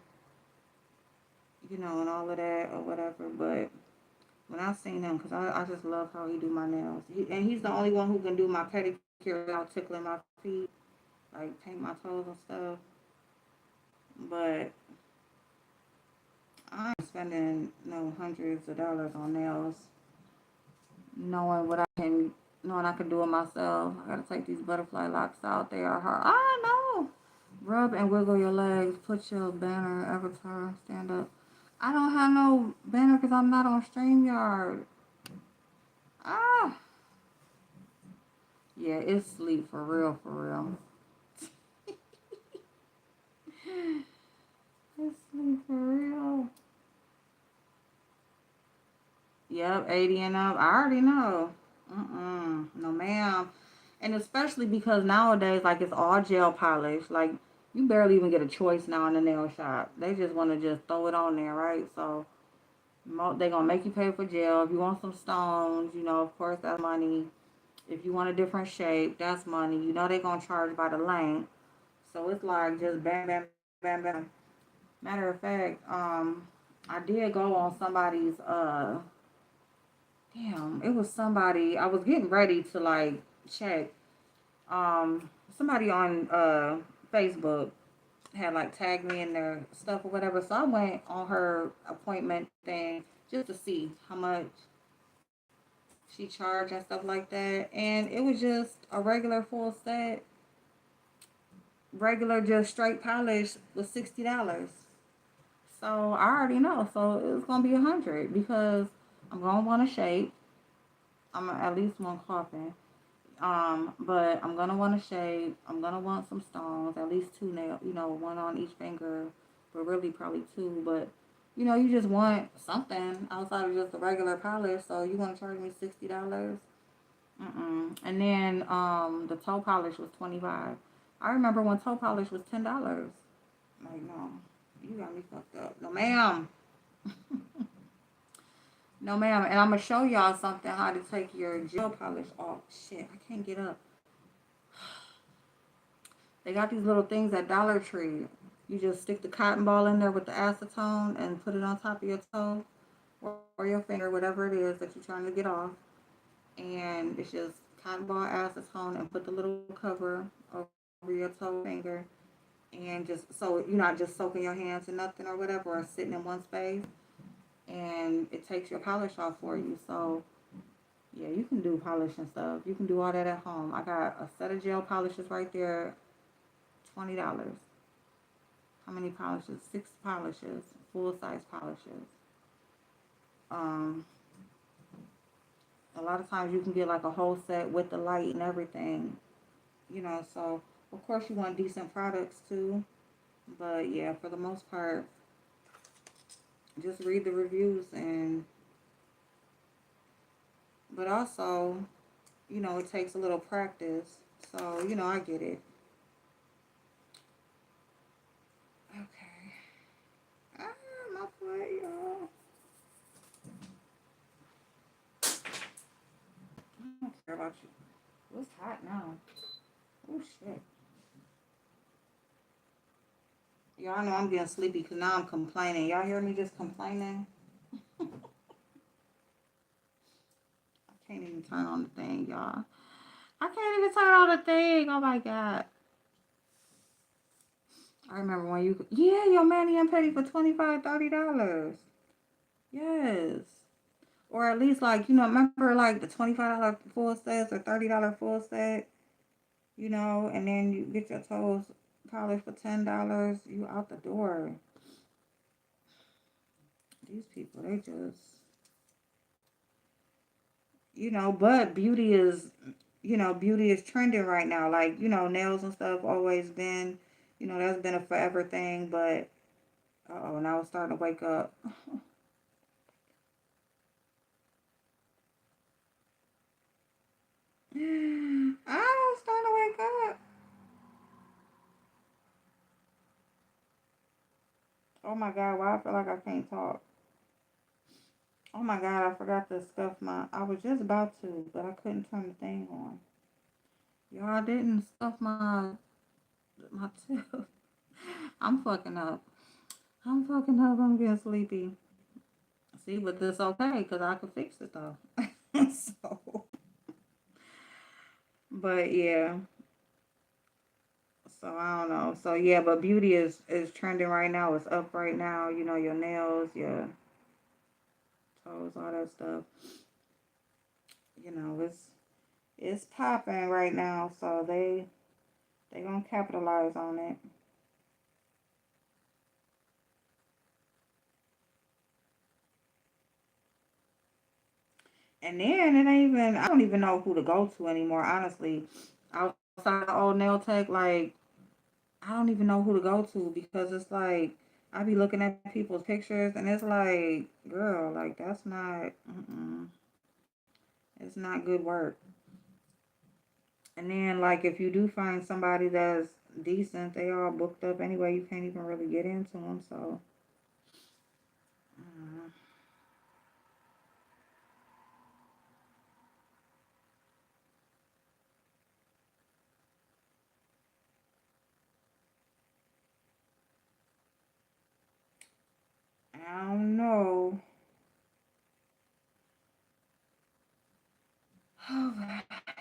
and all of that or whatever. But when I seen him, because I just love how he do my nails. And he's the only one who can do my pedicure without tickling my feet, like paint my toes and stuff. But I ain't spending no hundreds of dollars on nails, knowing what knowing I can do it myself. I gotta take these butterfly locks out. They are hard. I know. Rub and wiggle your legs. Put your banner, avatar, stand up. I don't have no banner because I'm not on StreamYard. Ah. Yeah, it's sleep for real, for real. It's sleep for real. Yep, 80 and up. I already know. No, ma'am. And especially because nowadays, like, it's all gel polish. Like, you barely even get a choice now in the nail shop. They just want to just throw it on there, right? So, they going to make you pay for gel. If you want some stones, of course, that's money. If you want a different shape, that's money. They going to charge by the length. So, it's like just bam, bam, bam, bam. Matter of fact, I did go on somebody's, damn, it was somebody, I was getting ready to, like, check. Somebody on Facebook had like tagged me in their stuff or whatever. So I went on her appointment thing just to see how much she charged and stuff like that. And it was just a regular full set, regular just straight polish was $60. So I already know. So it was gonna be 100 because I'm gonna want a shape. I'm gonna at least one coffin. But I'm gonna want a shade. I'm gonna want some stones, at least two nail, one on each finger, but really probably two. But you just want something outside of just the regular polish. So you want to charge me $60? And then the toe polish was 25. I remember when toe polish was $10. Like no, you got me fucked up. No ma'am, no ma'am. And I'm gonna show y'all something how to take your gel polish off. Shit, I can't get up. They got these little things at Dollar Tree. You just stick the cotton ball in there with the acetone and put it on top of your toe or your finger, whatever it is that you're trying to get off. And it's just cotton ball acetone and put the little cover over your toe finger. And just so you're not just soaking your hands in nothing or whatever or sitting in one space. And it takes your polish off for you. So yeah, you can do polish and stuff. You can do all that at home. I got a set of gel polishes right there, $20. How many polishes? 6 polishes, full size polishes. Um, a lot of times you can get like a whole set with the light and everything, So of course you want decent products too, but yeah, for the most part, just read the reviews but also, it takes a little practice. So I get it. Okay. Ah, my foot, y'all. I don't care about you. It's hot now. Oh shit. Y'all know I'm getting sleepy because now I'm complaining. Y'all hear me just complaining? I can't even turn on the thing, y'all. I can't even turn on the thing. Oh my god. I remember when yeah, your manny and petty for $25, $30. Yes. Or at least like, remember like the $25 full sets or $30 full set, and then you get your toes polished for $10. You out the door. These people, they just, but beauty is, beauty is trending right now. Like, nails and stuff always been, that's been a forever thing. But, oh, now it's starting to wake up. Oh, it's starting to wake up. Oh my God, why I feel like I can't talk. Oh my God, I forgot to stuff I was just about to, but I couldn't turn the thing on. Y'all, I didn't stuff my tooth. I'm fucking up. I'm fucking up. I'm getting sleepy. See, but this okay, because I could fix it though. So, but yeah. So I don't know. So yeah, but beauty is trending right now. It's up right now. Your nails, your toes, all that stuff. It's popping right now. So they gonna capitalize on it. And then it ain't even. I don't even know who to go to anymore. Honestly, outside of old nail tech, like I don't even know who to go to because it's like I be looking at people's pictures and it's like, girl, like that's not. It's not good work. And then, like, if you do find somebody that's decent, they all booked up anyway. You can't even really get into them. So, uh, I don't know. Oh,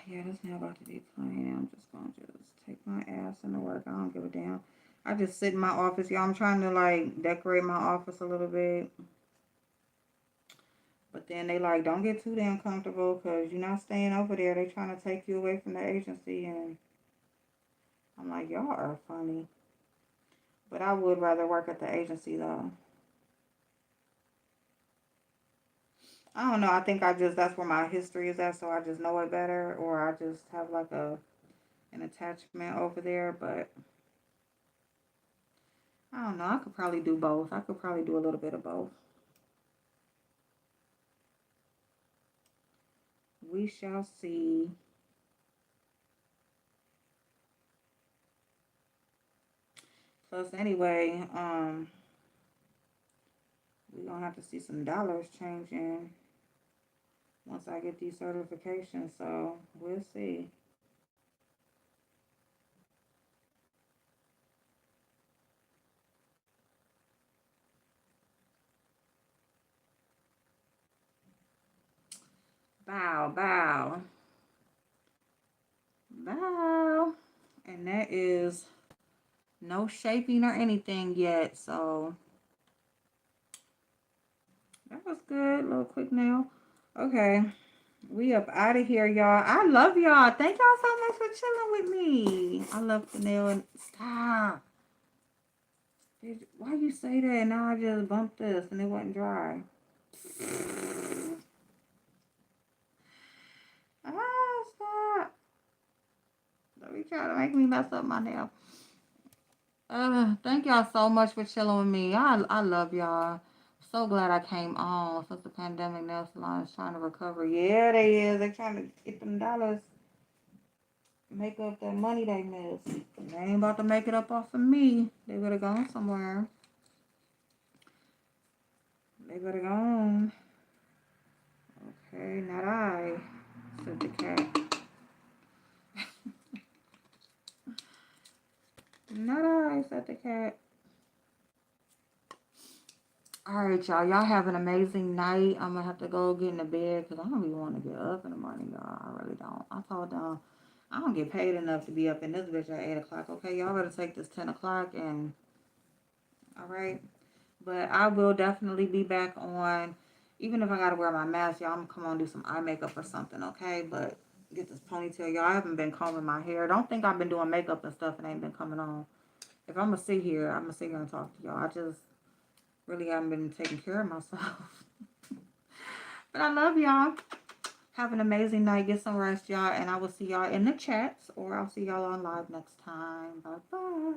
yeah, this not about to be playing. I'm just gonna just take my ass into work. I don't give a damn. I just sit in my office, y'all. I'm trying to like decorate my office a little bit, but then they like don't get too damn comfortable because you're not staying over there. They trying to take you away from the agency, and I'm like, y'all are funny. But I would rather work at the agency though. I don't know. I think that's where my history is at, so I just know it better, or I just have like an attachment over there. But I don't know. I could probably do both. I could probably do a little bit of both. We shall see. Plus, anyway, we gonna have to see some dollars changing once I get these certifications. So we'll see. Bow, bow, bow. And that is no shaping or anything yet. So that was good. A little quick nail. Okay. We up out of here, y'all. I love y'all. Thank y'all so much for chilling with me. I love the nail and stop. Why you say that? And now I just bumped this and it wasn't dry. Ah, stop. Don't be trying to make me mess up my nail. Thank y'all so much for chilling with me. I love y'all. So glad I came on since the pandemic. Nail salon is trying to recover. Yeah, they is. They trying to get them dollars, make up that money they missed. They ain't about to make it up off of me. They better go on somewhere. They better go on. Okay, not I, said the cat. Not I, said the cat. All right, y'all. Y'all have an amazing night. I'm gonna have to go get in the bed because I don't even want to get up in the morning, y'all. I really don't. I told them I don't get paid enough to be up in this bitch at 8 o'clock. Okay, y'all better take this 10 o'clock and all right. But I will definitely be back on. Even if I gotta wear my mask, y'all, I'm gonna come on and do some eye makeup or something, okay? But get this ponytail, y'all. I haven't been combing my hair. Don't think I've been doing makeup and stuff and ain't been coming on. If I'm gonna sit here, I'm gonna sit here and talk to y'all. I just really haven't been taking care of myself. But I love y'all. Have an amazing night. Get some rest, y'all. And I will see y'all in the chats or I'll see y'all on live next time. Bye bye.